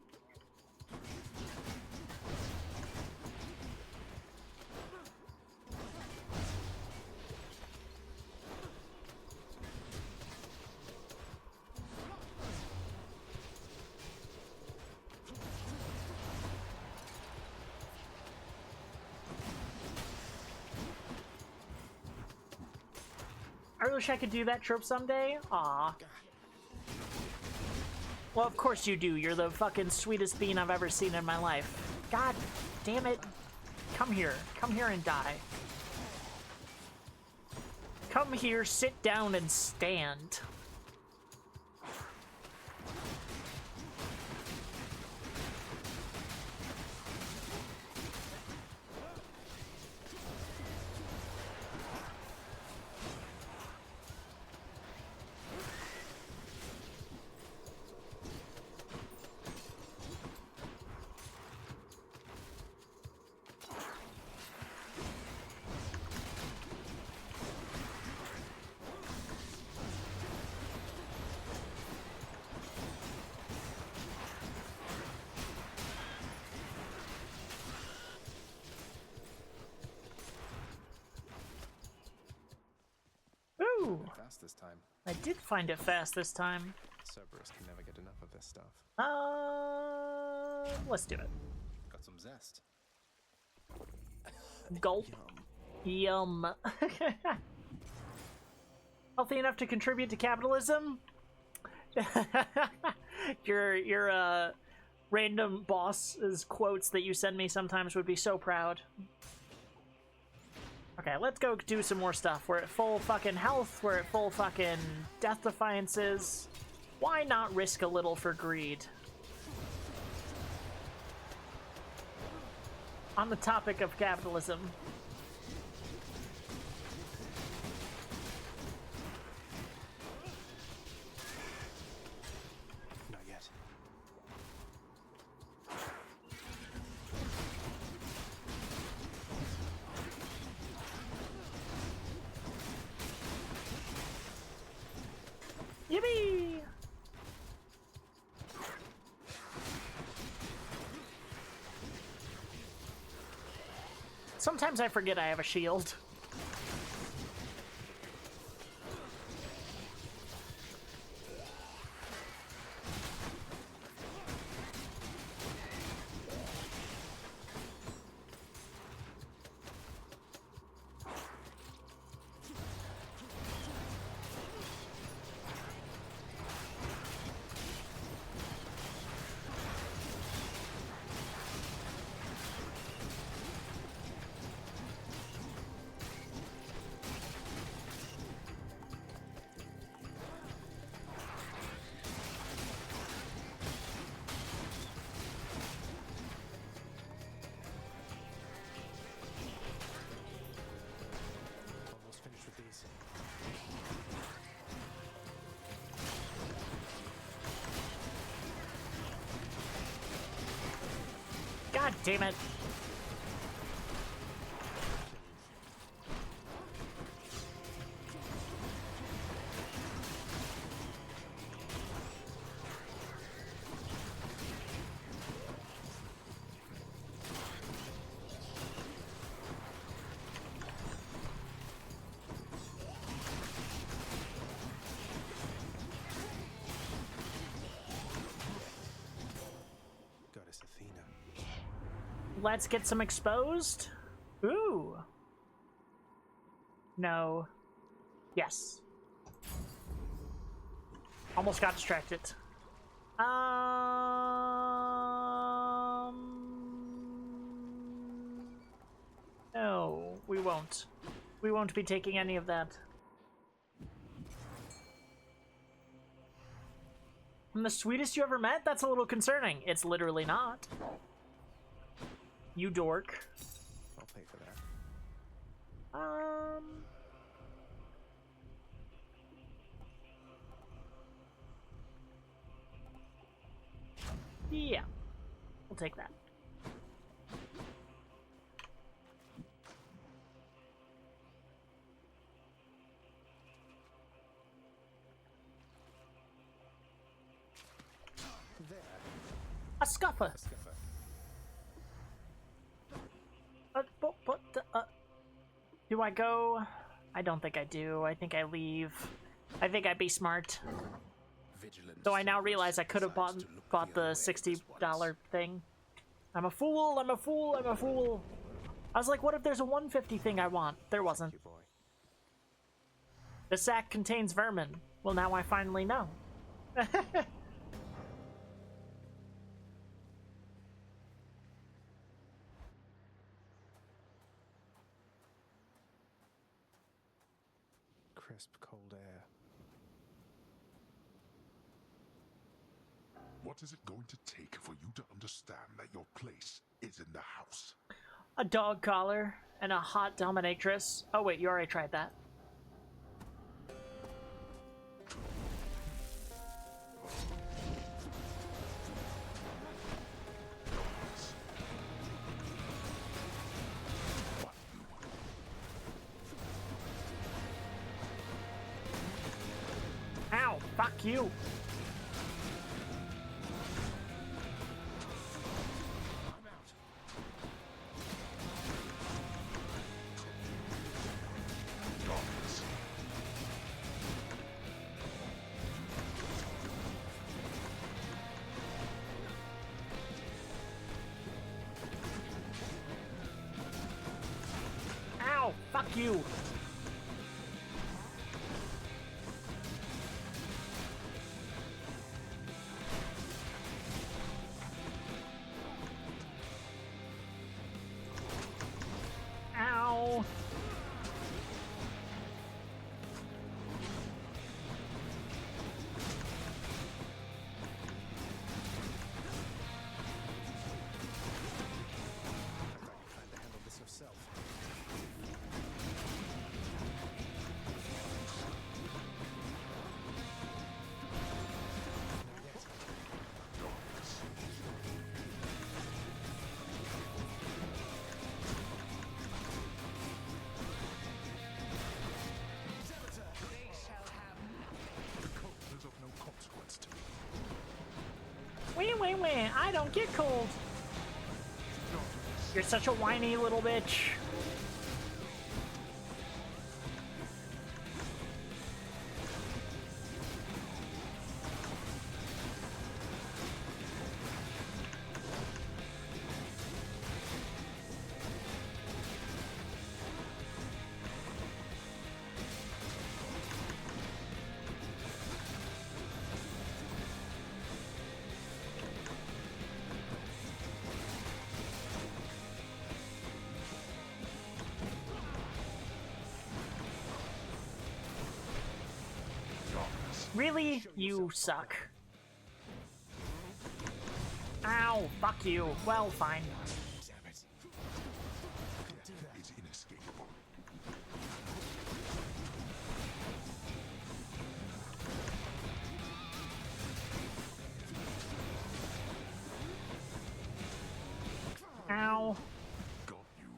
[SPEAKER 3] I wish I could do that trope someday. Aw. Well, of course you do. You're the fucking sweetest bean I've ever seen in my life. God damn it. Come here. Come here and die. Come here, sit down, and stand.
[SPEAKER 10] Fast this time.
[SPEAKER 3] I did find it fast this time.
[SPEAKER 10] Cerberus can never get enough of this stuff.
[SPEAKER 3] Let's do it.
[SPEAKER 10] Got some zest.
[SPEAKER 3] Gulp. Yum. Healthy enough to contribute to capitalism? your random boss's quotes that you send me sometimes would be so proud. Okay, let's go do some more stuff. We're at full fucking health. We're at full fucking death defiances. Why not risk a little for greed? On the topic of capitalism.
[SPEAKER 10] Not yet.
[SPEAKER 3] Yippee! Sometimes I forget I have a shield. God damn it.
[SPEAKER 10] Goddess Athena.
[SPEAKER 3] Let's get some exposed. Ooh. No. Yes. Almost got distracted. No, we won't. We won't be taking any of that. I'm the sweetest you ever met? That's a little concerning. It's literally not. You dork.
[SPEAKER 10] I'll pay for that.
[SPEAKER 3] Yeah. We'll take that.
[SPEAKER 10] There.
[SPEAKER 3] A scuffer. Do I go? I don't think I do. I think I leave. I think I'd be smart. Though I now realize I could have bought the $60 thing. I'm a fool, I'm a fool, I'm a fool. I was like, what if there's a $150 thing I want? There wasn't. The sack contains vermin. Well, now I finally know.
[SPEAKER 10] Crisp, cold air.
[SPEAKER 11] What is it going to take for you to understand that your place is in the house?
[SPEAKER 3] A dog collar and a hot dominatrix. Oh wait, you already tried that. Ow, fuck you. Ow, fuck you. Ow.
[SPEAKER 10] Plan to handle this yourself.
[SPEAKER 11] Is of no consequence to me.
[SPEAKER 3] Wait, I don't get cold. You're such a whiny little bitch. Really? You suck. Ow, fuck you. Well, fine.
[SPEAKER 11] Death is inescapable.
[SPEAKER 3] Ow.
[SPEAKER 11] Got you.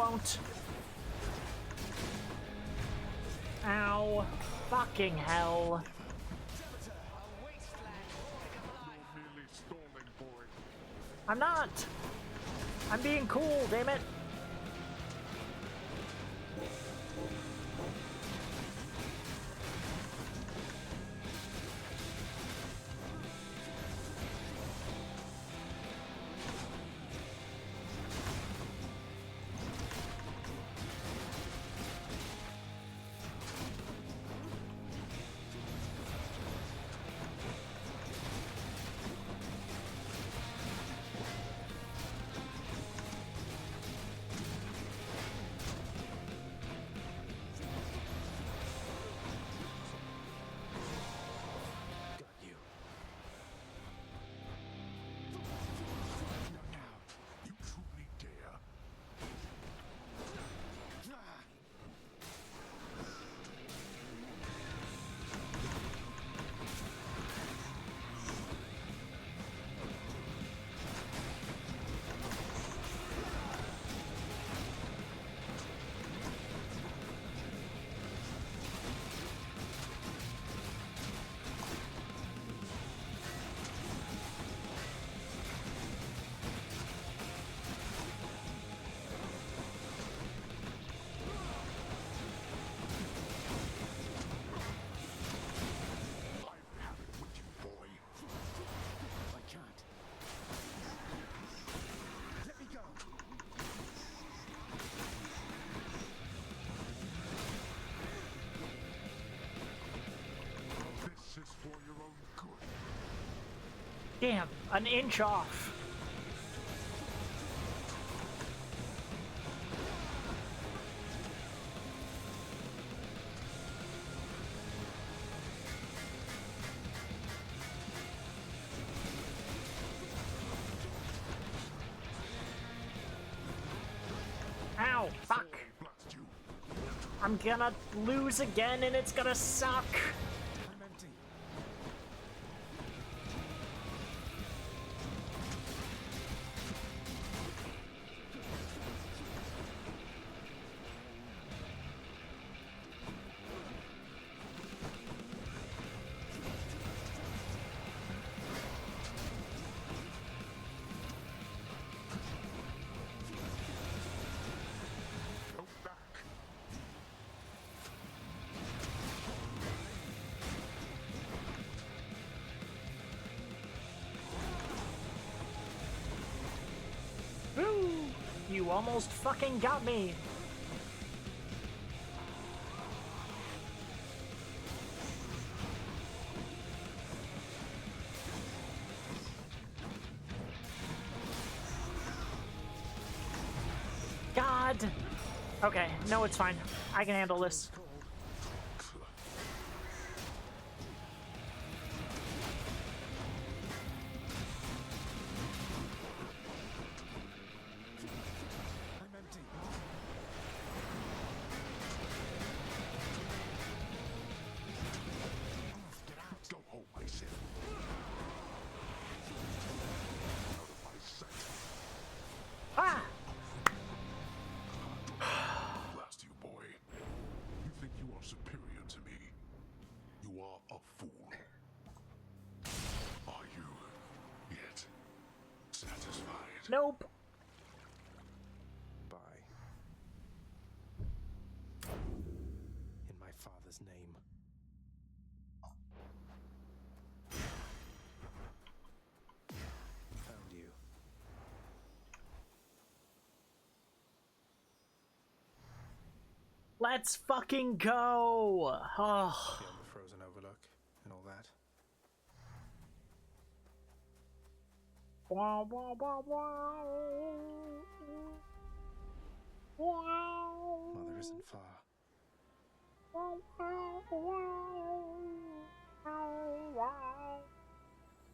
[SPEAKER 3] won't. Ow. Fucking hell. I'm not. I'm being cool, damn it. Damn, an inch off. Ow, fuck. I'm gonna lose again and it's gonna suck. You almost fucking got me. God. Okay, no, it's fine. I can handle this. Nope.
[SPEAKER 10] Bye. In my father's name. Found you.
[SPEAKER 3] Let's fucking go! Oh.
[SPEAKER 10] Beyond the frozen overlook and all that.
[SPEAKER 3] Wow, wow, wow, wow.
[SPEAKER 10] Mother isn't far.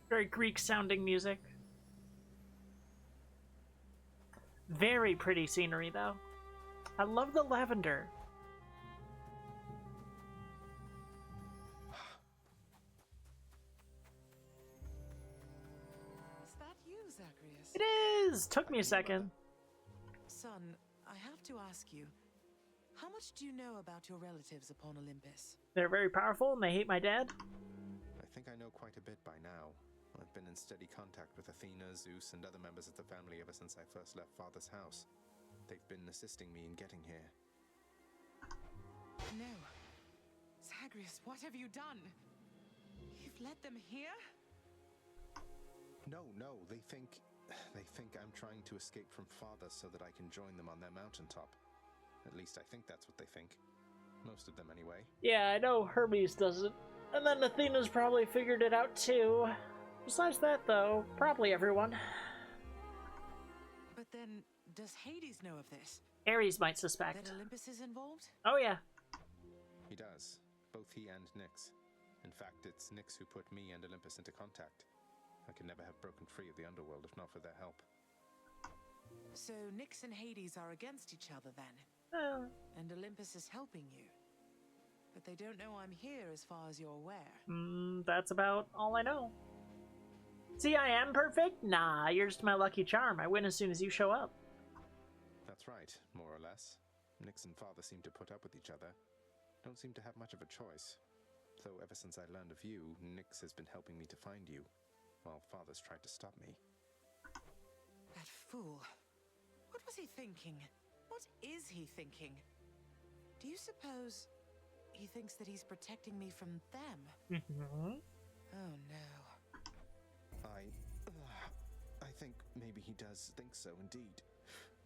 [SPEAKER 3] Very Greek sounding music. Very pretty scenery though. I love the lavender.
[SPEAKER 2] Is that you, Zagreus?
[SPEAKER 3] It is! Took me a second.
[SPEAKER 2] Son, I have to ask you, how much do you know about your relatives upon Olympus?
[SPEAKER 3] They're very powerful and they hate my dad?
[SPEAKER 4] I think I know quite a bit by now. I've been in steady contact with Athena, Zeus, and other members of the family ever since I first left Father's house. They've been assisting me in getting here.
[SPEAKER 2] No. Zagreus, what have you done? You've led them here?
[SPEAKER 4] No, they think I'm trying to escape from Father so that I can join them on their mountaintop. At least I think that's what they think. Most of them, anyway.
[SPEAKER 3] Yeah, I know Hermes doesn't. And then Athena's probably figured it out too. Besides that, though, probably everyone.
[SPEAKER 2] But then, does Hades know of this?
[SPEAKER 3] Ares might suspect.
[SPEAKER 2] That Olympus is involved?
[SPEAKER 3] Oh, yeah.
[SPEAKER 4] He does. Both he and Nyx. In fact, it's Nyx who put me and Olympus into contact. I could never have broken free of the underworld if not for their help.
[SPEAKER 2] So Nyx and Hades are against each other then? And Olympus is helping you? But they don't know I'm here as far as you're aware.
[SPEAKER 3] That's about all I know. See, I am perfect? Nah, you're just my lucky charm. I win as soon as you show up.
[SPEAKER 4] That's right, more or less. Nyx and Father seem to put up with each other. Don't seem to have much of a choice. Though ever since I learned of you, Nyx has been helping me to find you, while Father's tried to stop me.
[SPEAKER 2] That fool. What was he thinking? What is he thinking? Do you suppose he thinks that he's protecting me from them? Oh no.
[SPEAKER 4] I think maybe he does think so indeed.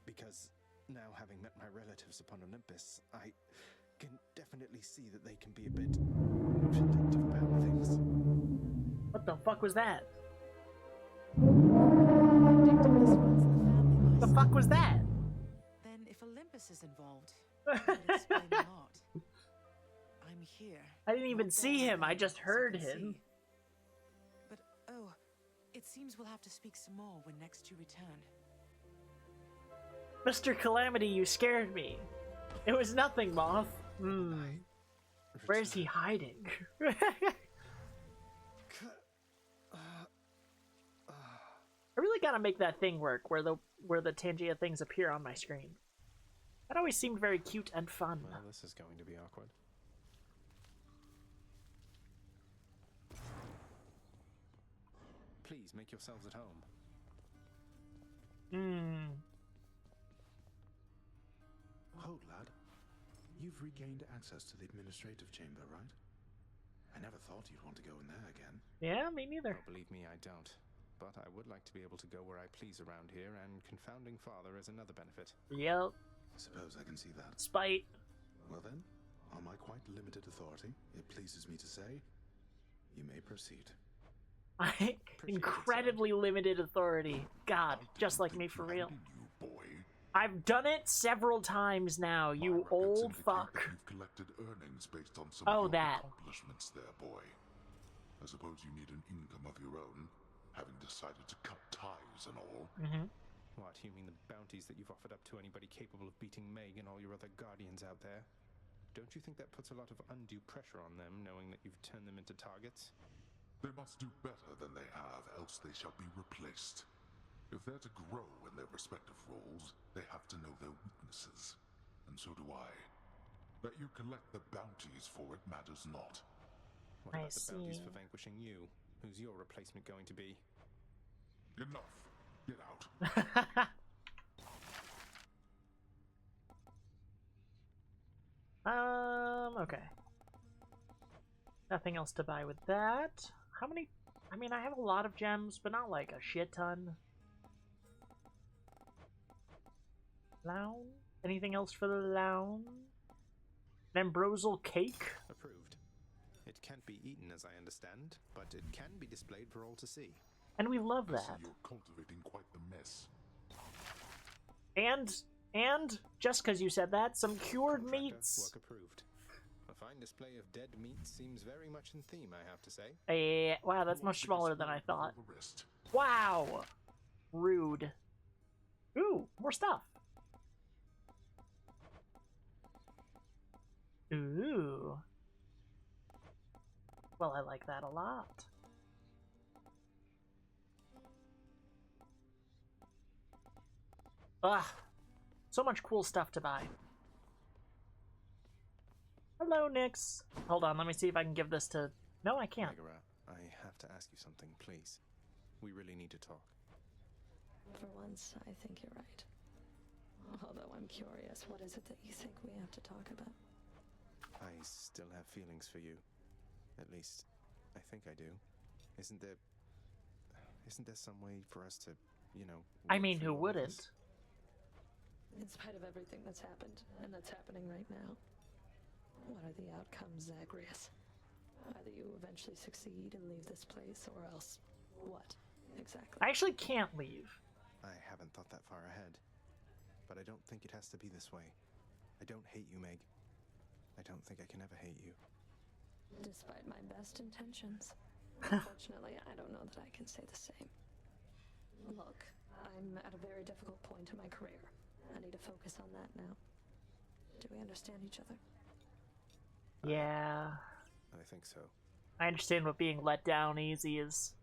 [SPEAKER 4] Because now having met my relatives upon Olympus, I can definitely see that they can be a bit vindictive about things.
[SPEAKER 3] What the fuck was that?
[SPEAKER 2] Vindictiveness runs in the family,
[SPEAKER 3] The fuck was that?
[SPEAKER 2] Then if Olympus is involved, that would explain a lot. I'm here.
[SPEAKER 3] I didn't even see him, I just heard him.
[SPEAKER 2] But oh, it seems we'll have to speak some more when next you return.
[SPEAKER 3] Mr. Calamity, you scared me. It was nothing, Moth. Where is he hiding? I really gotta make that thing work where the Tangia things appear on my screen. That always seemed very cute and fun.
[SPEAKER 4] Well, this is going to be awkward. Please make yourselves at home.
[SPEAKER 14] Hold, lad. You've regained access to the administrative chamber, right? I never thought you'd want to go in there again.
[SPEAKER 3] Yeah, me neither.
[SPEAKER 4] Oh, believe me, I don't. But I would like to be able to go where I please around here, and confounding Father is another benefit.
[SPEAKER 3] Yep.
[SPEAKER 14] Suppose I can see that.
[SPEAKER 3] Spite.
[SPEAKER 14] Well then, on my quite limited authority, it pleases me to say, you may proceed.
[SPEAKER 3] I incredibly limited authority. God, just like me for real. I've done it several times now, you old fuck.
[SPEAKER 11] You've collected earnings based on some
[SPEAKER 3] Oh,
[SPEAKER 11] of your
[SPEAKER 3] that.
[SPEAKER 11] accomplishments there, boy. I suppose you need an income of your own, having decided to cut ties and all.
[SPEAKER 4] What, you mean the bounties that you've offered up to anybody capable of beating Meg and all your other guardians out there? Don't you think that puts a lot of undue pressure on them, knowing that you've turned them into targets?
[SPEAKER 11] They must do better than they have, else they shall be replaced. If they're to grow in their respective roles, they have to know their weaknesses. And so do I. That you collect the bounties for it matters not.
[SPEAKER 4] What about the bounties for vanquishing you? Who's your replacement going to be?
[SPEAKER 11] Enough. Get out.
[SPEAKER 3] Okay. Nothing else to buy with that. How many? I mean, I have a lot of gems, but not like a shit ton. Lounge? Anything else for the lounge? An ambrosial cake?
[SPEAKER 4] Approved. It can't be eaten, as I understand, but it can be displayed for all to see.
[SPEAKER 3] And we love
[SPEAKER 11] I see
[SPEAKER 3] that.
[SPEAKER 11] you're cultivating quite the mess.
[SPEAKER 3] And just because you said that, some cured meats.
[SPEAKER 4] Work approved. A fine display of dead meat seems very much in theme, I have to say.
[SPEAKER 3] Wow, that's much smaller than I thought. Wow! Rude. Ooh, more stuff. Ooh. Well, I like that a lot. Ah, So much cool stuff to buy. Hello, Nyx. Hold on, let me see if I can give this to... No, I can't.
[SPEAKER 4] Megara, I have to ask you something, please. We really need to talk.
[SPEAKER 7] For once, I think you're right. Although I'm curious, what is it that you think we have to talk about?
[SPEAKER 4] I still have feelings for you. At least, I think I do. Isn't there some way for us to, you know...
[SPEAKER 3] I mean, who wouldn't?
[SPEAKER 7] In spite of everything that's happened, and that's happening right now, what are the outcomes, Zagreus? Either you eventually succeed and leave this place, or else what, exactly?
[SPEAKER 3] I actually can't leave.
[SPEAKER 4] I haven't thought that far ahead. But I don't think it has to be this way. I don't hate you, Meg. I don't think I can ever hate you.
[SPEAKER 7] Despite my best intentions. Unfortunately, I don't know that I can say the same. Look, I'm at a very difficult point in my career. I need to focus on that now. Do we understand each other?
[SPEAKER 3] Yeah.
[SPEAKER 4] I think so.
[SPEAKER 3] I understand what being let down easy is.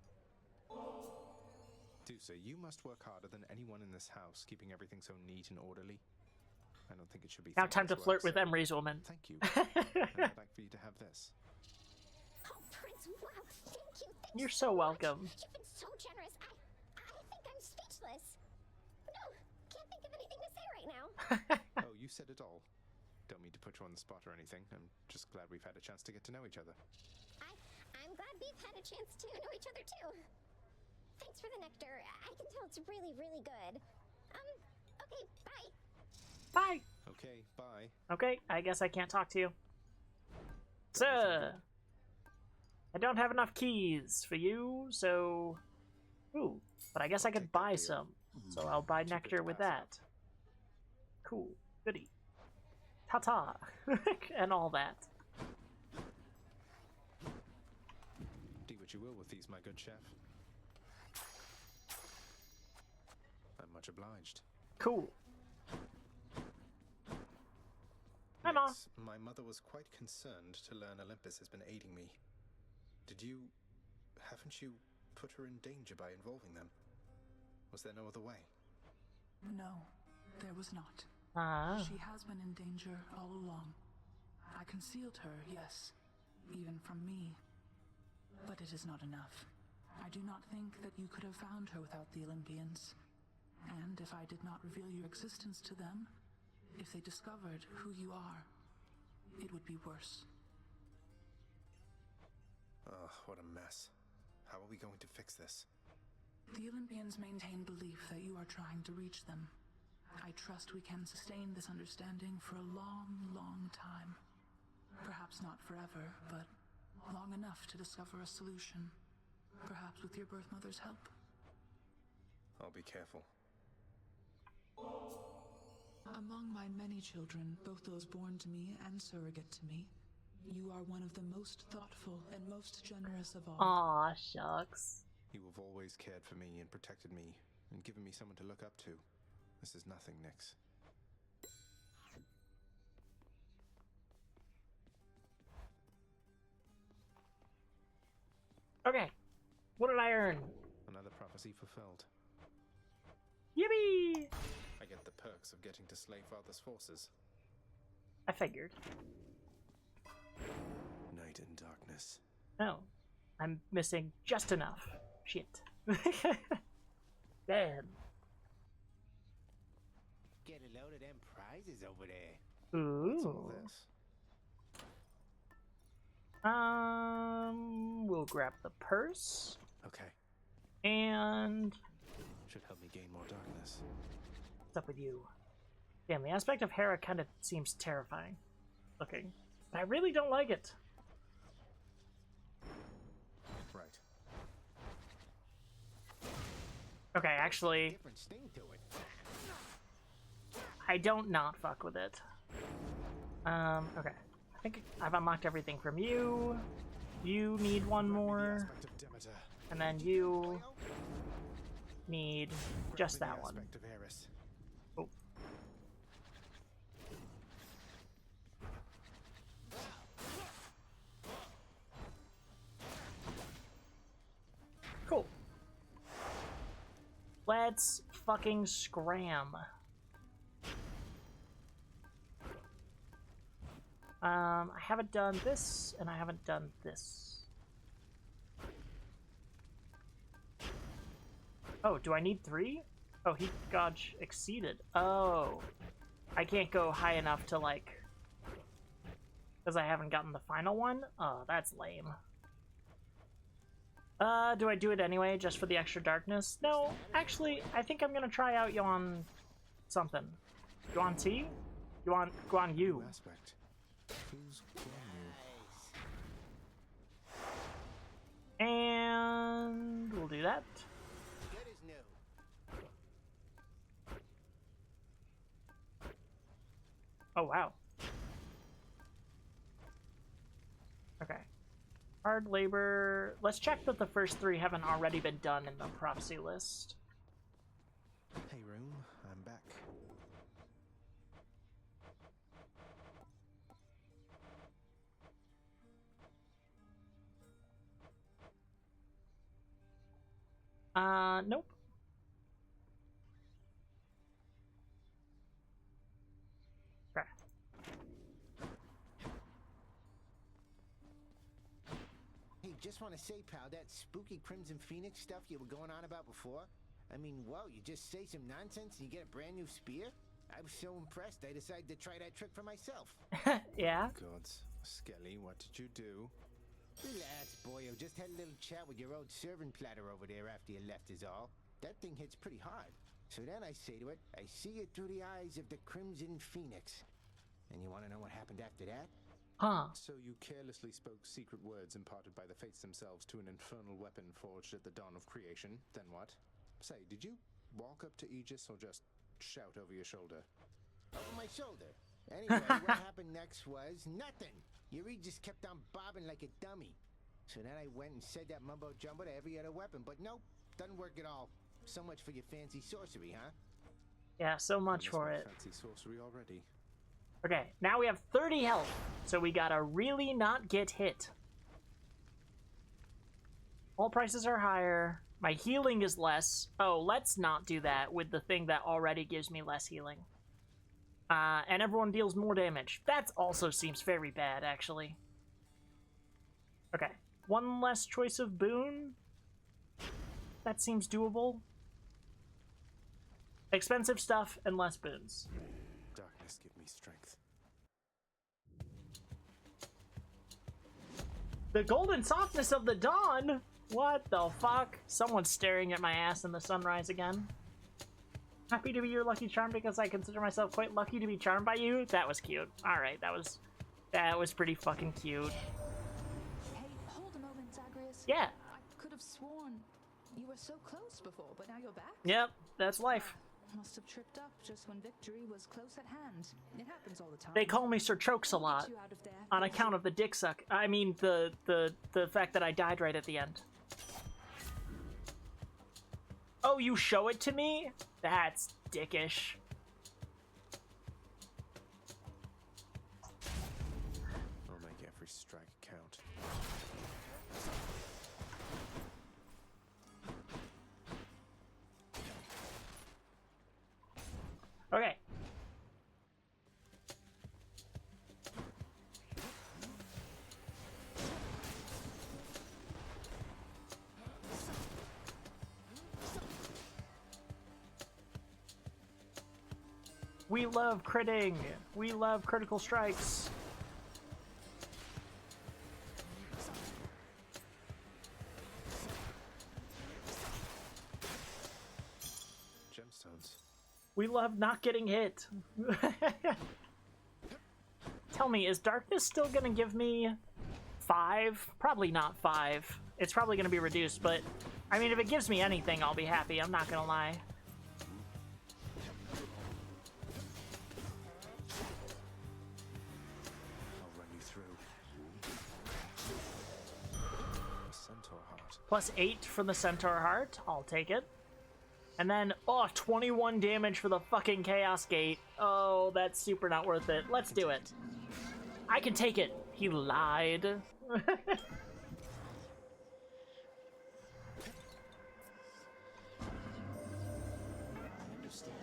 [SPEAKER 4] Dusa, you must work harder than anyone in this house, keeping everything so neat and orderly. I don't think it should be...
[SPEAKER 3] Now time to flirt with Emery's woman.
[SPEAKER 4] Thank you. And I'd like for you to have this.
[SPEAKER 17] Oh, Prince, wow, thank you.
[SPEAKER 3] You're so welcome.
[SPEAKER 17] You've been so generous. I think I'm speechless. No, can't think of anything to say right now.
[SPEAKER 4] Oh, you said it all. Don't mean to put you on the spot or anything. I'm just glad we've had a chance to get to know each other.
[SPEAKER 17] I'm glad we've had a chance to know each other too. Thanks for the nectar. I can tell it's really, really good. Okay, bye.
[SPEAKER 3] Bye.
[SPEAKER 4] Okay, bye.
[SPEAKER 3] Okay, I guess I can't talk to you. Sir, I don't have enough keys for you, so... Ooh, but I guess I could buy some. So I'll buy nectar with that. Cool. Goody. Ta-ta. And all that.
[SPEAKER 4] Do what you will with these, my good chef. I'm much obliged.
[SPEAKER 3] Cool. Hi, Mom.
[SPEAKER 4] My mother was quite concerned to learn Olympus has been aiding me. Haven't you put her in danger by involving them? Was there no other way?
[SPEAKER 1] No, there was not. She has been in danger all along. I concealed her, yes, even from me. But it is not enough. I do not think that you could have found her without the Olympians. And if I did not reveal your existence to them, if they discovered who you are, it would be worse.
[SPEAKER 4] Ugh, what a mess. How are we going to fix this?
[SPEAKER 1] The Olympians maintain belief that you are trying to reach them. I trust we can sustain this understanding for a long, long time. Perhaps not forever, but long enough to discover a solution. Perhaps with your birth mother's help.
[SPEAKER 4] I'll be careful.
[SPEAKER 1] Among my many children, both those born to me and surrogate to me, you are one of the most thoughtful and most generous of all.
[SPEAKER 3] Aw, shucks.
[SPEAKER 4] You have always cared for me and protected me, and given me someone to look up to. This is nothing, Nyx.
[SPEAKER 3] Okay. What did I earn?
[SPEAKER 4] Another prophecy fulfilled.
[SPEAKER 3] Yippee!
[SPEAKER 4] I get the perks of getting to slay Father's forces.
[SPEAKER 3] I figured.
[SPEAKER 4] Night and darkness.
[SPEAKER 3] Oh. I'm missing just enough. Shit. Damn.
[SPEAKER 18] Get a load of them prizes over there.
[SPEAKER 3] Ooh.
[SPEAKER 4] What's all this?
[SPEAKER 3] We'll grab the purse.
[SPEAKER 4] Okay.
[SPEAKER 3] And...
[SPEAKER 4] Should help me gain more darkness.
[SPEAKER 3] What's up with you? Damn, the aspect of Hera kind of seems terrifying looking. But I really don't like it.
[SPEAKER 4] Right.
[SPEAKER 3] Okay, actually...
[SPEAKER 18] Different sting to it.
[SPEAKER 3] I don't not fuck with it. Okay. I think I've unlocked everything from you. You need one more. And then you need just that one. Oh. Cool. Let's fucking scram. I haven't done this, and I haven't done this. Oh, do I need 3? Oh, heat gauge exceeded. Oh. I can't go high enough to, like... Because I haven't gotten the final one? Oh, that's lame. Do I do it anyway, just for the extra darkness? No, actually, I think I'm gonna try out Yuan something. Yuan T? Guan Yu.
[SPEAKER 10] Aspect. Who's
[SPEAKER 3] And we'll do that.
[SPEAKER 18] Good as new.
[SPEAKER 3] Oh, wow. Okay. Hard labor. Let's check that the first 3 haven't already been done in the prophecy list.
[SPEAKER 10] Hey, room. I'm back.
[SPEAKER 3] Nope. Okay.
[SPEAKER 18] Hey, just want to say, pal, that spooky Crimson Phoenix stuff you were going on about before? I mean, whoa, you just say some nonsense and you get a brand new spear? I was so impressed, I decided to try that trick for myself.
[SPEAKER 3] Yeah?
[SPEAKER 10] Gods. Skelly, what did you do?
[SPEAKER 18] Relax, boyo. Just had a little chat with your old servant platter over there after you left is all. That thing hits pretty hard. So then I say to it, I see it through the eyes of the Crimson Phoenix. And you want to know what happened after that?
[SPEAKER 3] Huh.
[SPEAKER 10] So you carelessly spoke secret words imparted by the fates themselves to an infernal weapon forged at the dawn of creation. Then what? Say, did you walk up to Aegis or just shout over your shoulder?
[SPEAKER 18] Over my shoulder. Anyway, what happened next was nothing. Your Aegis kept on bobbing like a dummy. So then I went and said that mumbo jumbo to every other weapon, but nope, doesn't work at all. So much for your fancy sorcery, huh?
[SPEAKER 3] Yeah, so much for it.
[SPEAKER 10] Fancy sorcery already.
[SPEAKER 3] Okay, now we have 30 health, so we gotta really not get hit. All prices are higher. My healing is less. Oh, let's not do that with the thing that already gives me less healing. And everyone deals more damage. That also seems very bad, actually. Okay, one less choice of boon. That seems doable. Expensive stuff and less boons.
[SPEAKER 10] Darkness, give me strength.
[SPEAKER 3] The golden softness of the dawn? What the fuck? Someone's staring at my ass in the sunrise again. Happy to be your lucky charm because I consider myself quite lucky to be charmed by you. That was cute. Alright, that was pretty fucking cute.
[SPEAKER 16] Hey, hold a moment, Zagreus.
[SPEAKER 3] Yeah.
[SPEAKER 16] I could have sworn you were so close before, but now you're back?
[SPEAKER 3] Yep, that's life.
[SPEAKER 16] Must have tripped up just when victory was close at hand. It happens all the time.
[SPEAKER 3] They call me Sir Chokes a lot on account of the dick suck. I mean, the fact that I died right at the end. Oh, you show it to me? That's dickish.
[SPEAKER 10] I'll make every strike count.
[SPEAKER 3] Okay. We love critting. We love critical strikes.
[SPEAKER 10] Gemstones.
[SPEAKER 3] We love not getting hit. Tell me, is darkness still gonna give me 5? Probably not 5. It's probably gonna be reduced, but I mean, if it gives me anything, I'll be happy. I'm not gonna lie. +8 for the Centaur Heart. I'll take it. And then, oh, 21 damage for the fucking Chaos Gate. Oh, that's super not worth it. Let's do it. I can take it. He lied.
[SPEAKER 19] I understand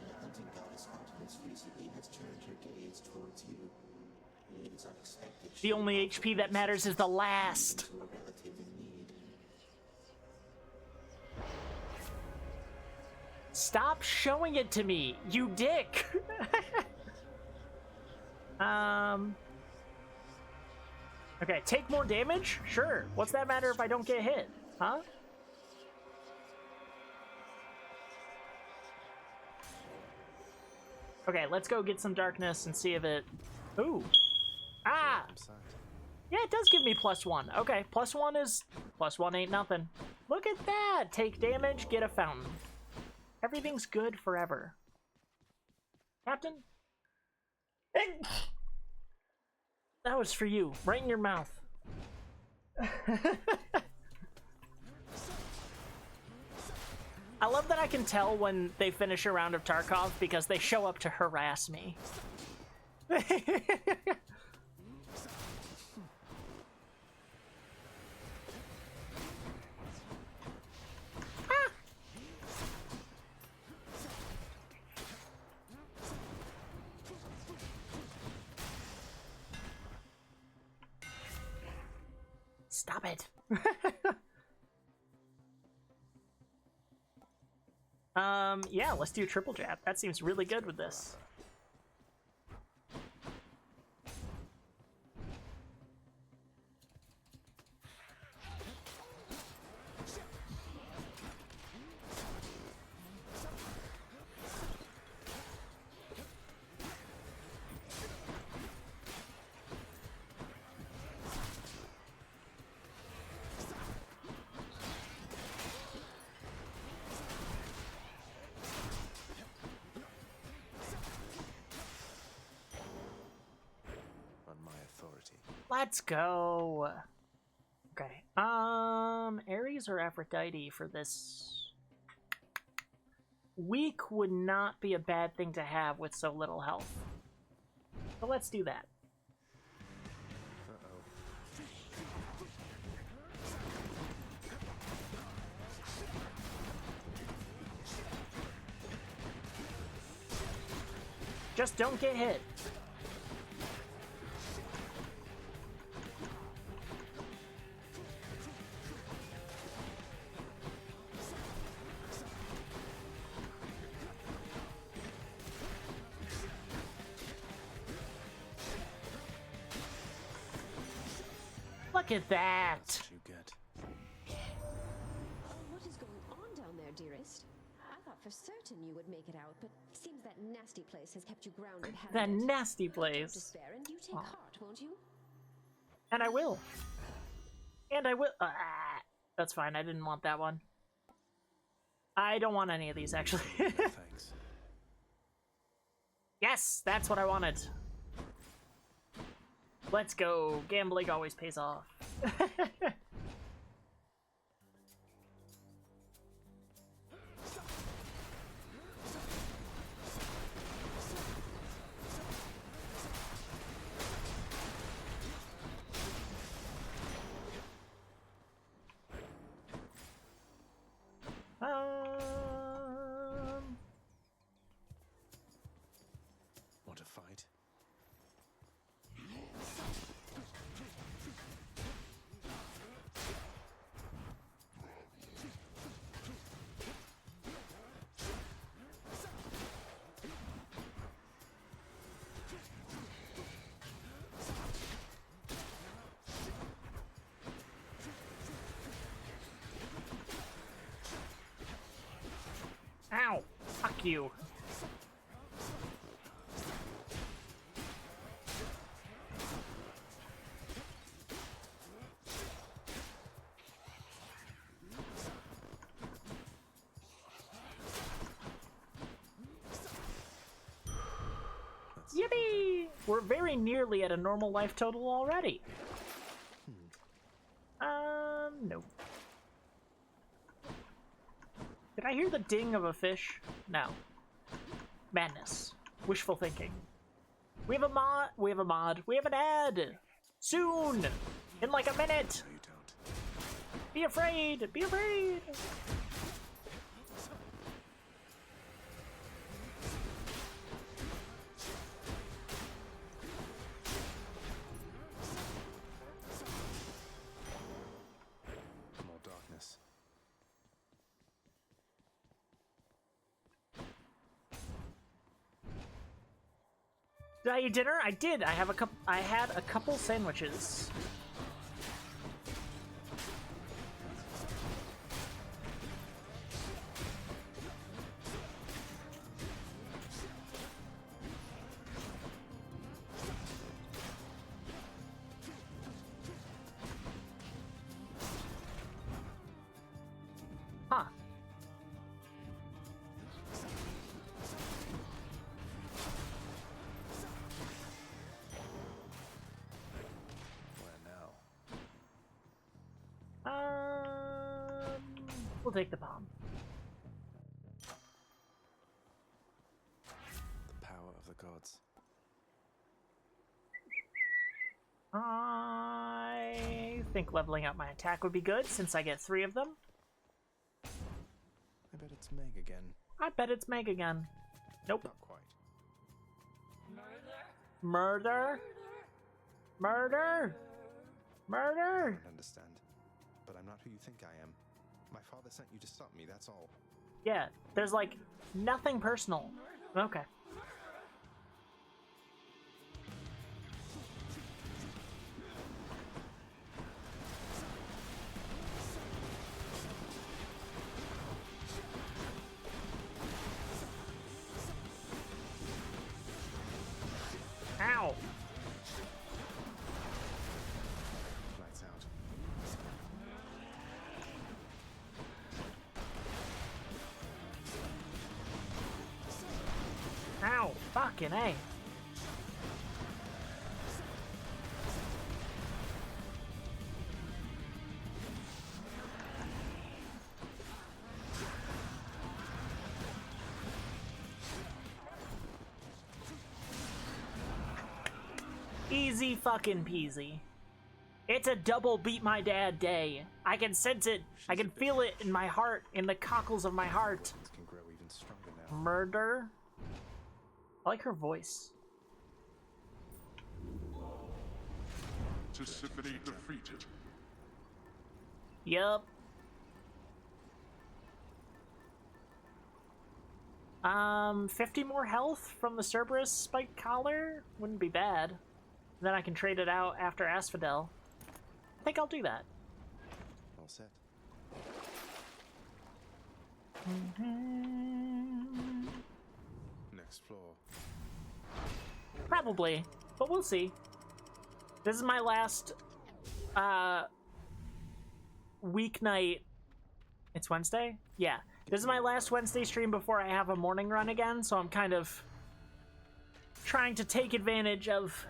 [SPEAKER 19] the hunting goddess Artemis recently has turned her gaze towards you. It these unexpected
[SPEAKER 3] The only HP that matters is the last.
[SPEAKER 19] to a relative in need.
[SPEAKER 3] Stop showing it to me, you dick. Okay, take more damage? Sure. What's that matter if I don't get hit? Huh? Okay, let's go get some darkness and see if it... Ooh. Ah! Yeah, it does give me +1. Okay, +1 ain't nothing. Look at that! Take damage, get a fountain. Everything's good forever. Captain? That was for you, right in your mouth. I love that I can tell when they finish a round of Tarkov because they show up to harass me. Stop it. Yeah, let's do triple jab. That seems really good with this. Let's go. Okay. Ares or Aphrodite for this? Weak would not be a bad thing to have with so little health. So let's do that. Just don't get hit. Look at that!
[SPEAKER 4] You get.
[SPEAKER 20] What is going on down there, dearest? I thought for certain you would make it out, but seems that nasty place has kept you grounded.
[SPEAKER 3] That nasty place.
[SPEAKER 20] Despair, and you take heart, won't you?
[SPEAKER 3] And I will. And I will. That's fine. I didn't want that one. I don't want any of these, actually.
[SPEAKER 4] Thanks.
[SPEAKER 3] Yes, that's what I wanted. Let's go. Gambling always pays off.
[SPEAKER 4] Want to fight?
[SPEAKER 3] Ow! Fuck you. Yippee! We're very nearly at a normal life total already. No. Did I hear the ding of a fish? No. Madness. Wishful thinking. We have a mod. We have a mod. We have an ad. Soon. In like a minute.
[SPEAKER 4] No, you don't.
[SPEAKER 3] Be afraid. Be afraid. Did I eat dinner? I did. I had a couple sandwiches. Huh. We'll take the bomb.
[SPEAKER 4] The power of the gods.
[SPEAKER 3] I think leveling up my attack would be good since I get 3 of them.
[SPEAKER 4] I bet it's Meg again.
[SPEAKER 3] I bet it's Meg again. Nope.
[SPEAKER 4] Not quite.
[SPEAKER 3] Murder? Murder? Murder?
[SPEAKER 4] I don't understand, but I'm not who you think I am. My father sent you to stop me, that's all.
[SPEAKER 3] Yeah, there's like nothing personal. Okay. Ow!
[SPEAKER 4] Lights out.
[SPEAKER 3] Ow! Fucking A. Easy fucking peasy. It's a double beat my dad day. I can sense it. I can feel it in my heart, in the cockles of my heart.
[SPEAKER 4] Can grow even stronger now.
[SPEAKER 3] Murder. I like her voice.
[SPEAKER 11] Tisiphone defeated.
[SPEAKER 3] Yup. 50 more health from the Cerberus spiked collar wouldn't be bad. Then I can trade it out after Asphodel. I think I'll do that.
[SPEAKER 4] All set. Next floor.
[SPEAKER 3] Probably, but we'll see. This is my last weeknight. It's Wednesday? Yeah. This is my last Wednesday stream before I have a morning run again, so I'm kind of trying to take advantage of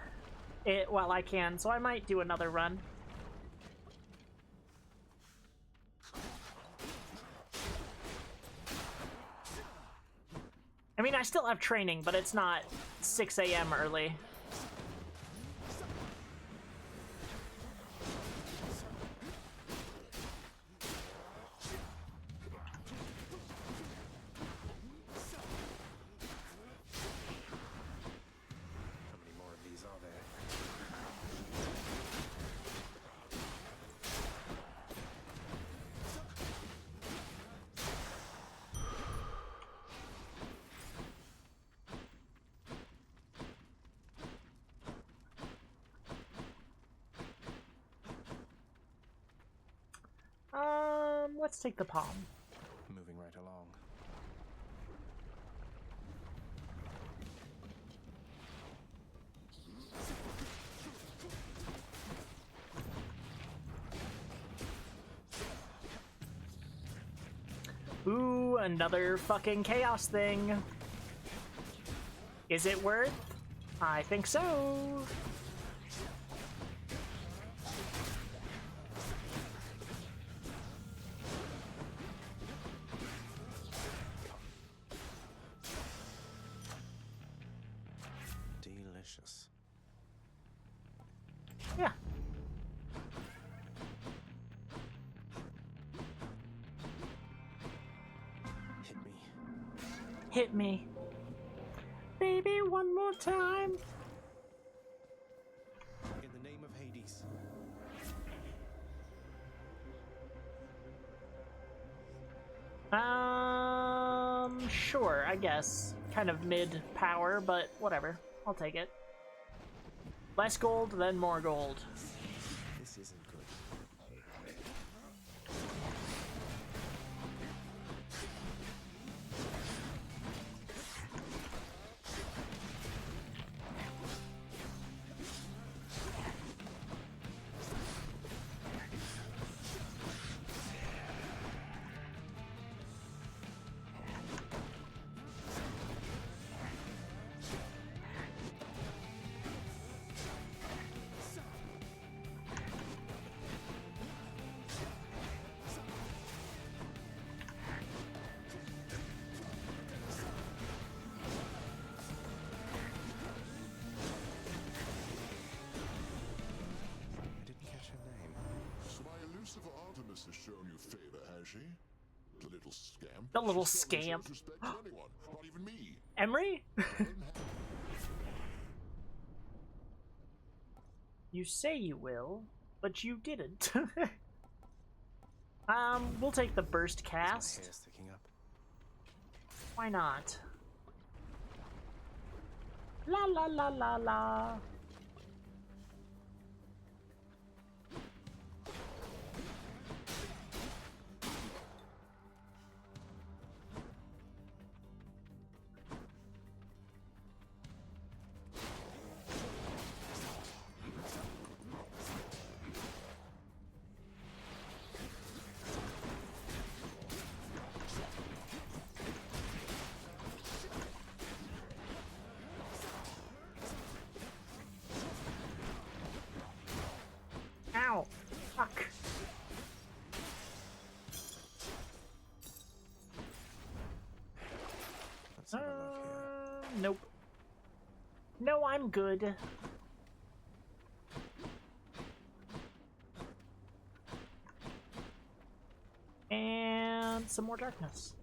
[SPEAKER 3] it while I can, so I might do another run. I mean, I still have training, but it's not 6 a.m. early.
[SPEAKER 4] How many more of these are there?
[SPEAKER 3] Let's take the palm.
[SPEAKER 4] Moving right along.
[SPEAKER 3] Ooh, another fucking chaos thing. Is it worth? I think so.
[SPEAKER 4] Delicious.
[SPEAKER 3] Yeah.
[SPEAKER 4] Hit me.
[SPEAKER 3] Hit me. Baby, one more time.
[SPEAKER 4] In the name of Hades.
[SPEAKER 3] Sure, I guess. Kind of mid power, but whatever. I'll take it. Less gold, then more gold.
[SPEAKER 4] This isn't good.
[SPEAKER 11] Artemis has shown you favor, has she? The little scamp.
[SPEAKER 3] The little
[SPEAKER 11] She's
[SPEAKER 3] scamp.
[SPEAKER 11] shown respect to anyone, not even me.
[SPEAKER 3] Emery? You say you will, but you didn't. We'll take the burst cast.
[SPEAKER 4] Hair sticking up.
[SPEAKER 3] Why not? La la la la la. Ow! Fuck.
[SPEAKER 4] Let's have a look here.
[SPEAKER 3] Nope. No, I'm good. And some more darkness.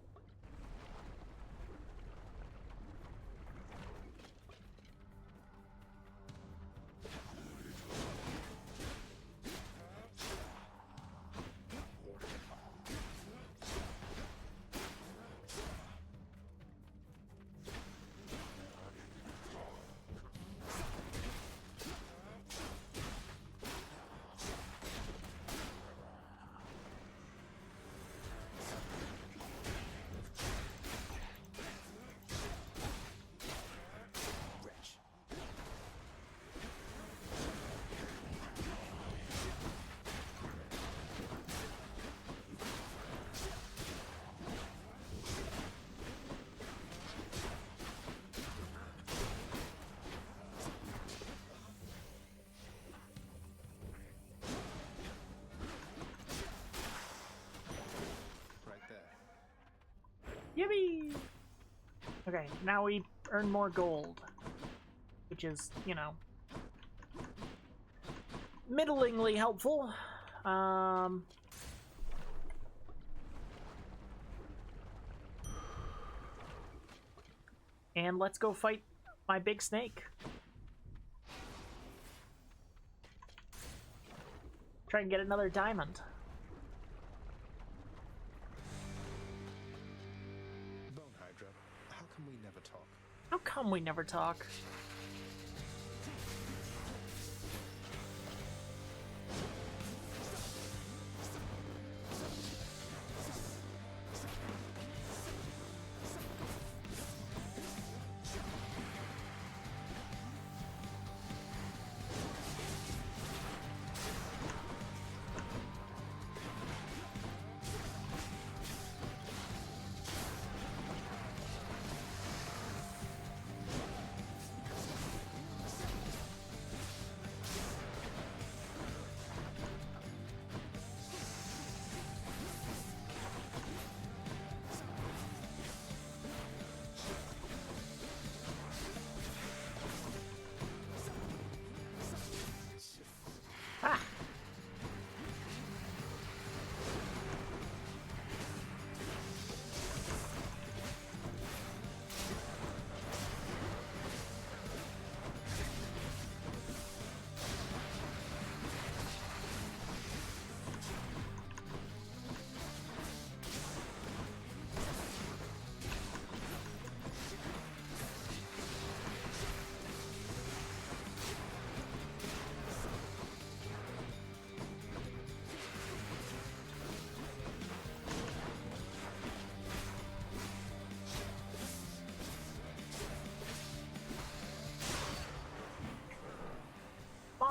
[SPEAKER 3] Yippee! Okay, now we earn more gold. Which is, you know, middlingly helpful. And let's go fight my big snake. Try and get another diamond.
[SPEAKER 4] How come we never talk?
[SPEAKER 3] How come we never talk?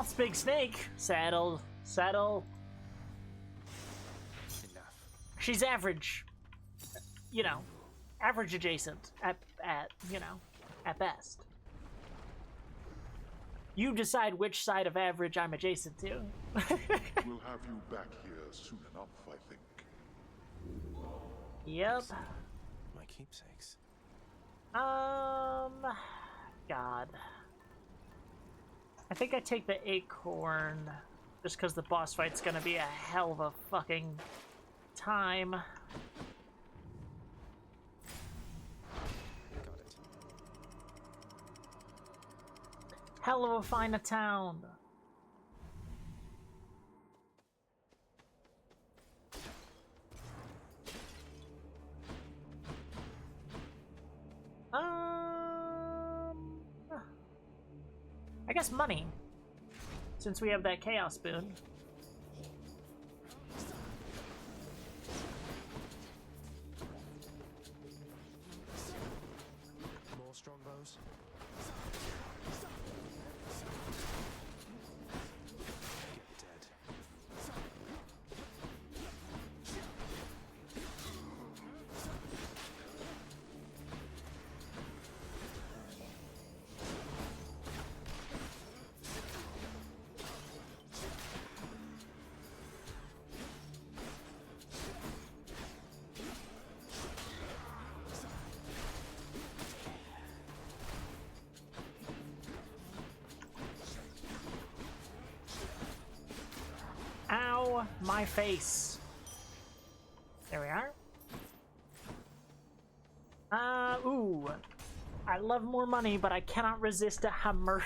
[SPEAKER 3] boss big snake. Saddle.
[SPEAKER 10] Enough.
[SPEAKER 3] She's average. You know, average adjacent at best. You decide which side of average I'm adjacent to.
[SPEAKER 11] We'll have you back here soon enough, I think.
[SPEAKER 3] Yep.
[SPEAKER 4] My keepsakes.
[SPEAKER 3] God. I think I take the acorn just because the boss fight's gonna be a hell of a fucking time.
[SPEAKER 4] Got it.
[SPEAKER 3] Hell of a fine a town. I guess money, since we have that chaos boon.
[SPEAKER 4] More strongbows. Get dead.
[SPEAKER 3] Ow, my face. There we are. Ooh. I love more money, but I cannot resist a hammer.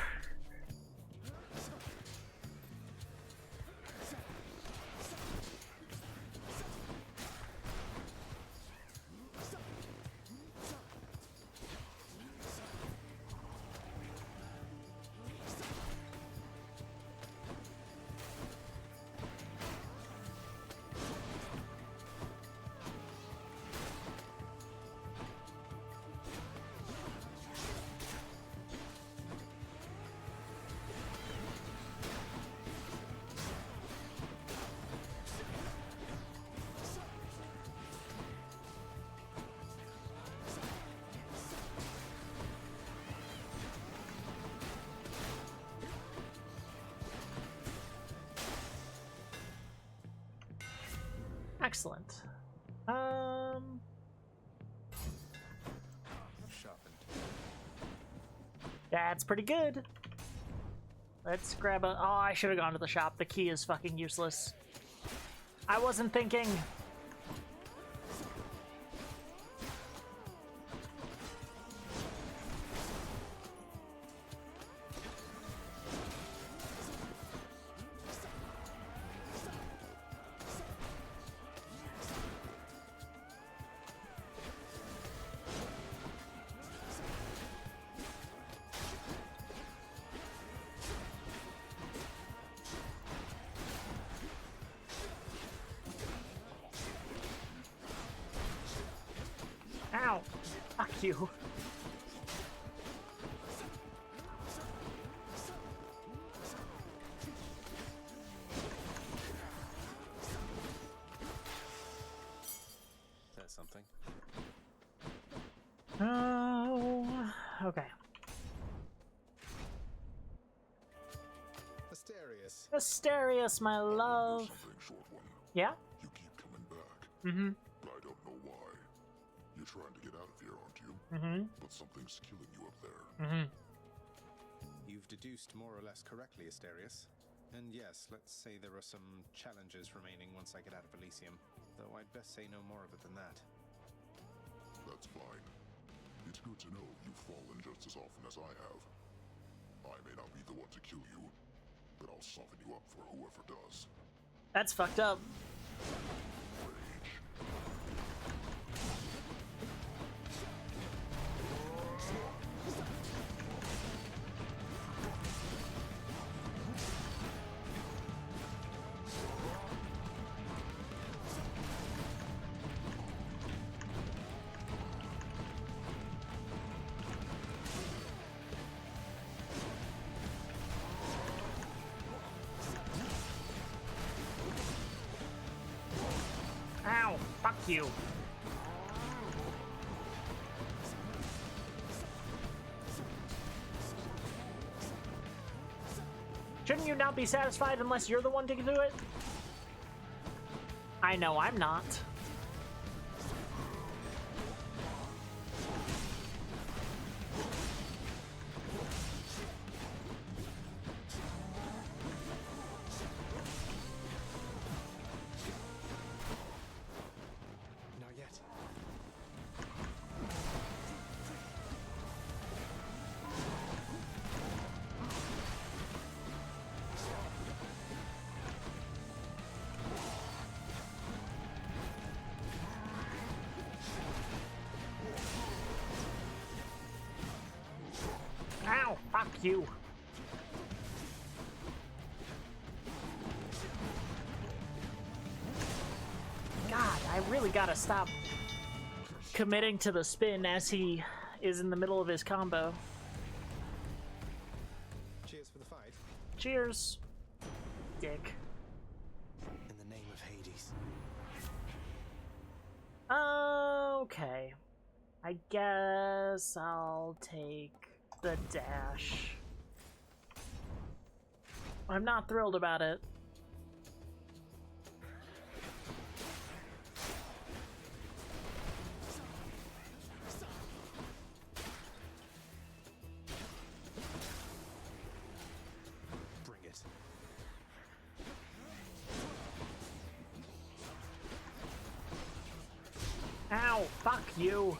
[SPEAKER 3] Excellent.
[SPEAKER 10] Sharpened.
[SPEAKER 3] That's pretty good. Let's grab a... Oh, I should have gone to the shop. The key is fucking useless. I wasn't thinking. Ow! Fuck you.
[SPEAKER 4] There's something.
[SPEAKER 3] Oh, okay.
[SPEAKER 10] Asterius.
[SPEAKER 3] Asterius, my love.
[SPEAKER 11] Something, short one.
[SPEAKER 3] Yeah?
[SPEAKER 11] You keep coming back.
[SPEAKER 3] Mm-hmm.
[SPEAKER 11] But I don't know why. You're trying to get out of here, aren't you?
[SPEAKER 3] Mm-hmm.
[SPEAKER 11] But something's killing you up there.
[SPEAKER 3] Mm-hmm.
[SPEAKER 10] You've deduced more or less correctly, Asterius. And yes, let's say there are some challenges remaining once I get out of Elysium, though I'd best say no more of it than that.
[SPEAKER 11] That's fine. It's good to know you've fallen just as often as I have. I may not be the one to kill you, but I'll soften you up for whoever does.
[SPEAKER 3] That's fucked up. you. Shouldn't you not be satisfied unless you're the one to do it? I know I'm not.
[SPEAKER 10] Not yet.
[SPEAKER 3] Ow, fuck you. God, I really gotta stop committing to the spin as he is in the middle of his combo.
[SPEAKER 10] Cheers for the fight.
[SPEAKER 3] Cheers, dick.
[SPEAKER 10] In the name of Hades.
[SPEAKER 3] Okay. I guess I'll take the dash. I'm not thrilled about it.
[SPEAKER 10] Bring it.
[SPEAKER 3] Ow, fuck you.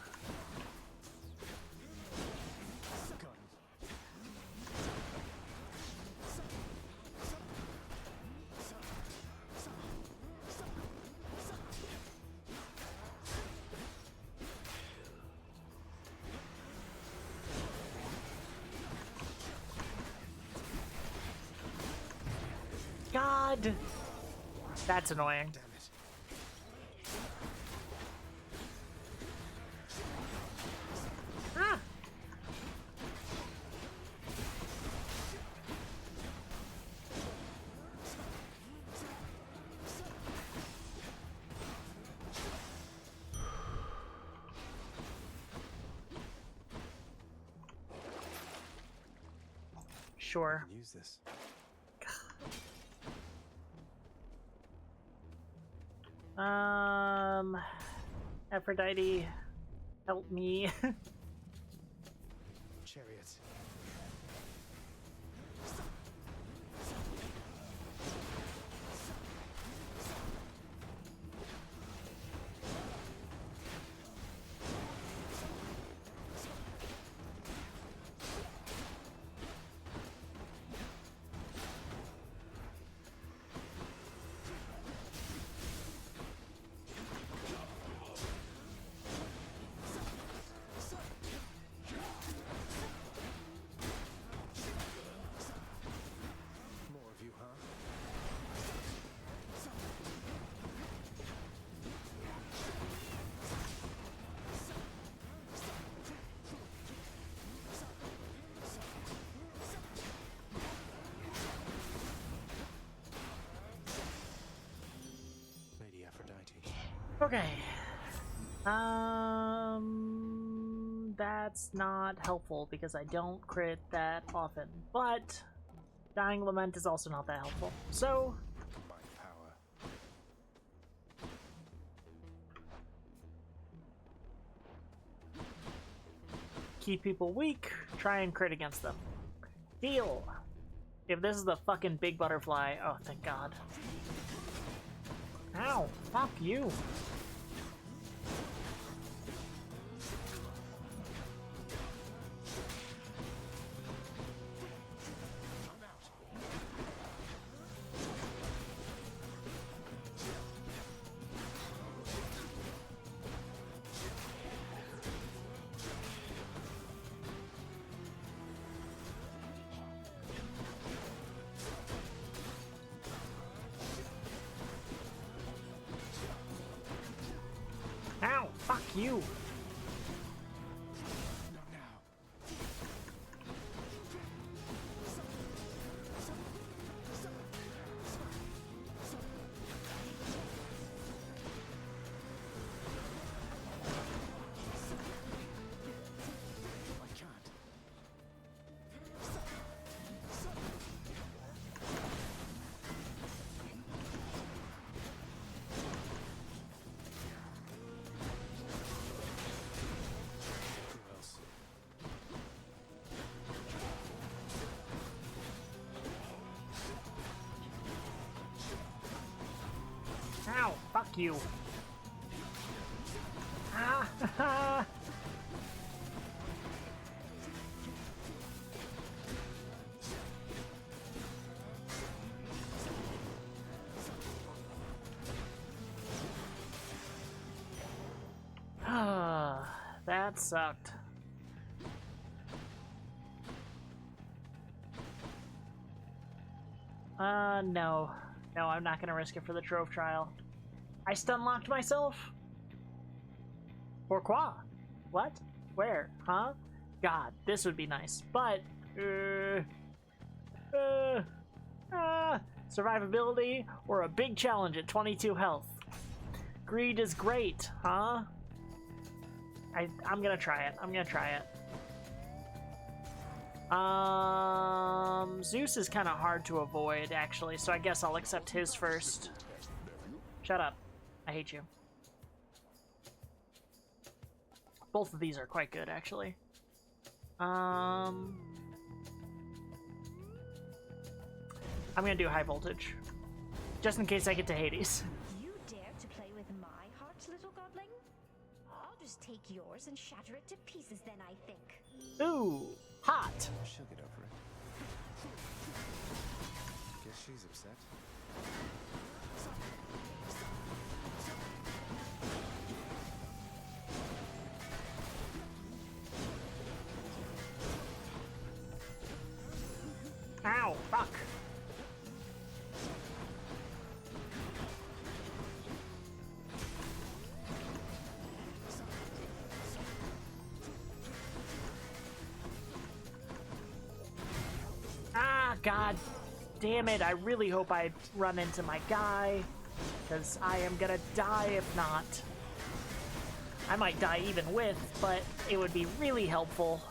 [SPEAKER 3] God! That's annoying.
[SPEAKER 10] Damn it.
[SPEAKER 3] Ah! Sure.
[SPEAKER 10] I can use this.
[SPEAKER 3] Aphrodite, help me.
[SPEAKER 10] Chariot. More of you, huh? Lady Aphrodite.
[SPEAKER 3] Okay. That's not helpful because I don't crit that often. But Dying Lament is also not that helpful. So
[SPEAKER 10] Combined power.
[SPEAKER 3] keep people weak, try and crit against them. Deal. If this is the fucking big butterfly, oh thank God. Ow, fuck you.
[SPEAKER 10] I'm out.
[SPEAKER 3] Ow, fuck you.
[SPEAKER 10] Not now.
[SPEAKER 3] you. Ah! That sucked. No. No, I'm not gonna risk it for the Trove Trial. I stun-locked myself? Pourquoi? What? Where? Huh? God, this would be nice. But, survivability or a big challenge at 22 health? Greed is great, huh? I'm gonna try it. I'm gonna try it. Zeus is kind of hard to avoid, actually, so I guess I'll accept his first. Shut up. I hate you. Both of these are quite good, actually. I'm gonna do high voltage. Just in case I get to Hades.
[SPEAKER 17] You dare to play with my heart, little godling? I'll just take yours and shatter it to pieces then, I think.
[SPEAKER 3] Ooh, hot.
[SPEAKER 4] She'll get over it. Guess she's upset.
[SPEAKER 3] Ow, fuck. Ah, God damn it. I really hope I run into my guy, because I am gonna die if not. I might die even with, but it would be really helpful.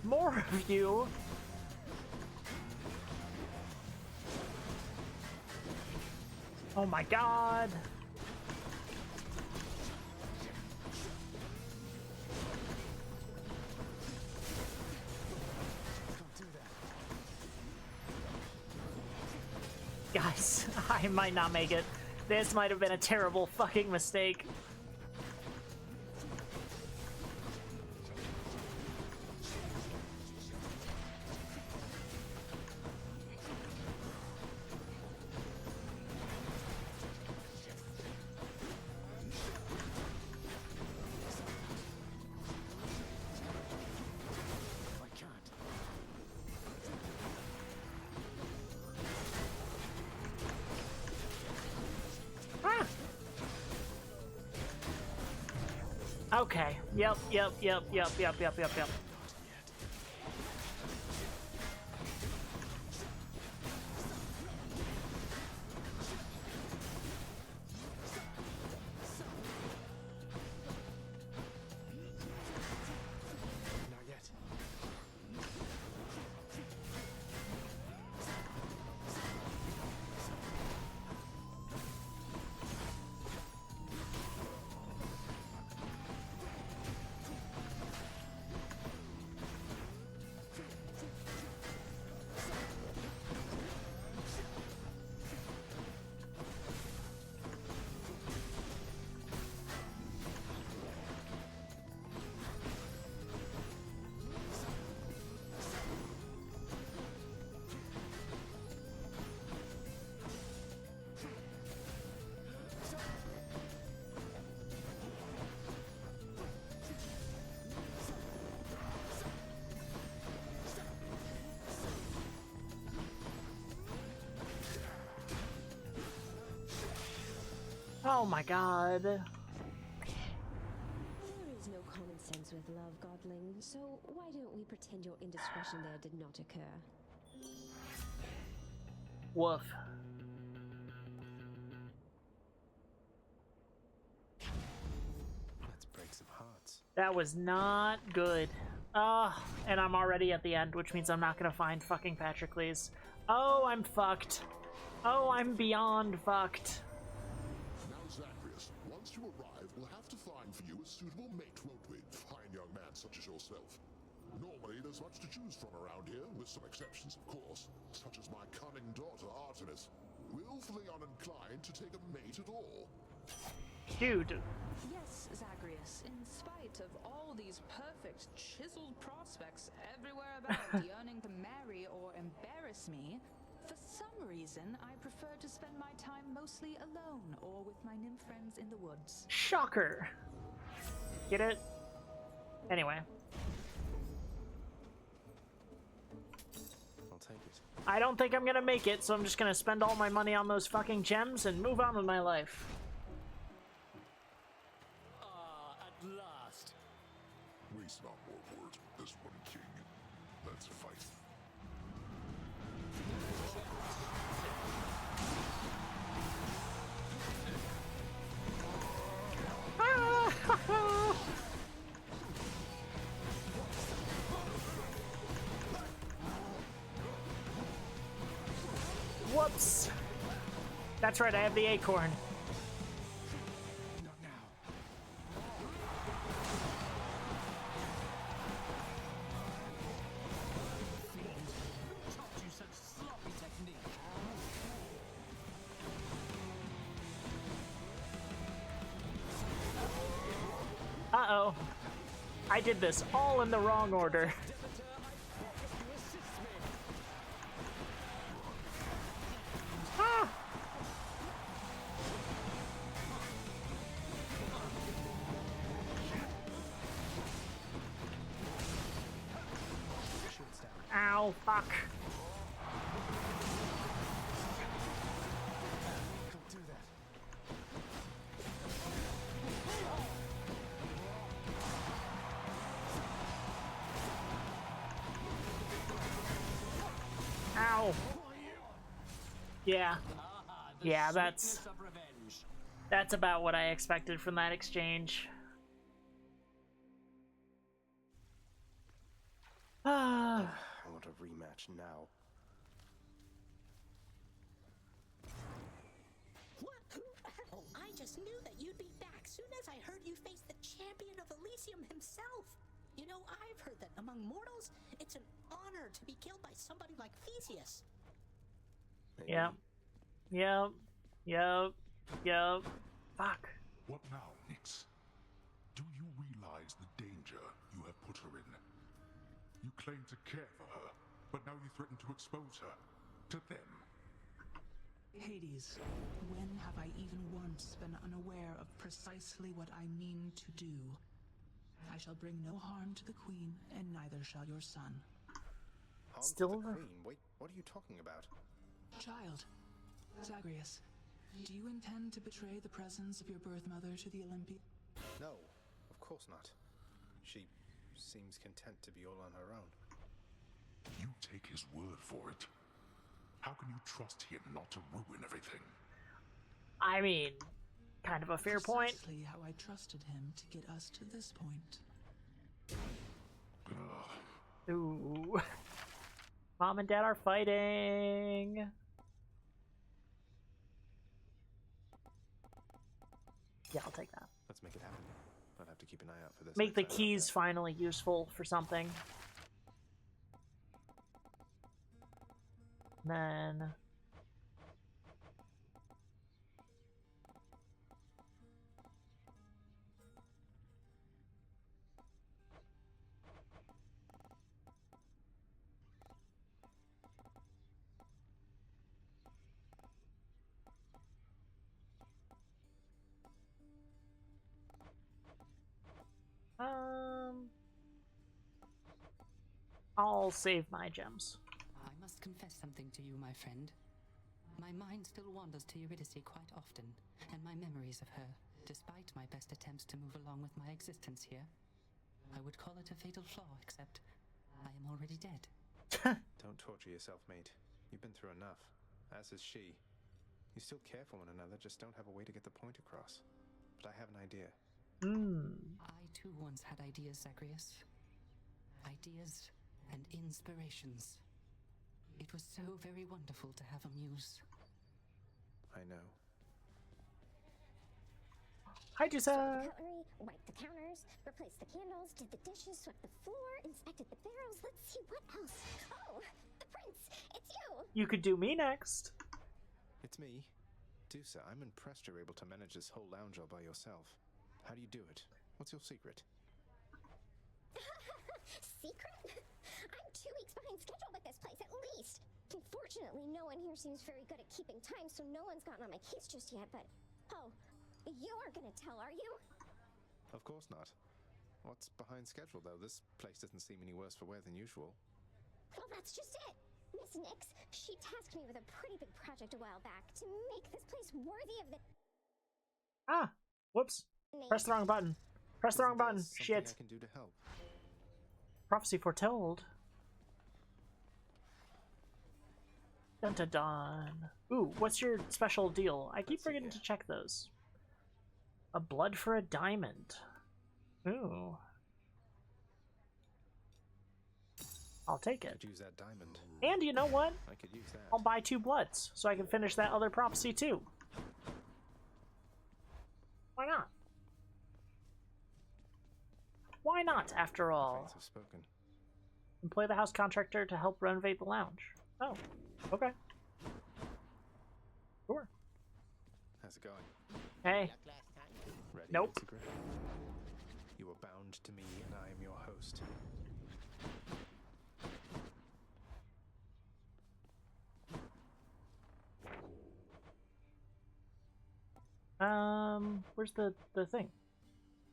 [SPEAKER 3] More of you. Oh my God. Guys, I might not make it. This might have been a terrible fucking mistake. Okay. Yep. Oh my God.
[SPEAKER 20] There is no common sense with love, Godling, so why don't we pretend your indiscretion there did not occur?
[SPEAKER 3] Woof.
[SPEAKER 4] Let's break some hearts.
[SPEAKER 3] That was not good. And I'm already at the end, which means I'm not gonna find fucking Patroclus. Oh, I'm fucked. Oh, I'm beyond fucked.
[SPEAKER 11] Now, Zagreus, once you arrive, we'll have to find for you a suitable mate, won't we? Fine young man such as yourself. Normally, there's much to choose from around here, with some exceptions, of course, such as my cunning daughter, Artemis, willfully uninclined to take a mate at all.
[SPEAKER 3] Dude.
[SPEAKER 7] Yes, Zagreus, in spite of all these perfect, chiseled prospects everywhere about yearning to marry or embarrass me, for some reason, I prefer to spend my time mostly alone or with my nymph friends in the woods.
[SPEAKER 3] Shocker. Get it? Anyway.
[SPEAKER 4] I'll take it.
[SPEAKER 3] I don't think I'm gonna make it, so I'm just gonna spend all my money on those fucking gems and move on with my life.
[SPEAKER 13] At last.
[SPEAKER 11] Waste not more words with this one, King. Let's fight.
[SPEAKER 3] Whoops. That's right, I have the acorn.
[SPEAKER 11] Not now.
[SPEAKER 13] Taught you such sloppy technique.
[SPEAKER 3] Uh-oh. I did this all in the wrong order. Ah! Ow, fuck.
[SPEAKER 11] Don't do that.
[SPEAKER 3] Ow. Yeah. Yeah, that's about what I expected from that exchange.
[SPEAKER 4] I want a rematch now.
[SPEAKER 15] What? Oh, I just knew that you'd be back soon as I heard you face the champion of Elysium himself. You know, I've heard that among mortals, it's an honor to be killed by somebody like Theseus.
[SPEAKER 3] Yep. Fuck.
[SPEAKER 11] What now, Nyx? Do you realize the danger you have put her in? You claim to care for her, but now you threaten to expose her to them.
[SPEAKER 1] Hades, when have I even once been unaware of precisely what I mean to do? I shall bring no harm to the queen, and neither shall your son.
[SPEAKER 4] Harm
[SPEAKER 3] Still
[SPEAKER 4] to the queen? Wait, what are you talking about?
[SPEAKER 1] Child, Zagreus, do you intend to betray the presence of your birth mother to the Olympian?
[SPEAKER 4] No, of course not. She seems content to be all on her own.
[SPEAKER 11] You take his word for it. How can you trust him not to ruin everything?
[SPEAKER 3] I mean, kind of a fair point.
[SPEAKER 1] Precisely how I trusted him to get us to this point.
[SPEAKER 3] Ooh. Mom and Dad are fighting. Yeah, I'll take that.
[SPEAKER 4] Let's make it happen. I'll have to keep an eye out for this.
[SPEAKER 3] Make the keys finally useful for something. Then... I'll save my gems.
[SPEAKER 16] I must confess something to you, my friend. My mind still wanders to Eurydice quite often, and my memories of her, despite my best attempts to move along with my existence here. I would call it a fatal flaw, except I am already dead.
[SPEAKER 4] Don't torture yourself, mate. You've been through enough. as is she. You still care for one another, just don't have a way to get the point across. But I have an idea.
[SPEAKER 16] I too once had ideas, Zagreus. Ideas and inspirations. It was so very wonderful to have a muse.
[SPEAKER 4] I know.
[SPEAKER 17] Sorted
[SPEAKER 3] Hi, Jusa.
[SPEAKER 17] the cutlery, wiped the counters, replaced the candles, did the dishes, swept the floor, inspected the barrels. Let's see what else. Oh, the prince! It's you!
[SPEAKER 3] You could do me next.
[SPEAKER 4] It's me. Dusa, I'm impressed you're able to manage this whole lounge all by yourself. How do you do it? What's your secret?
[SPEAKER 17] Secret? I'm 2 weeks behind schedule with this place, at least. Unfortunately, no one here seems very good at keeping time, so no one's gotten on my case just yet, but... Oh, you aren't gonna tell, are you?
[SPEAKER 4] Of course not. What's behind schedule, though? This place doesn't seem any worse for wear than usual.
[SPEAKER 17] Well, that's just it. Miss Nix, she tasked me with a pretty big project a while back to make this place worthy of the...
[SPEAKER 3] Ah, whoops. Press the wrong button. Press the wrong button. Shit.
[SPEAKER 4] I can do to help.
[SPEAKER 3] Prophecy foretold. Dun dun dun. Ooh, what's your special deal? I keep forgetting to check those. A blood for a diamond. Ooh. I'll take it.
[SPEAKER 4] Could use that diamond.
[SPEAKER 3] And you know what?
[SPEAKER 4] I could use that.
[SPEAKER 3] I'll buy 2 bloods so I can finish that other prophecy too. Why not? Why not, after all?
[SPEAKER 4] Have spoken.
[SPEAKER 3] Employ the house contractor to help renovate the lounge. Oh, okay. Sure.
[SPEAKER 4] How's it going?
[SPEAKER 3] Hey.
[SPEAKER 4] Ready,
[SPEAKER 3] Nope.
[SPEAKER 4] Mitsugra? You are bound to me, and I am your host.
[SPEAKER 3] Where's the thing?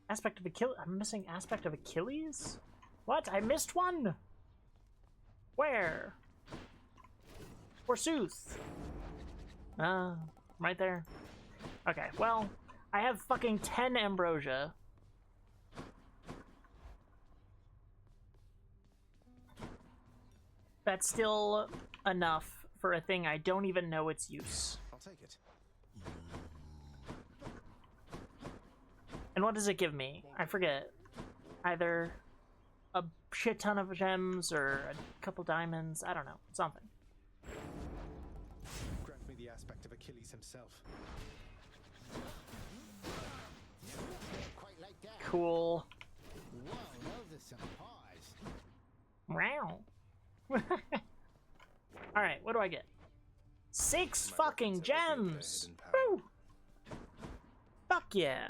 [SPEAKER 3] Aspect of Achilles. I'm missing aspect of Achilles? What? I missed one! Where? Forsooth. Right there. Okay, well, I have fucking 10 ambrosia. That's still enough for a thing I don't even know its use.
[SPEAKER 4] I'll take it.
[SPEAKER 3] And what does it give me? I forget. Either a shit ton of gems or a couple diamonds. I don't know. Something.
[SPEAKER 4] Grant me the aspect of Achilles himself.
[SPEAKER 18] Quite like that.
[SPEAKER 3] Cool.
[SPEAKER 18] Whoa, those are some paws.
[SPEAKER 3] Wow. Alright, what do I get? 6 fucking gems! Woo! Fuck yeah.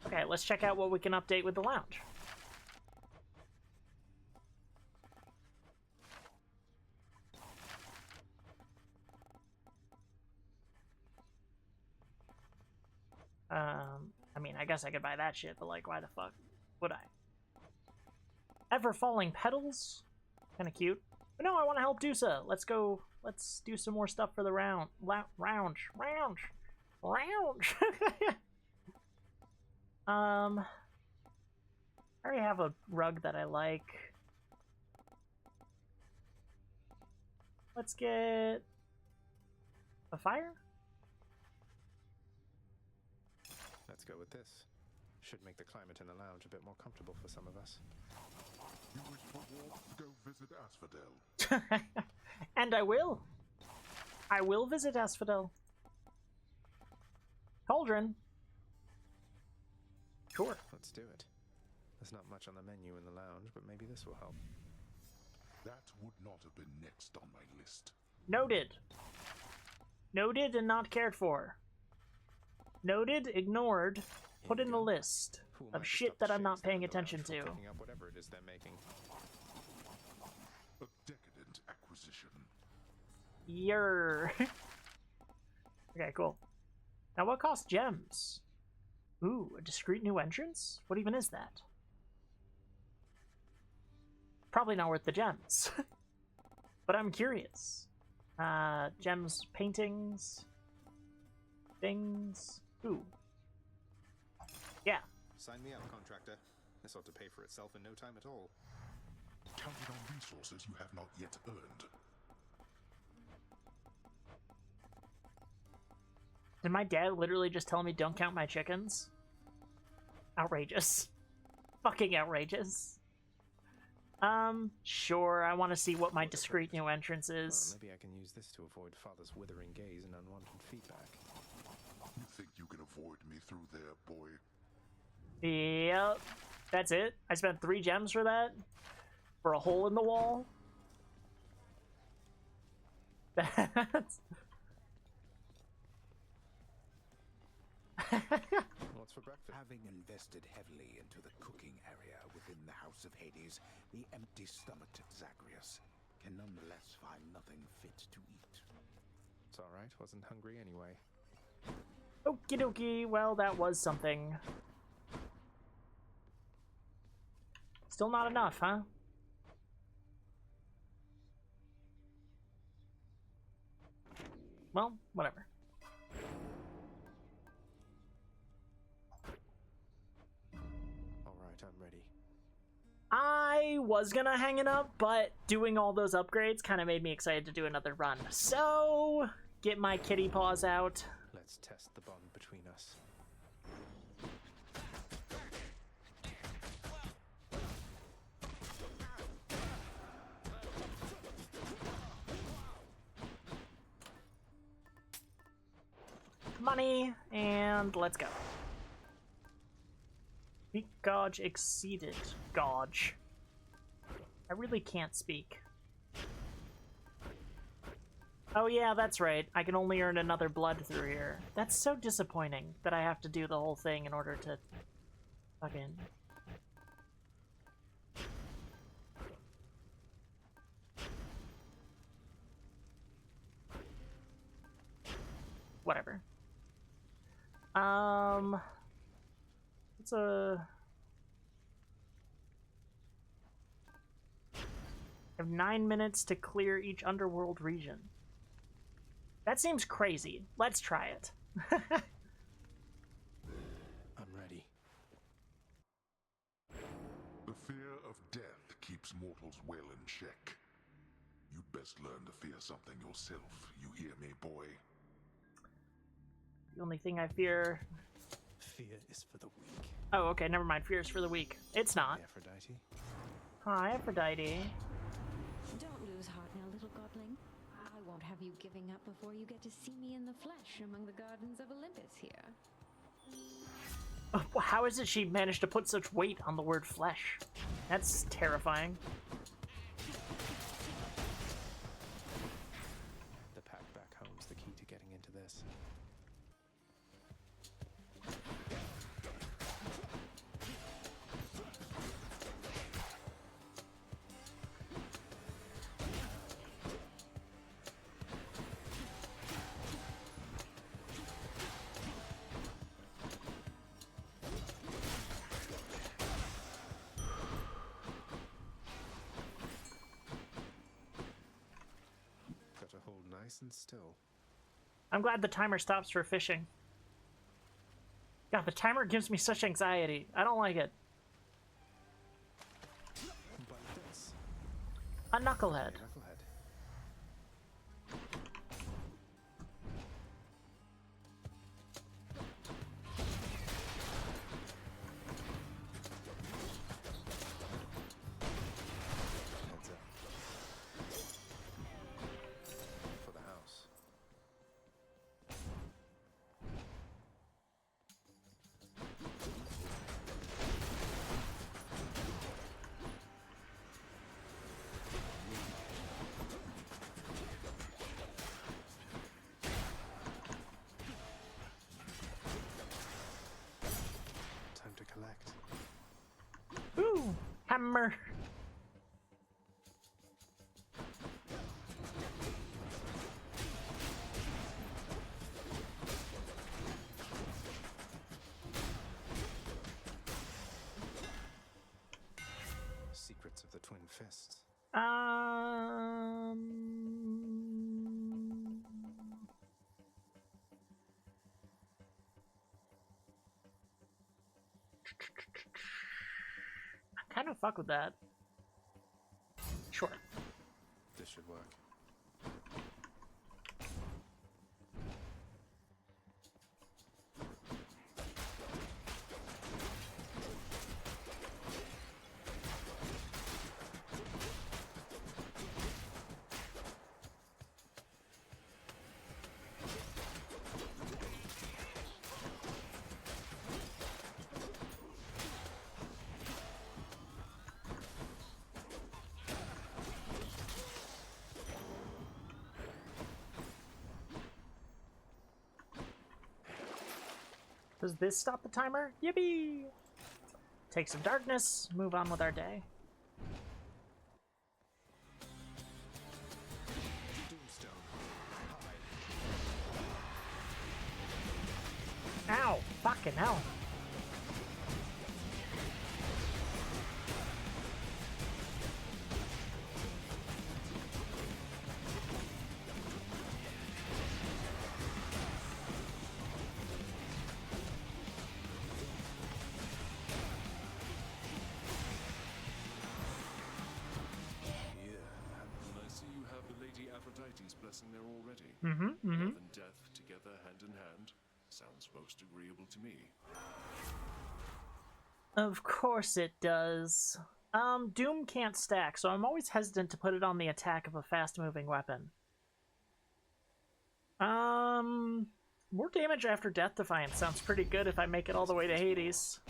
[SPEAKER 3] Okay, let's check out what we can update with the lounge. I mean, I guess I could buy that shit, but like, why the fuck would I? Ever falling petals? Kinda cute. But no, I want to help Dusa. Let's go. Let's do some more stuff for the round. Round. I already have a rug that I like. Let's get a fire.
[SPEAKER 4] Let's go with this. Should make the climate in the lounge a bit more comfortable for some of us.
[SPEAKER 11] You wish for warmth to go visit Asphodel.
[SPEAKER 3] And I will. I will visit Asphodel. Cauldron. Sure.
[SPEAKER 4] Let's do it. There's not much on the menu in the lounge, but maybe this will help.
[SPEAKER 11] That would not have been next on my list.
[SPEAKER 3] Noted. Noted and not cared for. Noted, ignored, put in the list of shit that I'm not paying attention to.
[SPEAKER 4] Picking up whatever it is they're making.
[SPEAKER 11] A decadent acquisition.
[SPEAKER 3] Yer. Okay, cool. Now what costs gems? Ooh, a discreet new entrance? What even is that? Probably not worth the gems. But I'm curious. Gems, paintings, things. Ooh. Yeah.
[SPEAKER 4] Sign me up, contractor. This ought to pay for itself in no time at all.
[SPEAKER 11] Counting on resources you have not yet earned.
[SPEAKER 3] Did my dad literally just tell me don't count my chickens? Outrageous. Fucking outrageous. Sure, I want to see what my discreet new entrance is.
[SPEAKER 4] Well, maybe I can use this to avoid Father's withering gaze and unwanted feedback.
[SPEAKER 11] You think you can avoid me through there, boy?
[SPEAKER 3] Yep. That's it? I spent 3 gems for that? For a hole in the wall? That's...
[SPEAKER 4] What's for breakfast?
[SPEAKER 14] Having invested heavily into the cooking area within the House of Hades, the empty-stomached Zagreus can nonetheless find nothing fit to eat.
[SPEAKER 4] It's alright, wasn't hungry anyway.
[SPEAKER 3] Okie dokie, well, that was something. Still not enough, huh? Well, whatever.
[SPEAKER 4] Alright, I'm ready.
[SPEAKER 3] I was gonna hang it up, but doing all those upgrades kind of made me excited to do another run. So, get my kitty paws out.
[SPEAKER 4] Let's test the bond between us.
[SPEAKER 3] Money, and let's go. Speak Gauge exceeded. Gauge. I really can't speak. Oh yeah, that's right. I can only earn another blood through here. That's so disappointing that I have to do the whole thing in order to fucking... Whatever. It's a... I have 9 minutes to clear each underworld region. That seems crazy. Let's try it.
[SPEAKER 4] I'm ready.
[SPEAKER 11] The fear of death keeps mortals well in check. You'd best learn to fear something yourself, you hear me, boy?
[SPEAKER 3] The only thing I fear...
[SPEAKER 4] Fear is for the weak.
[SPEAKER 3] Oh, okay, never mind. Fear is for the weak. It's not.
[SPEAKER 4] Aphrodite.
[SPEAKER 3] Hi, Aphrodite.
[SPEAKER 20] Don't lose heart now, little godling. I won't have you giving up before you get to see me in the flesh among the gardens of Olympus here.
[SPEAKER 3] Oh, how is it she managed to put such weight on the word flesh? That's terrifying.
[SPEAKER 4] The path back home's the key to getting into this. Nice and still.
[SPEAKER 3] I'm glad the timer stops for fishing. God, the timer gives me such anxiety. I don't like it.
[SPEAKER 4] But this.
[SPEAKER 3] A knucklehead. Ooh, hammer.
[SPEAKER 4] Secrets of the Twin Fists.
[SPEAKER 3] Kind of fuck with that. Sure.
[SPEAKER 4] This should work.
[SPEAKER 3] Does this stop the timer? Yippee! Take some darkness, move on with our day. Ow! Fucking hell!
[SPEAKER 5] There already.
[SPEAKER 3] Mm-hmm.
[SPEAKER 5] Love and death together hand in hand. Sounds most agreeable to me.
[SPEAKER 3] Of course it does. Doom can't stack, so I'm always hesitant to put it on the attack of a fast-moving weapon. More damage after Death Defiance sounds pretty good if I make it all the way to Hades.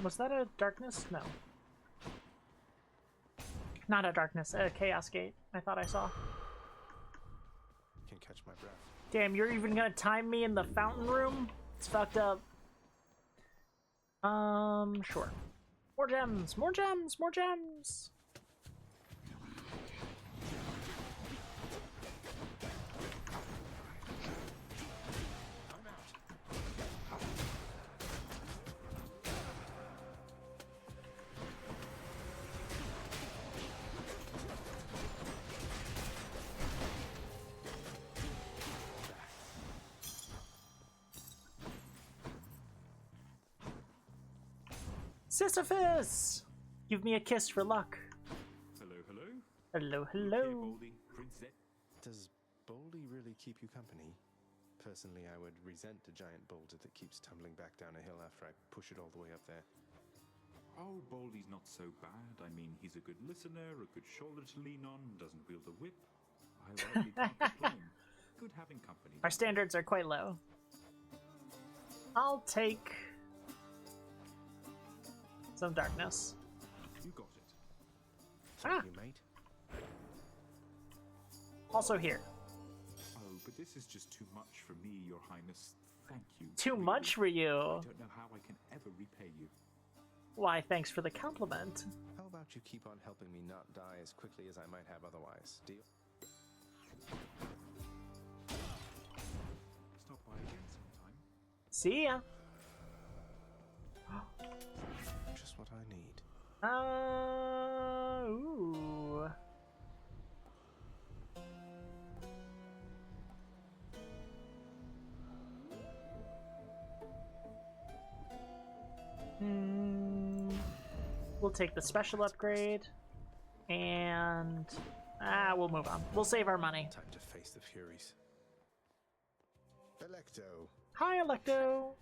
[SPEAKER 3] Was that a darkness? No. Not a darkness, a chaos gate, I thought I saw.
[SPEAKER 4] Can catch my breath.
[SPEAKER 3] Damn, you're even gonna time me in the fountain room? It's fucked up. Sure. More gems, more gems, more gems! Sisyphus! Give me a kiss for luck.
[SPEAKER 6] Hello, hello.
[SPEAKER 3] Hello, hello.
[SPEAKER 4] Does Boldy really keep you company? Personally, I would resent a giant boulder that keeps tumbling back down a hill after I push it all the way up there.
[SPEAKER 6] Oh, Boldy's not so bad. I mean, he's a good listener, a good shoulder to lean on, doesn't wield a whip. I rightly can't complain. Good having company.
[SPEAKER 3] Our standards are quite low. I'll take some darkness.
[SPEAKER 6] You got it.
[SPEAKER 4] Thank you, mate.
[SPEAKER 3] Also here.
[SPEAKER 6] Oh, but this is just too much for me, Your Highness. Thank you.
[SPEAKER 3] Too much for you.
[SPEAKER 6] I don't know how I can ever repay you.
[SPEAKER 3] Why, thanks for the compliment.
[SPEAKER 4] How about you keep on helping me not die as quickly as I might have otherwise? Deal?
[SPEAKER 6] Stop by again sometime.
[SPEAKER 3] See ya.
[SPEAKER 4] Just what I need.
[SPEAKER 3] Ooh. We'll take the special upgrade, and we'll move on. We'll save our money.
[SPEAKER 4] Time to face the Furies.
[SPEAKER 18] Electo.
[SPEAKER 3] Hi, Electo.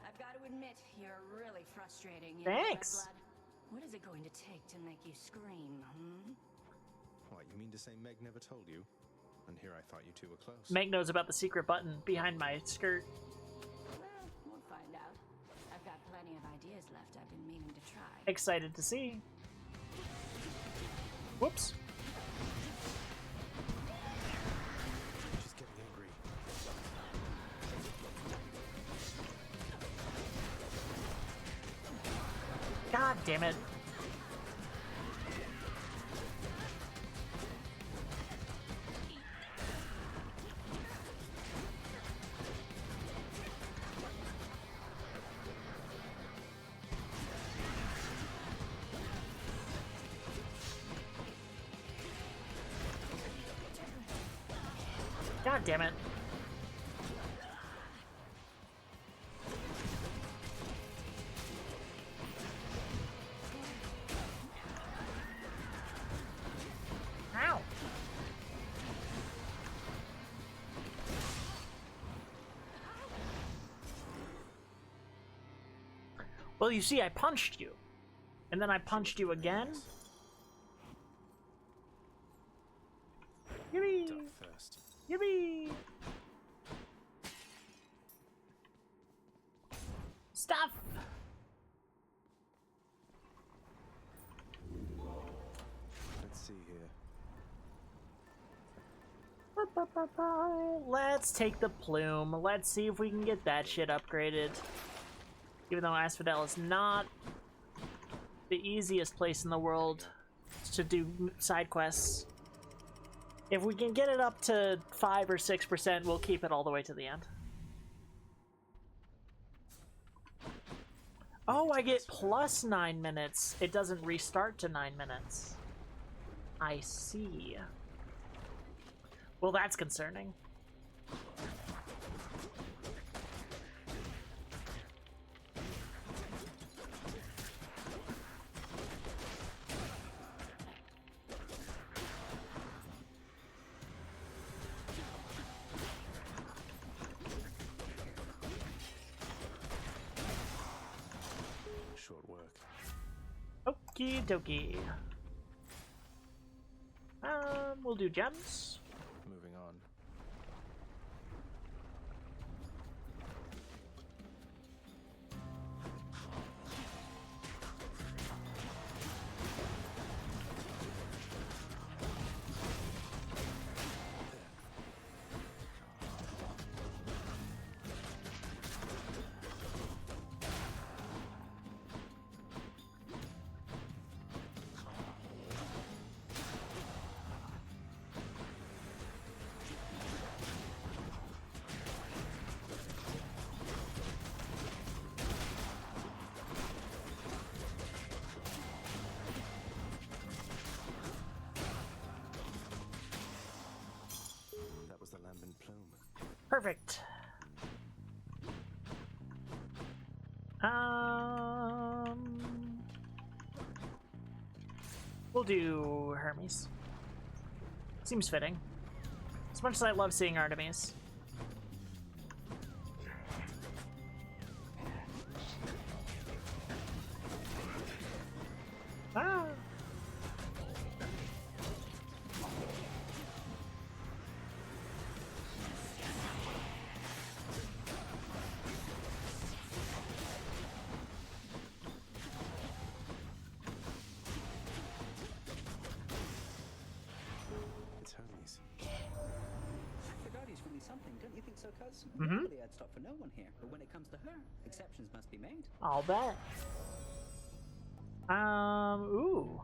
[SPEAKER 22] I've got to admit, you're really frustrating.
[SPEAKER 3] Thanks.
[SPEAKER 22] Red Blood. What is it going to take to make you scream,
[SPEAKER 4] What, you mean to say Meg never told you? And here I thought you two were close.
[SPEAKER 3] Meg knows about the secret button behind my skirt.
[SPEAKER 22] Well, we'll find out. I've got plenty of ideas left I've been meaning to try.
[SPEAKER 3] Excited to see. Whoops.
[SPEAKER 4] She's getting angry.
[SPEAKER 3] God damn it. God damn it. Ow. Well, you see, I punched you. And then I punched you again. Yippee! Yippee! Stuff!
[SPEAKER 4] Let's see here.
[SPEAKER 3] Let's take the plume. Let's see if we can get that shit upgraded. Even though Asphodel is not the easiest place in the world to do side quests. If we can get it up to 5 or 6%, we'll keep it all the way to the end. Oh, I get plus 9 minutes. It doesn't restart to 9 minutes. I see. Well, that's concerning.
[SPEAKER 4] Short work.
[SPEAKER 3] Okie dokie. We'll do gems.
[SPEAKER 4] Moving on.
[SPEAKER 3] Perfect. We'll do Hermes. Seems fitting. As much as I love seeing Artemis. Ah.
[SPEAKER 9] Normally I'd stop for no one here, but when it comes to her, exceptions must be made.
[SPEAKER 3] I'll bet. Ooh.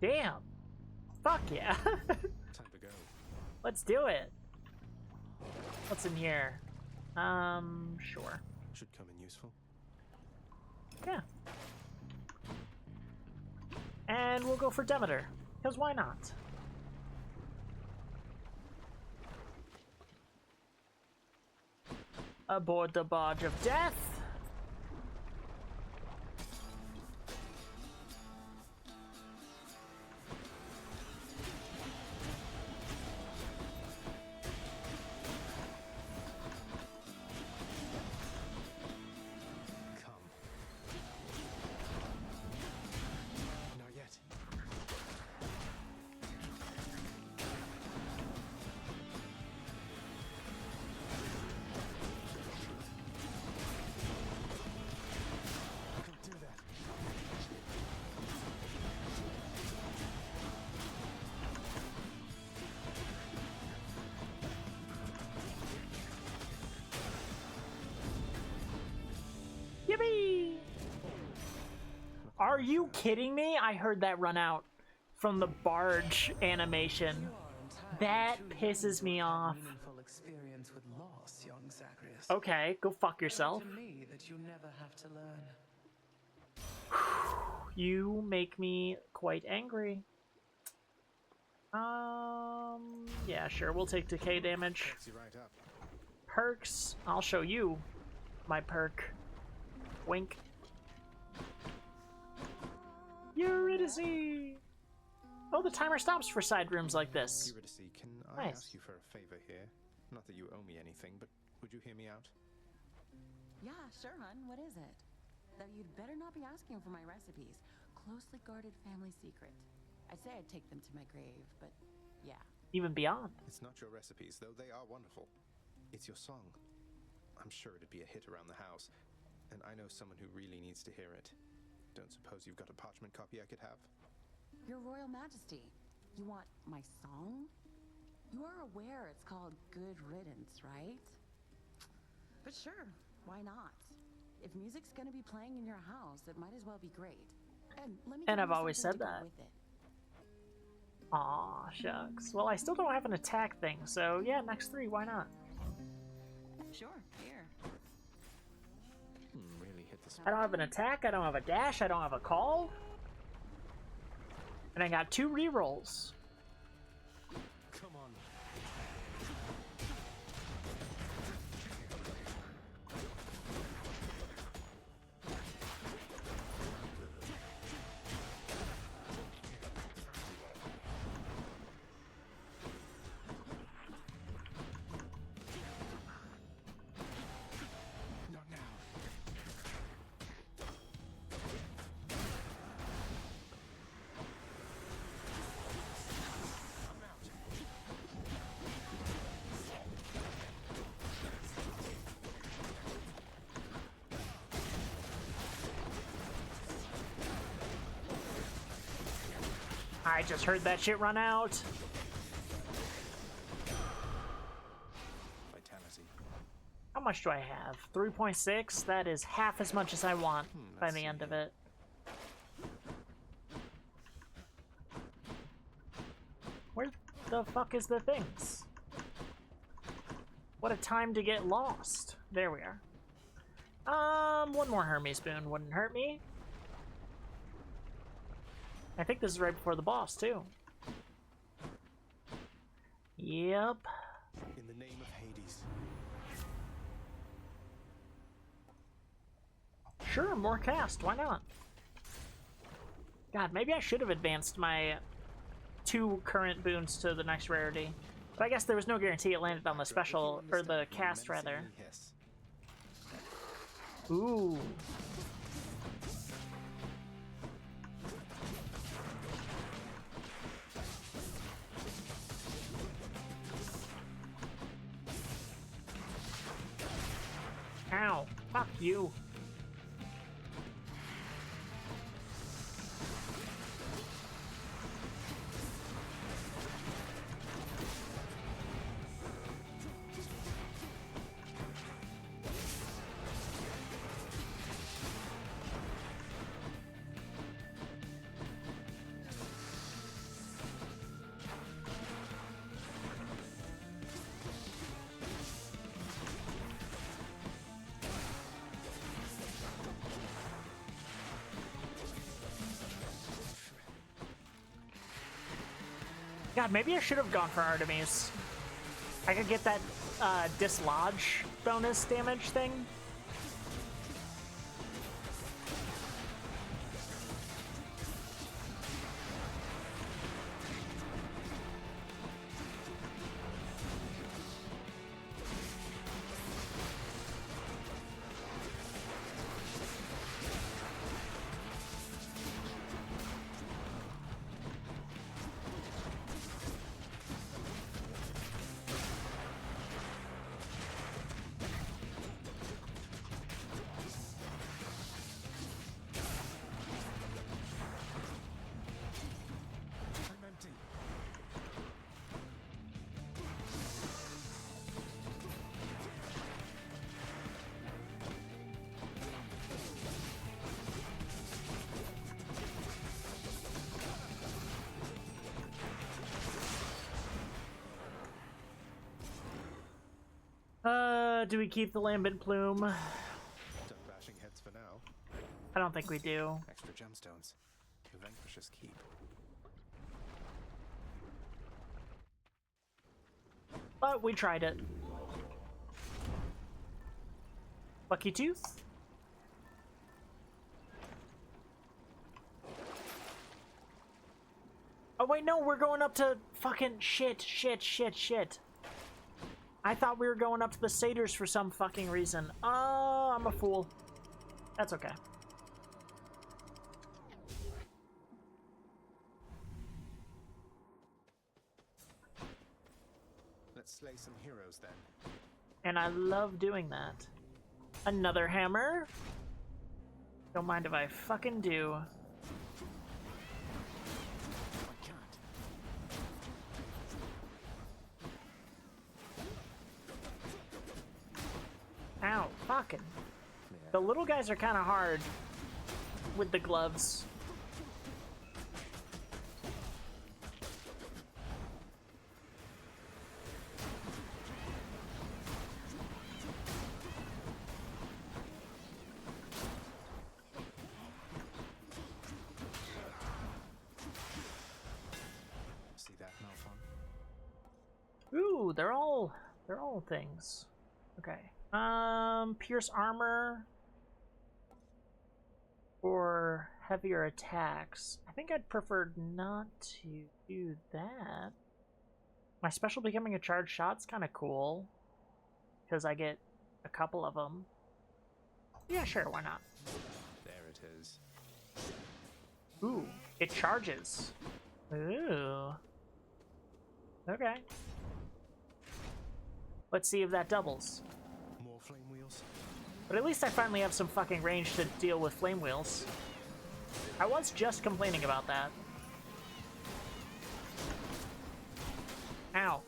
[SPEAKER 3] Damn. Fuck yeah.
[SPEAKER 4] Time to go.
[SPEAKER 3] Let's do it. What's in here? Sure.
[SPEAKER 4] Should come in useful.
[SPEAKER 3] Yeah. And we'll go for Demeter, because why not? Aboard the barge of death. Yippee! Are you kidding me? I heard that run out from the barge animation. That pisses me off.
[SPEAKER 2] Experience with loss, young Zagreus.
[SPEAKER 3] Okay, go fuck yourself.
[SPEAKER 2] To me that you never have to learn.
[SPEAKER 3] You make me quite angry. Yeah, sure. We'll take decay damage.
[SPEAKER 4] Picks you right up.
[SPEAKER 3] Perks. I'll show you my perk. Wink. Eurydice! Oh, the timer stops for side rooms like this.
[SPEAKER 4] Eurydice, can I
[SPEAKER 3] Nice.
[SPEAKER 4] ask you for a favor here? Not that you owe me anything, but would you hear me out?
[SPEAKER 12] Yeah, sure, hun. What is it? Though you'd better not be asking for my recipes. Closely guarded family secret. I'd say I'd take them to my grave, but yeah.
[SPEAKER 3] Even beyond.
[SPEAKER 4] It's not your recipes, though they are wonderful. It's your song. I'm sure it'd be a hit around the house, and I know someone who really needs to hear it. Don't suppose you've got a parchment copy I could have?
[SPEAKER 12] Your Royal Majesty, you want my song? You are aware it's called Good Riddance, right? But sure, why not? If music's gonna be playing in your house, it might as well be great. And let me
[SPEAKER 3] And
[SPEAKER 12] give
[SPEAKER 3] I've
[SPEAKER 12] you
[SPEAKER 3] always
[SPEAKER 12] something
[SPEAKER 3] said
[SPEAKER 12] to go
[SPEAKER 3] that.
[SPEAKER 12] with it.
[SPEAKER 3] Aw, shucks. Well, I still don't have an attack thing, so yeah, next 3, why not?
[SPEAKER 12] Sure, here.
[SPEAKER 4] Really hit the spot.
[SPEAKER 3] I don't have an attack, I don't have a dash, I don't have a call. And I got 2 rerolls.
[SPEAKER 4] Come on. Not now.
[SPEAKER 3] I just heard that shit run out.
[SPEAKER 4] Vitality.
[SPEAKER 3] How much do I have? 3.6? That is half as much as I want by the end of it. Where the fuck is the things? What a time to get lost. There we are. One more Hermes boon wouldn't hurt me. I think this is right before the boss, too. Yep.
[SPEAKER 4] In the name of Hades.
[SPEAKER 3] Sure, more cast. Why not? God, maybe I should have advanced my 2 current boons to the next rarity. But I guess there was no guarantee it landed on the special, or the cast, rather. Ooh. Ow. Fuck you. God, maybe I should have gone for Artemis. I could get that dislodge bonus damage thing. Do we keep the lambent plume?
[SPEAKER 4] Done bashing heads for now.
[SPEAKER 3] I don't think we do.
[SPEAKER 4] Extra gemstones. The Vanquisher's Keep.
[SPEAKER 3] But we tried it. Lucky Tooth? Oh wait, no, we're going up to fucking shit. I thought we were going up to the satyrs for some fucking reason. Oh, I'm a fool. That's okay.
[SPEAKER 10] Let's slay some heroes then.
[SPEAKER 3] And I love doing that. Another hammer? Don't mind if I fucking do. Ow, fucking. The little guys are kind of hard with the gloves.
[SPEAKER 10] See that, Malphon?
[SPEAKER 3] Ooh, they're all things. Okay. Pierce armor or heavier attacks. I think I'd prefer not to do that. My special becoming a charged shot's kind of cool because I get a couple of them. Yeah, sure, why not?
[SPEAKER 10] There it is.
[SPEAKER 3] Ooh, it charges. Ooh. Okay. Let's see if that doubles.
[SPEAKER 10] More flame wheels?
[SPEAKER 3] But at least I finally have some fucking range to deal with flame wheels. I was just complaining about that. Ow.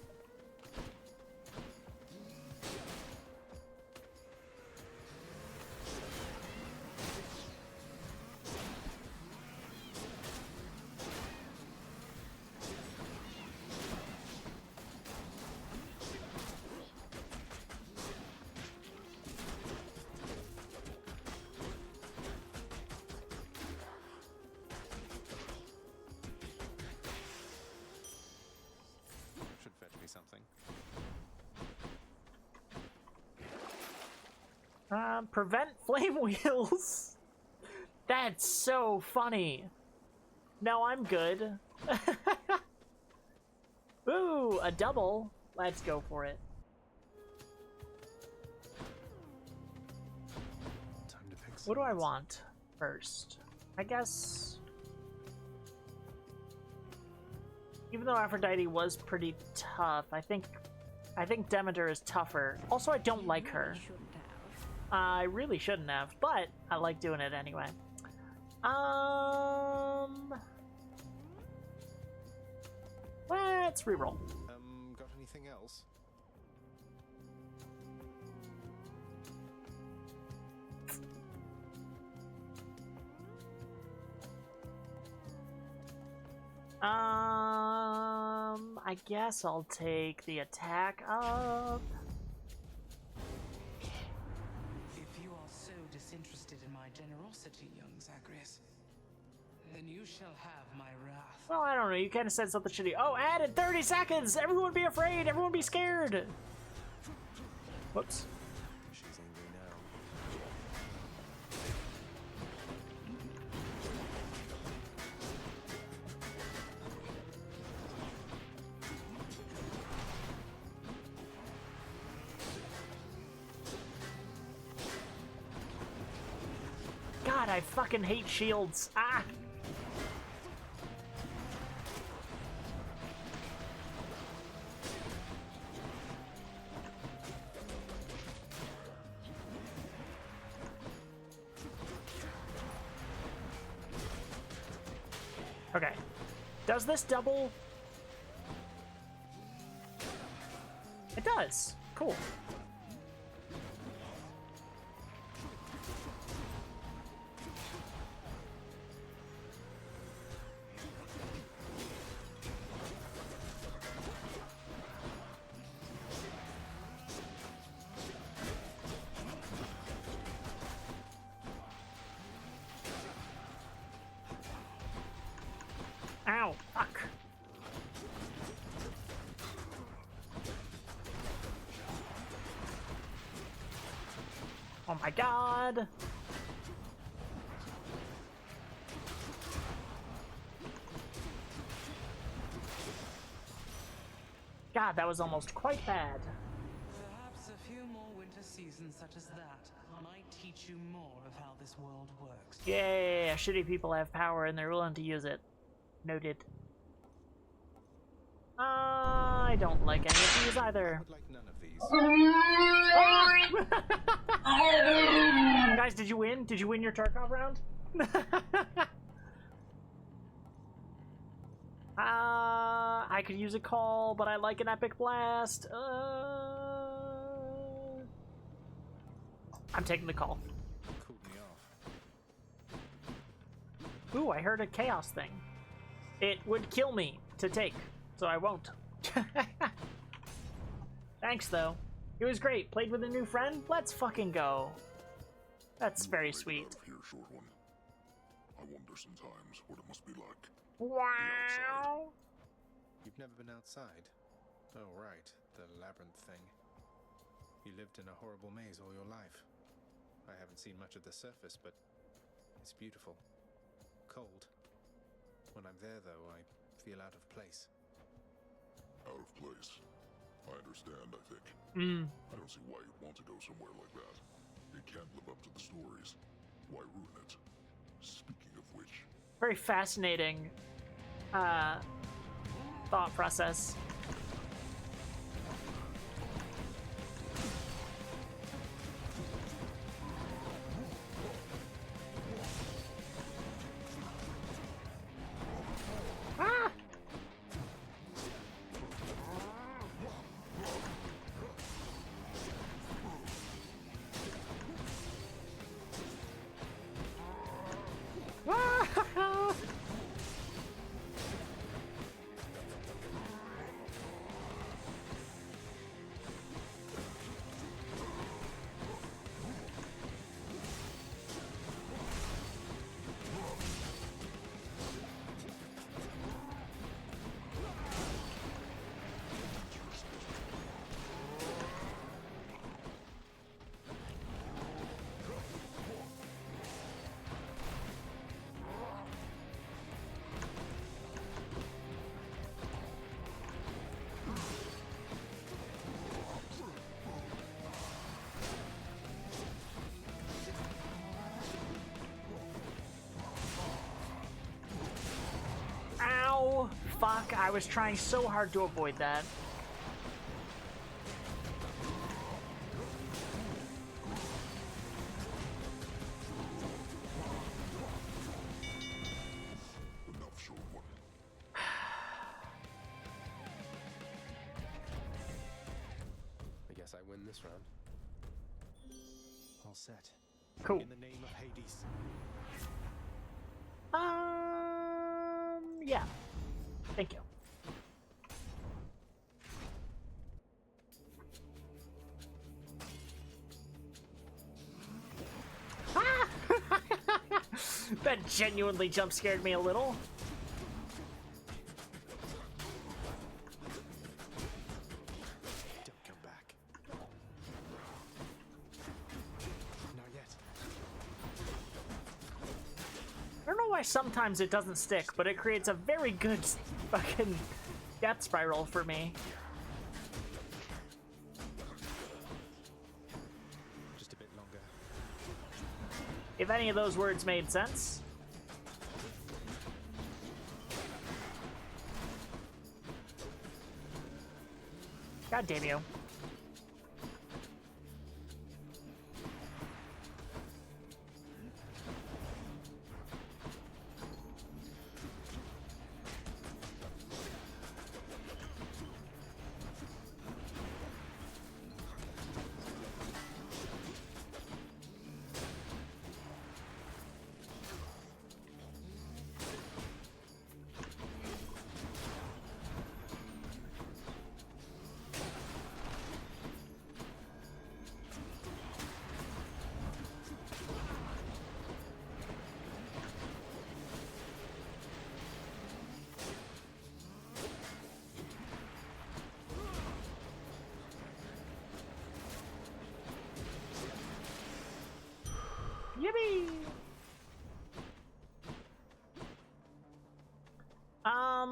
[SPEAKER 10] Something.
[SPEAKER 3] Prevent flame wheels. That's so funny. No, I'm good. Ooh, a double. Let's go for it.
[SPEAKER 10] Time to pick
[SPEAKER 3] what do I want first? I guess... Even though Aphrodite was pretty tough, I think Demeter is tougher. Also, I don't like her. I really shouldn't have, but I like doing it anyway. Let's reroll.
[SPEAKER 10] Got anything else?
[SPEAKER 3] I guess I'll take the attack up.
[SPEAKER 2] If you are so disinterested in my generosity, young Zagreus, then you shall have my wrath.
[SPEAKER 3] Well, I don't know. You kind of said something shitty. Oh, added 30 seconds! Everyone be afraid! Everyone be scared! Whoops.
[SPEAKER 10] She's angry now.
[SPEAKER 3] God, I fucking hate shields. Ah! Okay. Does this double? It does. Cool. Ow, fuck. my god! God, that was almost quite bad.
[SPEAKER 2] Perhaps a few more winter seasons such as that might teach you more of how this world works.
[SPEAKER 3] Yeah, shitty people have power and they're willing to use it. Noted. I don't like any of these either.
[SPEAKER 4] I would like none of these.
[SPEAKER 3] Guys, did you win? Did you win your Tarkov round? I could use a call, but I like an epic blast. I'm taking the call.
[SPEAKER 4] Cooled me off.
[SPEAKER 3] Ooh, I heard a chaos thing. It would kill me to take, so I won't. Thanks, though. It was great. Played with a new friend? Let's fucking go. That's very sweet.
[SPEAKER 11] Here, short one. I wonder sometimes what it must be like.
[SPEAKER 3] Wow.
[SPEAKER 4] You've never been outside? Oh, right. The labyrinth thing. You lived in a horrible maze all your life. I haven't seen much of the surface, but it's beautiful. Cold. When I'm there, though, I feel out of place.
[SPEAKER 11] Out of place. I understand, I think. I don't see why you'd want to go somewhere like that. It can't live up to the stories. Why ruin it? Speaking of which...
[SPEAKER 3] Very fascinating thought process. Ah! Ow! Fuck, I was trying so hard to avoid that.
[SPEAKER 11] Enough, short one.
[SPEAKER 4] I guess I win this round. All set.
[SPEAKER 3] Cool.
[SPEAKER 4] In the name of Hades.
[SPEAKER 3] Yeah. Thank you. Ah! That genuinely jump scared me a little.
[SPEAKER 4] Don't come back. Not yet.
[SPEAKER 3] I don't know why sometimes it doesn't stick, but it creates a very good fucking death spiral for me.
[SPEAKER 4] Just a bit longer.
[SPEAKER 3] If any of those words made sense. God damn you.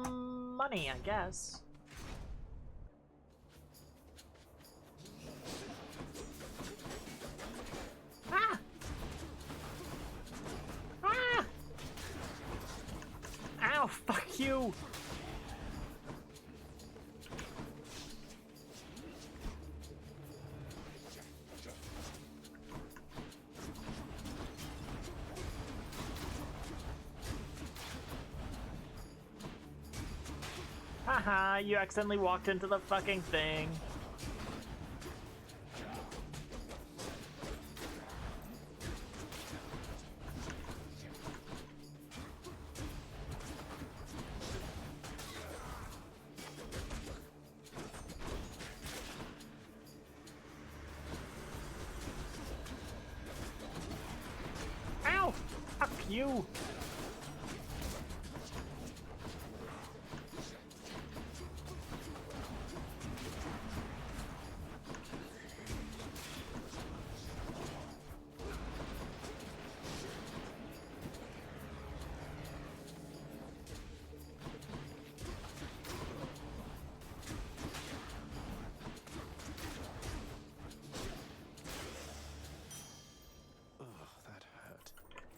[SPEAKER 3] Money, I guess. Ah! Ah! Ow, fuck you! Haha, you accidentally walked into the fucking thing. Ow! Fuck you!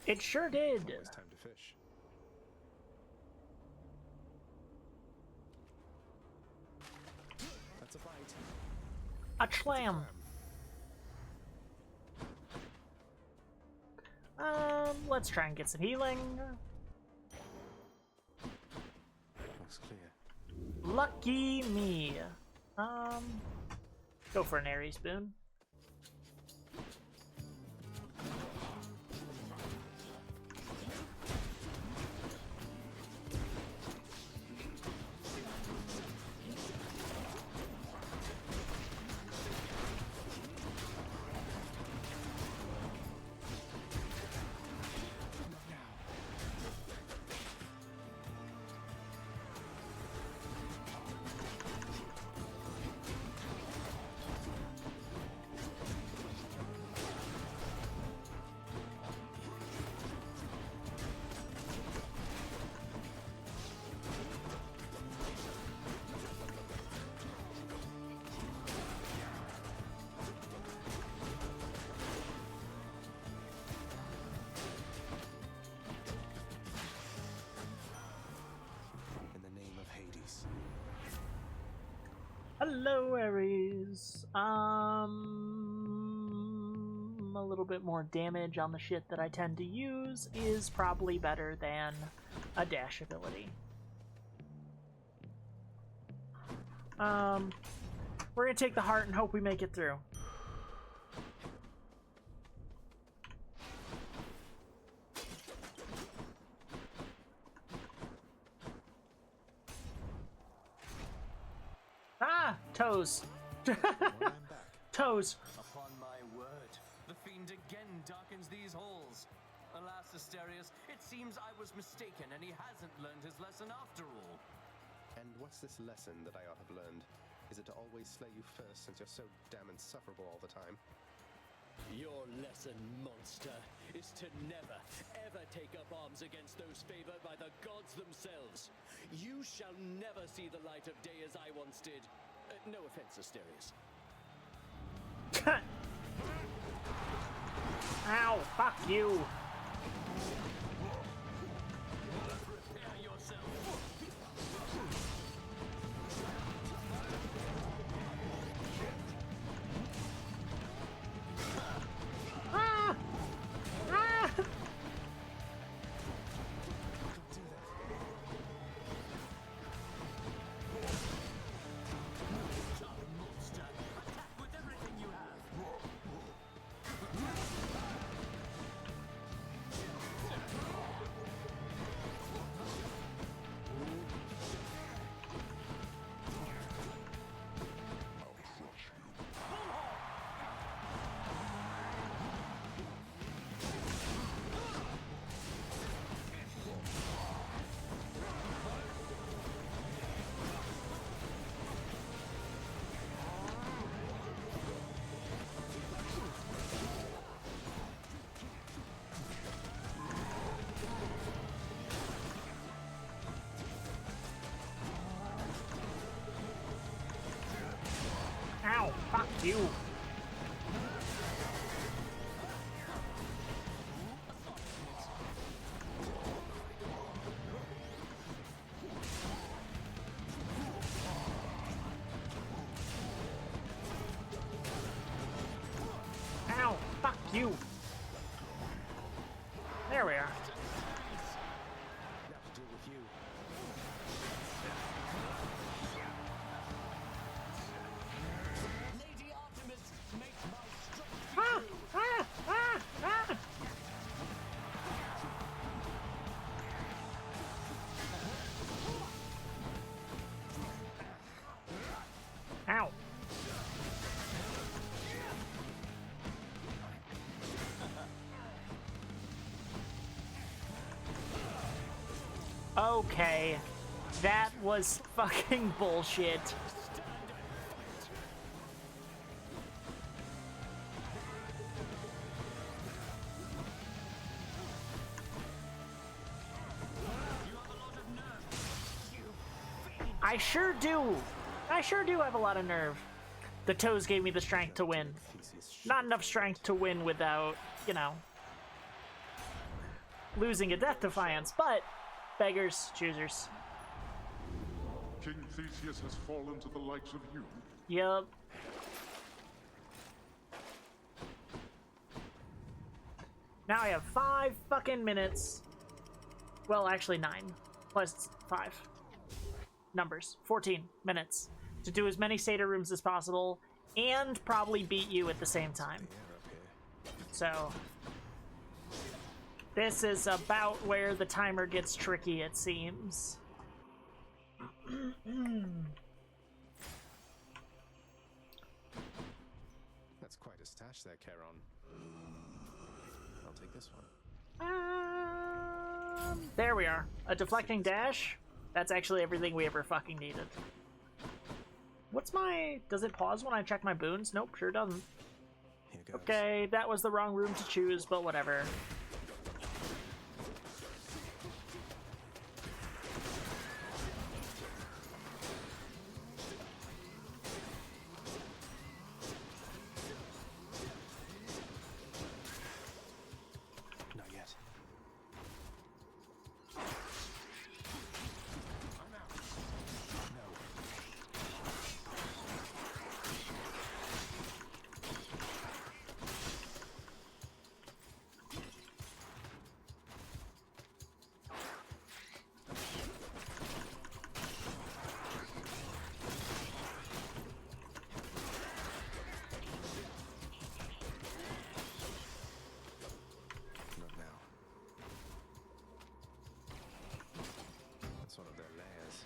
[SPEAKER 3] It sure did.
[SPEAKER 4] Always time to fish. That's a bite.
[SPEAKER 3] A clam. Let's try and get some healing.
[SPEAKER 4] Looks clear.
[SPEAKER 3] Lucky me. Go for an airy spoon. Hello, Ares. A little bit more damage on the shit that I tend to use is probably better than a dash ability. We're gonna take the heart and hope we make it through. Toes. Toes.
[SPEAKER 13] Upon my word, the fiend again darkens these halls. Alas, Asterius, it seems I was mistaken and he hasn't learned his lesson after all.
[SPEAKER 4] And what's this lesson that I ought to have learned? Is it to always slay you first since you're so damn insufferable all the time?
[SPEAKER 13] Your lesson, monster, is to never, ever take up arms against those favored by the gods themselves. You shall never see the light of day as I once did. No offense, Asterius.
[SPEAKER 3] Ow, fuck you.
[SPEAKER 13] Prepare yourself.
[SPEAKER 3] Ah! Ah! you. Ow! Fuck you! There we are.
[SPEAKER 10] Have to deal with you.
[SPEAKER 13] Lady Artemis, make my strength.
[SPEAKER 3] Ah! Ah! Ah! Ah! Ow! Okay, that was fucking bullshit. I sure do. I sure do have a lot of nerve. The toes gave me the strength to win. Not enough strength to win without, you know, losing a Death Defiance, but beggars, choosers.
[SPEAKER 11] King Theseus has fallen to the likes of you.
[SPEAKER 3] Yup. Now I have 5 fucking minutes. Well, actually 9. Plus 5. Numbers. 14 minutes. To do as many Seder rooms as possible, and probably beat you at the same time. So, this is about where the timer gets tricky, it seems.
[SPEAKER 4] That's quite a stash there, Charon. I'll take this one.
[SPEAKER 3] There we are. A deflecting dash. That's actually everything we ever fucking needed. What's my... Does it pause when I check my boons? Nope, sure doesn't. Okay, that was the wrong room to choose, but whatever.
[SPEAKER 4] Not yet. Not now. That's one of their layers.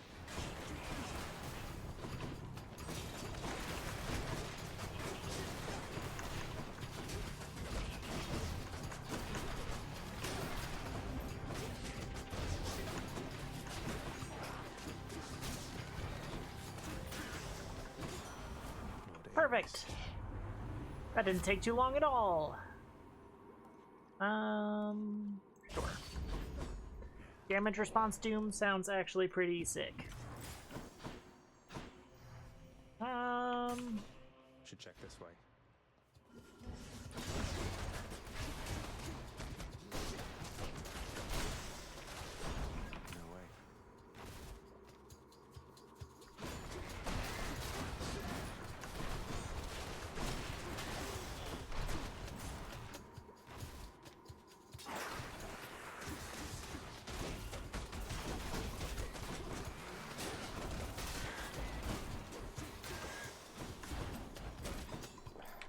[SPEAKER 3] Perfect. That didn't take too long at all. Sure. Damage response doom sounds actually pretty sick.
[SPEAKER 4] Should check this way. No way.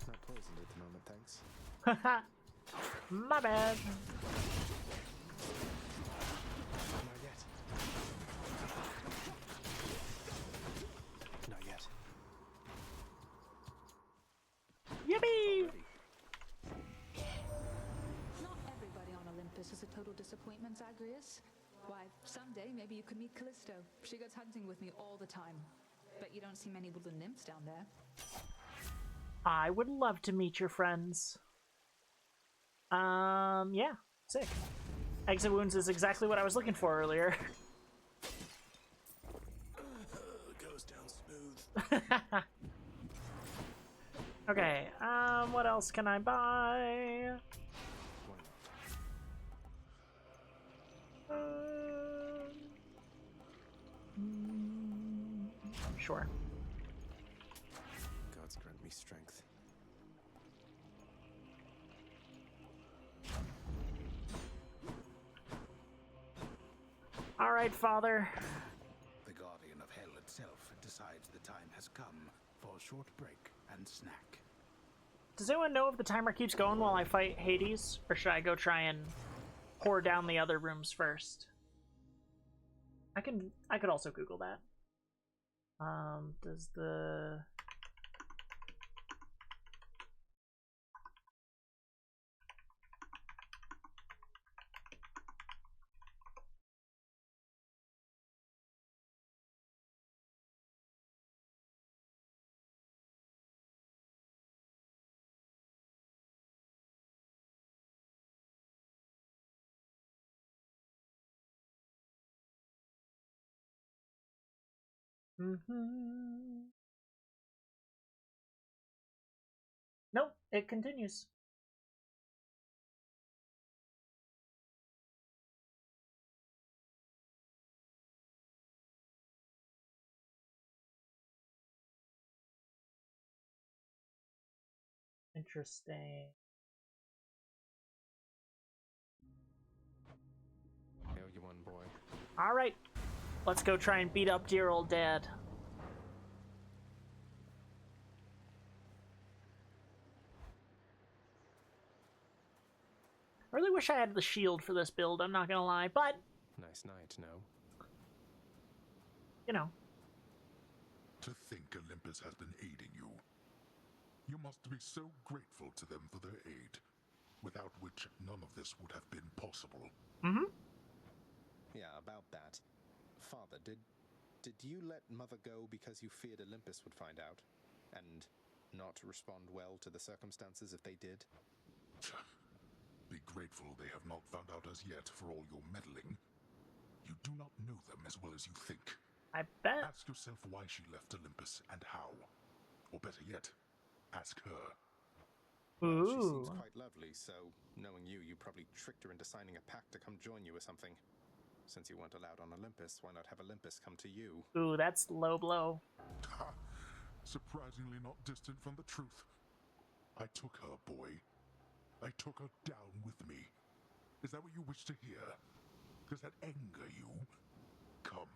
[SPEAKER 4] Not poisoned at the moment, thanks.
[SPEAKER 3] Haha. My bad.
[SPEAKER 4] Not yet. Not yet.
[SPEAKER 3] Yippee!
[SPEAKER 8] Not everybody on Olympus is a total disappointment, Zagreus. Why, someday maybe you could meet Callisto. She goes hunting with me all the time. But you don't see many wooden nymphs down there.
[SPEAKER 3] I would love to meet your friends. Yeah, sick. Exit wounds is exactly what I was looking for earlier.
[SPEAKER 13] Goes down smooth.
[SPEAKER 3] Okay, what else can I buy? Sure.
[SPEAKER 4] Gods grant me strength.
[SPEAKER 3] All right, Father.
[SPEAKER 14] The Guardian of Hell itself decides the time has come for a short break and snack.
[SPEAKER 3] Does anyone know if the timer keeps going while I fight Hades, or should I go try and pour down the other rooms first? I could also Google that. Does the Nope, it continues. Interesting.
[SPEAKER 4] I owe you one, boy.
[SPEAKER 3] All right, let's go try and beat up dear old dad. I really wish I had the shield for this build, I'm not gonna lie, but...
[SPEAKER 4] Nice night, no?
[SPEAKER 3] You know.
[SPEAKER 11] To think Olympus has been aiding you. You must be so grateful to them for their aid, without which none of this would have been possible.
[SPEAKER 3] Mm-hmm.
[SPEAKER 4] Yeah, about that. Father, did you let Mother go because you feared Olympus would find out? And not respond well to the circumstances if they did?
[SPEAKER 11] Be grateful they have not found out as yet for all your meddling. You do not know them as well as you think.
[SPEAKER 3] I bet.
[SPEAKER 11] Ask yourself why she left Olympus and how. Or better yet, ask her.
[SPEAKER 4] Well, she seems quite lovely, so knowing you probably tricked her into signing a pact to come join you or something. Since you weren't allowed on Olympus, why not have Olympus come to you?
[SPEAKER 3] Ooh, that's low blow.
[SPEAKER 11] Ha! Surprisingly not distant from the truth. I took her, boy. I took her down with me. Is that what you wish to hear? Does that anger you? Come,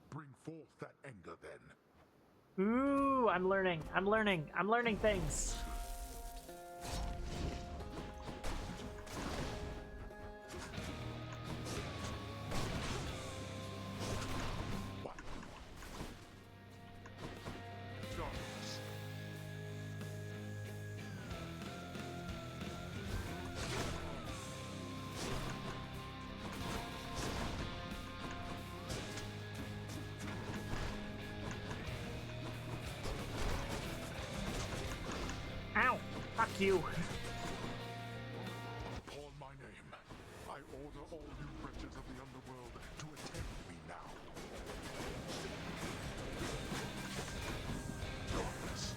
[SPEAKER 11] bring forth that anger then.
[SPEAKER 3] Ooh, I'm learning things. Ow! Fuck you.
[SPEAKER 11] Upon my name, I order all you wretches of the underworld to attend me now. Darkness.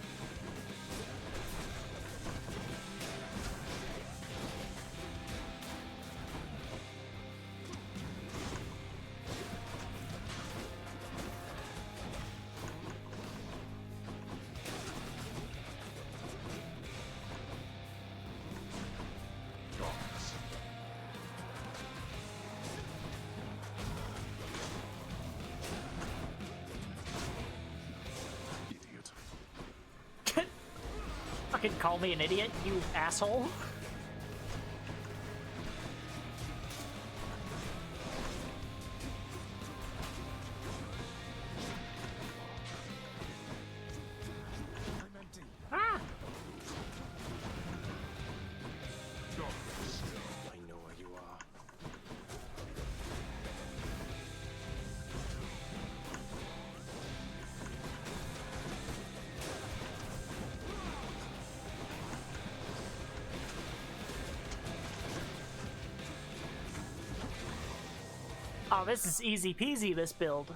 [SPEAKER 3] Fucking call me an idiot, you asshole. Ah!
[SPEAKER 4] I know where you are.
[SPEAKER 3] Oh, this is easy peasy, this build.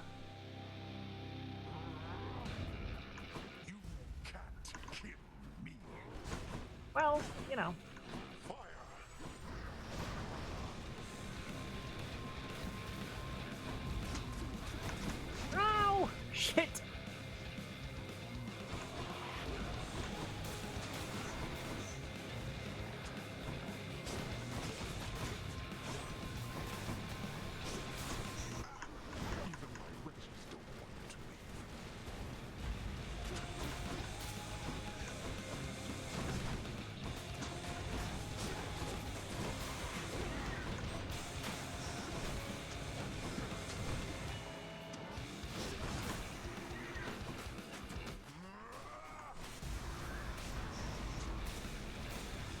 [SPEAKER 11] You can't kill me.
[SPEAKER 3] Well, you know. Oh, shit!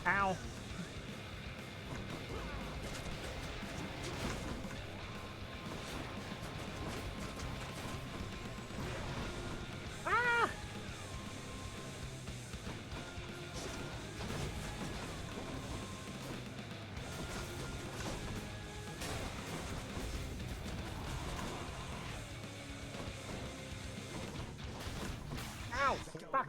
[SPEAKER 3] Ow. Ah! Ow! Fuck!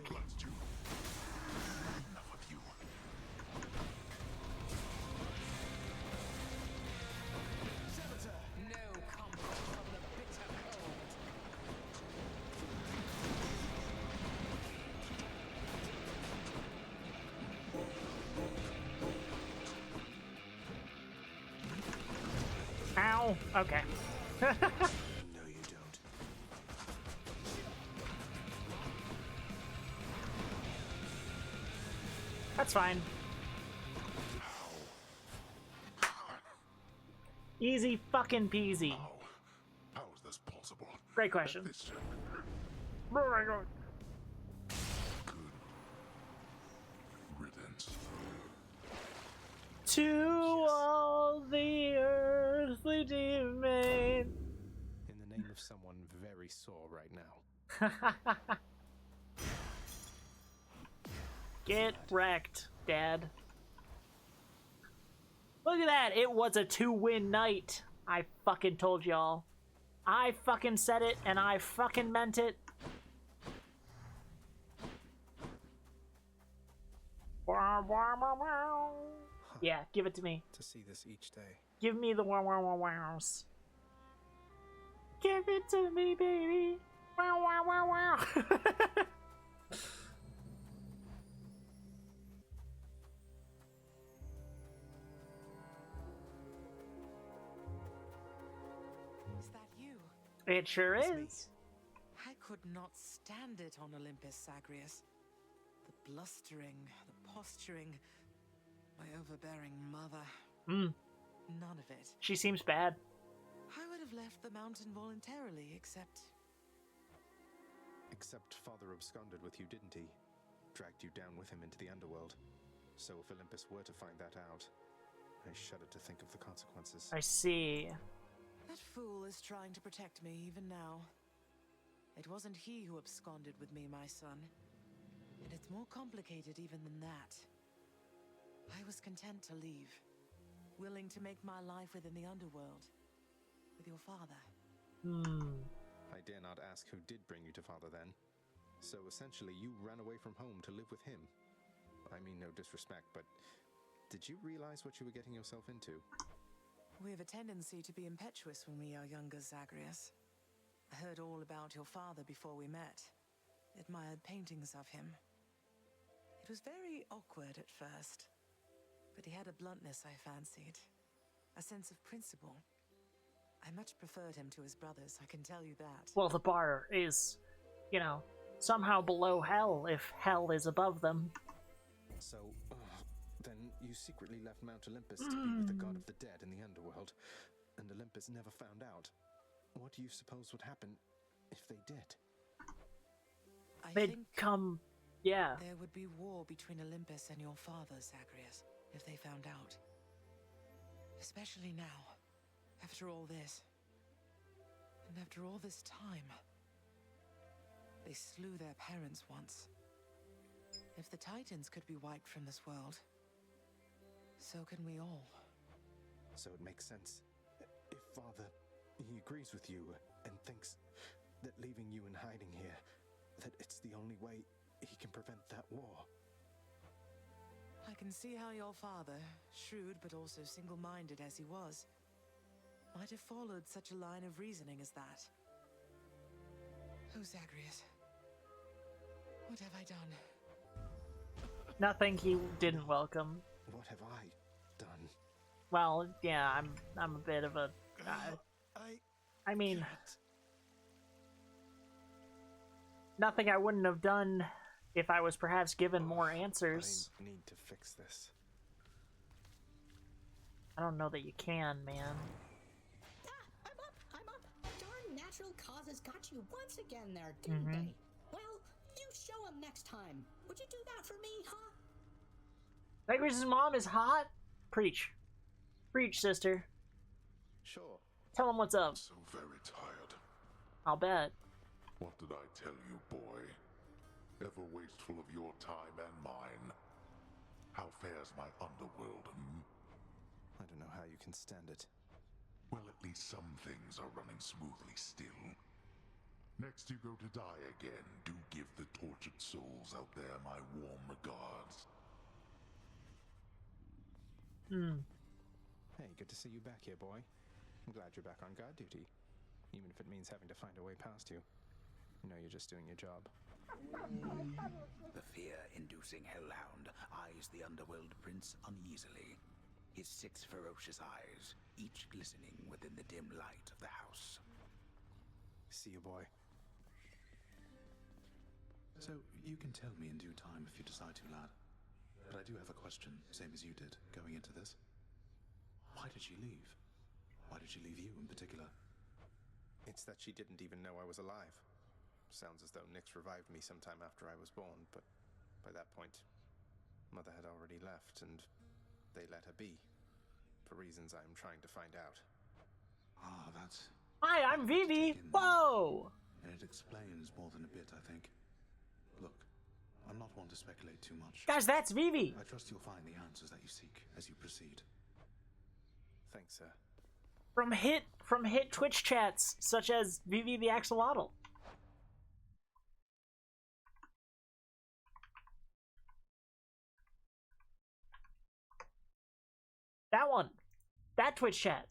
[SPEAKER 3] Ow! Okay.
[SPEAKER 4] No, you don't.
[SPEAKER 3] That's fine. Easy fucking peasy.
[SPEAKER 11] How is this possible?
[SPEAKER 3] Great question.
[SPEAKER 11] This
[SPEAKER 3] Oh my god.
[SPEAKER 11] riddance.
[SPEAKER 3] To all the earthly demon.
[SPEAKER 10] In the name of someone very sore right now.
[SPEAKER 3] Get wrecked, Dad. Look at that! It was a 2-win night. I fucking told y'all. I fucking said it, and I fucking meant it. Yeah, give it to me.
[SPEAKER 10] To see this each day.
[SPEAKER 3] Give me the wow. Give it to me, baby. Wow.
[SPEAKER 2] Is that you?
[SPEAKER 3] It sure is.
[SPEAKER 2] I could not stand it on Olympus, Zagreus. The blustering, the posturing, my overbearing mother. None of it.
[SPEAKER 3] She seems bad.
[SPEAKER 2] I would have left the mountain voluntarily, except
[SPEAKER 10] Father absconded with you, didn't he? Dragged you down with him into the underworld. So if Olympus were to find that out, I shudder to think of the consequences.
[SPEAKER 3] I see.
[SPEAKER 2] that fool is trying to protect me even now. It wasn't he who absconded with me, my son. And it's more complicated even than that. I was content to leave, willing to make my life within the underworld, with your father.
[SPEAKER 10] I dare not ask who did bring you to Father then. So essentially you ran away from home to live with him. I mean no disrespect, but did you realize what you were getting yourself into?
[SPEAKER 2] We have a tendency to be impetuous when we are younger, Zagreus. I heard all about your father before we met. Admired paintings of him. It was very awkward at first, but he had a bluntness I fancied. A sense of principle. I much preferred him to his brothers, I can tell you that.
[SPEAKER 3] Well, the bar is, you know, somehow below hell if hell is above them.
[SPEAKER 10] So, then you secretly left Mount Olympus to be with the god of the dead in the underworld, and Olympus never found out. What do you suppose would happen if they did?
[SPEAKER 3] They'd come, yeah.
[SPEAKER 2] There would be war between Olympus and your father, Zagreus, if they found out. Especially now, after all this. And after all this time. They slew their parents once. If the Titans could be wiped from this world, so can we all.
[SPEAKER 10] So it makes sense. If Father, he agrees with you and thinks that leaving you in hiding here, that it's the only way he can prevent that war.
[SPEAKER 2] I can see how your father, shrewd but also single-minded as he was, might have followed such a line of reasoning as that. Oh, Zagreus. What have I done?
[SPEAKER 3] Nothing he didn't welcome.
[SPEAKER 10] What have I done?
[SPEAKER 3] Well, yeah, I'm a bit of a... I mean... Nothing I wouldn't have done if I was perhaps given more answers.
[SPEAKER 10] I need to fix this.
[SPEAKER 3] I don't know that you can, man.
[SPEAKER 15] I'm up. Darn natural causes got you once again there, didn't they? Well, you show them next time. Would you do that for me, huh?
[SPEAKER 3] Zagreus' mom is hot? Preach. Preach, sister.
[SPEAKER 10] Sure.
[SPEAKER 3] Tell him what's up.
[SPEAKER 11] So very tired.
[SPEAKER 3] I'll bet.
[SPEAKER 11] What did I tell you, boy? Ever wasteful of your time and mine. How fares my underworld,
[SPEAKER 10] I don't know how you can stand it.
[SPEAKER 11] Well, at least some things are running smoothly still. Next you go to die again, do give the tortured souls out there my warm regards.
[SPEAKER 10] Hey, good to see you back here, boy. I'm glad you're back on guard duty. Even if it means having to find a way past you. You know you're just doing your job.
[SPEAKER 19] The fear-inducing hellhound eyes the underworld prince uneasily, his 6 ferocious eyes, each glistening within the dim light of the house.
[SPEAKER 10] See you, boy.
[SPEAKER 14] So, you can tell me in due time if you decide to, lad. But I do have a question, same as you did, going into this. Why did she leave? Why did she leave you in particular?
[SPEAKER 10] It's that she didn't even know I was alive. Sounds as though Nyx revived me sometime after I was born, but by that point, Mother had already left, and they let her be. For reasons I'm trying to find out.
[SPEAKER 14] Ah, that's...
[SPEAKER 3] Hi, I'm Vivi! Whoa!
[SPEAKER 14] And it explains more than a bit, I think. Look, I'm not one to speculate too much.
[SPEAKER 3] Guys, that's Vivi!
[SPEAKER 14] I trust you'll find the answers that you seek as you proceed.
[SPEAKER 10] Thanks, sir.
[SPEAKER 3] From hit Twitch chats, such as Vivi the Axolotl. That one. That Twitch chat.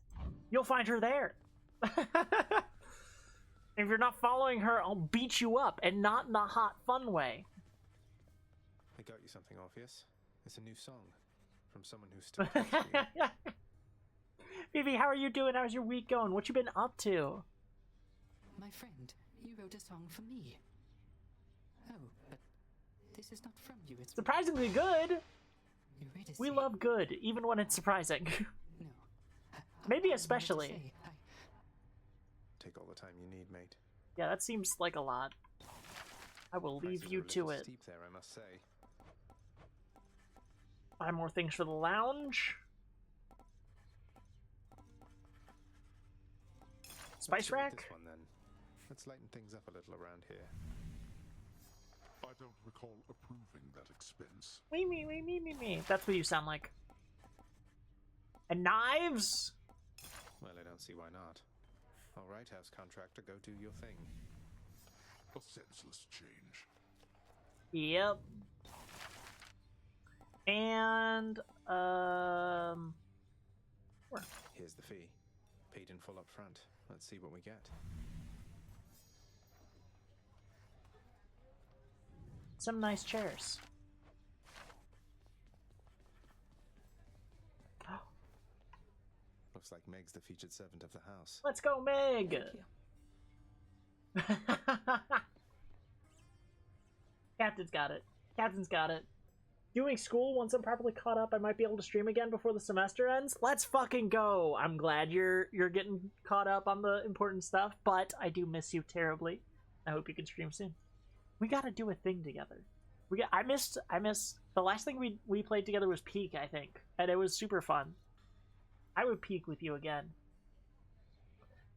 [SPEAKER 3] You'll find her there. If you're not following her, I'll beat you up, and not in a hot, fun way.
[SPEAKER 10] I got you something, Orpheus. It's a new song from someone who's still close to you.
[SPEAKER 3] Vivi, how are you doing? How's your week going? What you been up to?
[SPEAKER 16] My friend, you wrote a song for me. Oh, but this is not from you. It's
[SPEAKER 3] surprisingly good.
[SPEAKER 16] Eurydice.
[SPEAKER 3] We love good, even when it's surprising.
[SPEAKER 16] No.
[SPEAKER 3] Maybe especially.
[SPEAKER 10] Take all the time you need, mate.
[SPEAKER 3] Yeah, that seems like a lot. I will leave you to it.
[SPEAKER 10] Steep there, I must say.
[SPEAKER 3] Buy more things for the lounge. Spice rack?
[SPEAKER 10] This one, then. Let's lighten things up a little around here.
[SPEAKER 11] I don't recall approving that expense.
[SPEAKER 3] Me. That's what you sound like. And knives?
[SPEAKER 10] Well, I don't see why not. All right, house contractor, go do your thing.
[SPEAKER 11] A senseless change.
[SPEAKER 3] Yep. And, where?
[SPEAKER 10] Here's the fee. Paid in full up front. Let's see what we get.
[SPEAKER 3] Some nice chairs.
[SPEAKER 10] Looks like Meg's the featured servant of the house.
[SPEAKER 3] Let's go, Meg! Captain's got it. Captain's got it. Doing school, once I'm properly caught up, I might be able to stream again before the semester ends. Let's fucking go! I'm glad you're getting caught up on the important stuff, but I do miss you terribly. I hope you can stream soon. We gotta do a thing together. I miss the last thing we played together was Peak, I think, and it was super fun. I would peak with you again.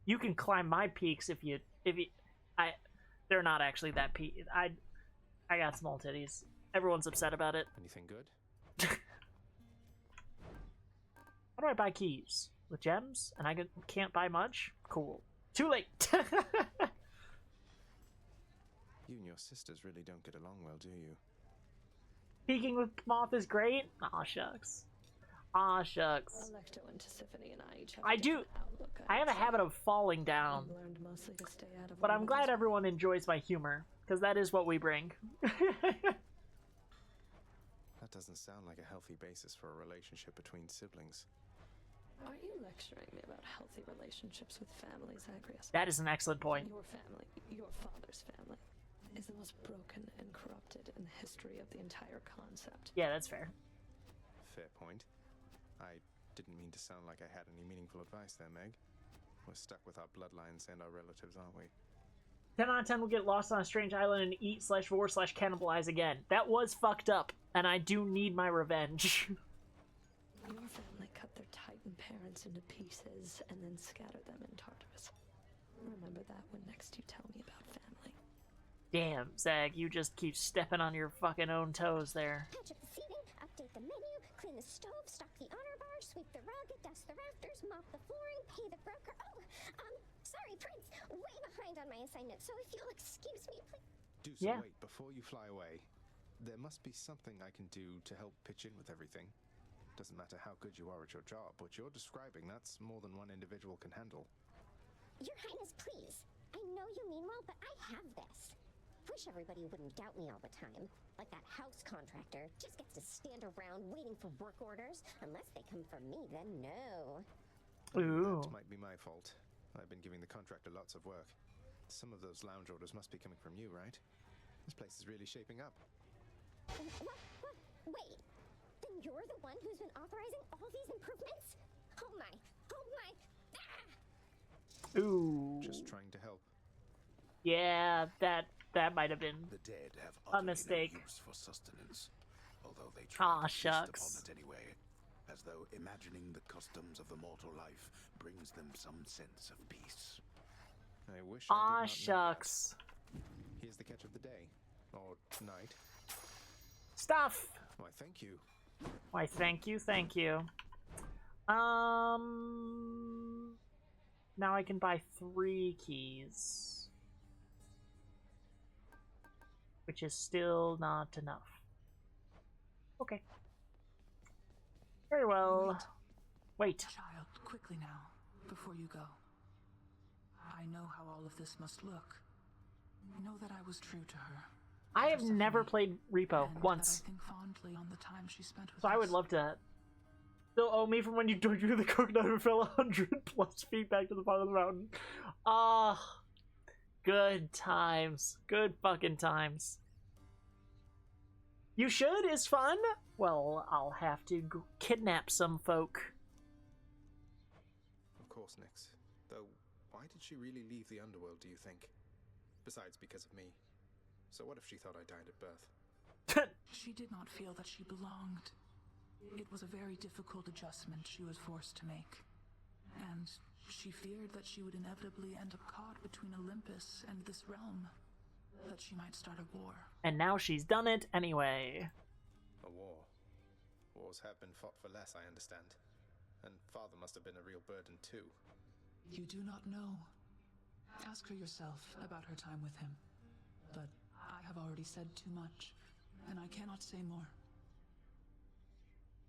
[SPEAKER 3] You can climb my peaks if you they're not actually that peak. I got small titties. Everyone's upset about it.
[SPEAKER 10] Anything good?
[SPEAKER 3] How do I buy keys? With gems? And I can't buy much? Cool. Too late!
[SPEAKER 10] You and your sisters really don't get along well, do you?
[SPEAKER 3] Speaking with Moth is great. Aw, shucks. Aw, shucks.
[SPEAKER 7] Alecto and Tisiphone and I each have
[SPEAKER 3] I do. I have a habit of falling down.
[SPEAKER 7] learned mostly to stay out of
[SPEAKER 3] But I'm glad everyone enjoys my humor, because that is what we bring.
[SPEAKER 4] That doesn't sound like a healthy basis for a relationship between siblings.
[SPEAKER 7] Aren't you lecturing me about healthy relationships with families, Zagreus?
[SPEAKER 3] That is an excellent point.
[SPEAKER 7] Your family, your father's family, is the most broken and corrupted in the history of the entire concept.
[SPEAKER 3] Yeah, that's fair.
[SPEAKER 4] Fair point. I didn't mean to sound like I had any meaningful advice there, Meg. We're stuck with our bloodlines and our relatives, aren't we?
[SPEAKER 3] 10 out of 10 will get lost on a strange island and eat/vor/cannibalize again. That was fucked up, and I do need my revenge.
[SPEAKER 7] Your family cut their Titan parents into pieces and then scattered them in Tartarus. Remember that when next you tell me about family.
[SPEAKER 3] Damn, Zag, you just keep stepping on your fucking own toes there.
[SPEAKER 17] Patch up the seating, update the menu, clean the stove, stock the honor bar, sweep the rug, dust the rafters, mop the flooring, pay the broker. Oh, sorry, Prince. Way behind on my assignment, so if you'll excuse me, please.
[SPEAKER 4] Do so. Wait, before you fly away, there must be something I can do to help pitch in with everything. Doesn't matter how good you are at your job, what you're describing, that's more than one individual can handle.
[SPEAKER 17] Your Highness, please. I know you mean well, but I have this. Wish everybody wouldn't doubt me all the time. Like that house contractor just gets to stand around waiting for work orders. Unless they come from me, then no.
[SPEAKER 3] Ooh.
[SPEAKER 4] That might be my fault. I've been giving the contractor lots of work. Some of those lounge orders must be coming from you, right? This place is really shaping up.
[SPEAKER 17] What? Wait. Then you're the one who's been authorizing all these improvements? Oh my. Ah!
[SPEAKER 3] Ooh.
[SPEAKER 4] Just trying to help.
[SPEAKER 3] Yeah, that might have been
[SPEAKER 19] the dead have
[SPEAKER 3] a mistake.
[SPEAKER 19] No use for sustenance, although they try to feast
[SPEAKER 3] shucks.
[SPEAKER 19] upon it anyway, as though imagining the customs of the mortal life brings them some sense of peace.
[SPEAKER 4] I wish I did not know
[SPEAKER 3] shucks.
[SPEAKER 4] that. Here's the catch of the day. Or night.
[SPEAKER 3] Stuff!
[SPEAKER 4] Why, thank you.
[SPEAKER 3] Why, thank you. Now I can buy 3 keys. Which is still not enough. Okay. Very well. Wait.
[SPEAKER 1] Child, quickly now, before you go. I know how all of this must look. Know that I was true to her.
[SPEAKER 3] I have never played Repo once.
[SPEAKER 1] I think fondly on the time she spent with
[SPEAKER 3] So I would love to. Still owe me from when you dug through the coconut and fell 100+ feet back to the bottom of the mountain. Good times. Good fucking times. You should is fun. Well, I'll have to kidnap some folk.
[SPEAKER 4] Of course, Nyx. Though, why did she really leave the underworld, do you think? Besides, because of me. So what if she thought I died at birth?
[SPEAKER 1] She did not feel that she belonged. It was a very difficult adjustment she was forced to make. And she feared that she would inevitably end up caught between Olympus and this realm. That she might start a war.
[SPEAKER 3] And now she's done it anyway.
[SPEAKER 4] A war. Wars have been fought for less, I understand. And Father must have been a real burden too.
[SPEAKER 1] You do not know. Ask her yourself about her time with him. But I have already said too much, and I cannot say more.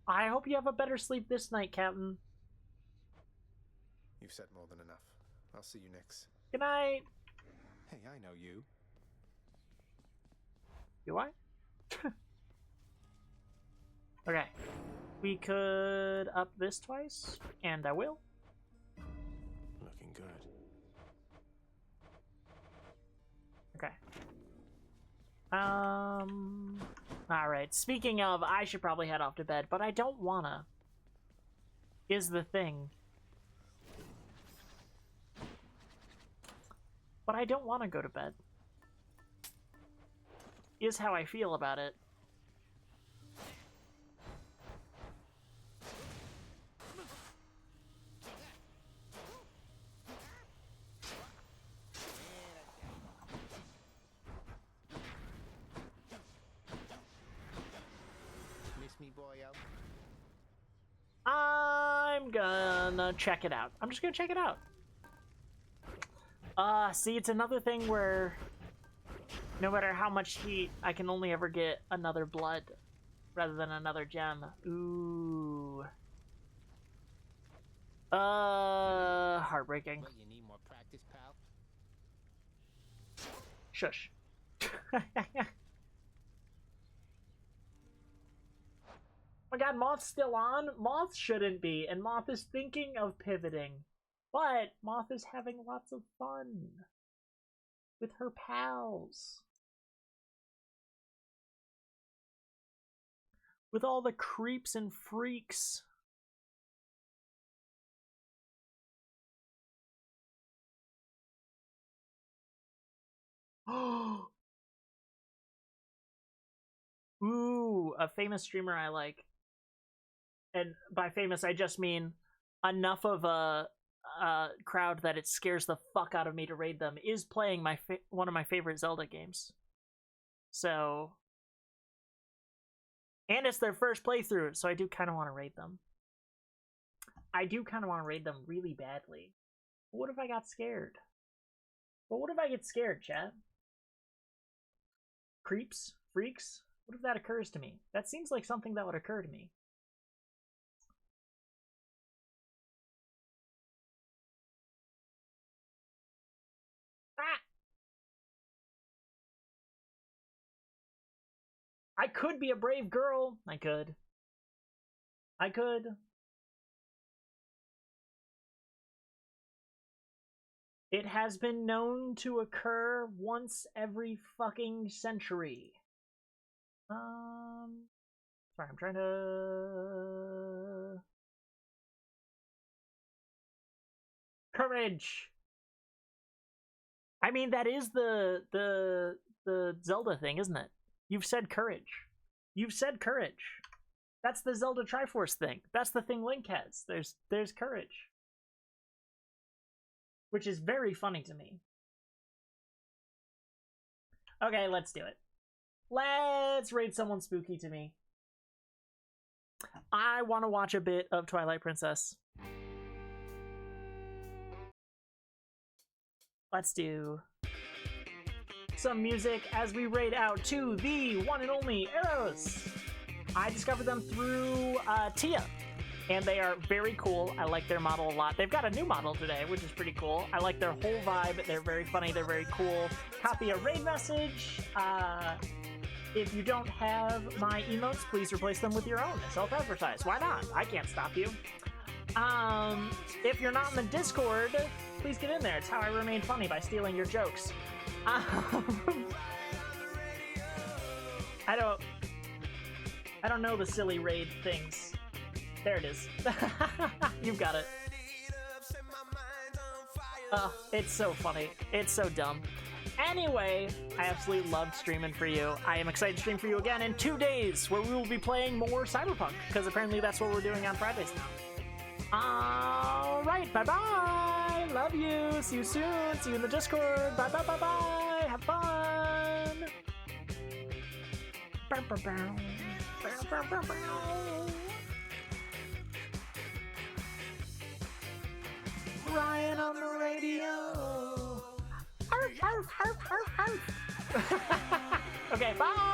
[SPEAKER 3] I hope you have a better sleep this night, Captain.
[SPEAKER 4] You've said more than enough. I'll see you next.
[SPEAKER 3] Good night.
[SPEAKER 4] Hey, I know you.
[SPEAKER 3] Do I? Okay. We could up this twice, and I will.
[SPEAKER 4] Looking good.
[SPEAKER 3] Okay. Alright, speaking of, I should probably head off to bed, but I don't wanna. Is the thing. But I don't want to go to bed. Is how I feel about it.
[SPEAKER 18] Miss me, boyo?
[SPEAKER 3] I'm gonna check it out. I'm just gonna check it out. See, it's another thing where no matter how much heat, I can only ever get another blood rather than another gem. Ooh. Heartbreaking.
[SPEAKER 18] What, you need more practice, pal?
[SPEAKER 3] Shush. Oh my god, Moth's still on? Moth shouldn't be, and Moth is thinking of pivoting. But Moth is having lots of fun with her pals. With all the creeps and freaks. Ooh, a famous streamer I like. And by famous, I just mean enough of a crowd that it scares the fuck out of me to raid them, is playing one of my favorite Zelda games. So... And it's their first playthrough, so I do kind of want to raid them. I do kind of want to raid them really badly. But what if I got scared? Well, what if I get scared, chat? Creeps? Freaks? What if that occurs to me? That seems like something that would occur to me. I could be a brave girl. I could. It has been known to occur once every fucking century. Sorry, I'm trying to... Courage! I mean, that is the Zelda thing, isn't it? You've said courage. You've said courage. That's the Zelda Triforce thing. That's the thing Link has. There's courage. Which is very funny to me. Okay, let's do it. Let's raid someone spooky to me. I want to watch a bit of Twilight Princess. Let's do some music as we raid out to the one and only Arrows. I discovered them through Tia, and they are very cool. I like their model a lot. They've got a new model today, which is pretty cool. I like their whole vibe. They're very funny. They're very cool. Copy a raid message. If you don't have my emotes, please replace them with your own. Self-advertise. Why not? I can't stop you. If you're not in the Discord, please get in there. It's how I remain funny, by stealing your jokes. I don't know the silly raid things. There it is. You've got it. It's so funny. It's so dumb. Anyway, I absolutely loved streaming for you. I am excited to stream for you again in 2 days, where we will be playing more Cyberpunk, because apparently that's what we're doing on Fridays now. Alright, bye-bye! Love you! See you soon! See you in the Discord! Bye-bye-bye-bye! Have fun! Ryan on the radio! Arf, arf, arf, arf, arf. Okay, bye!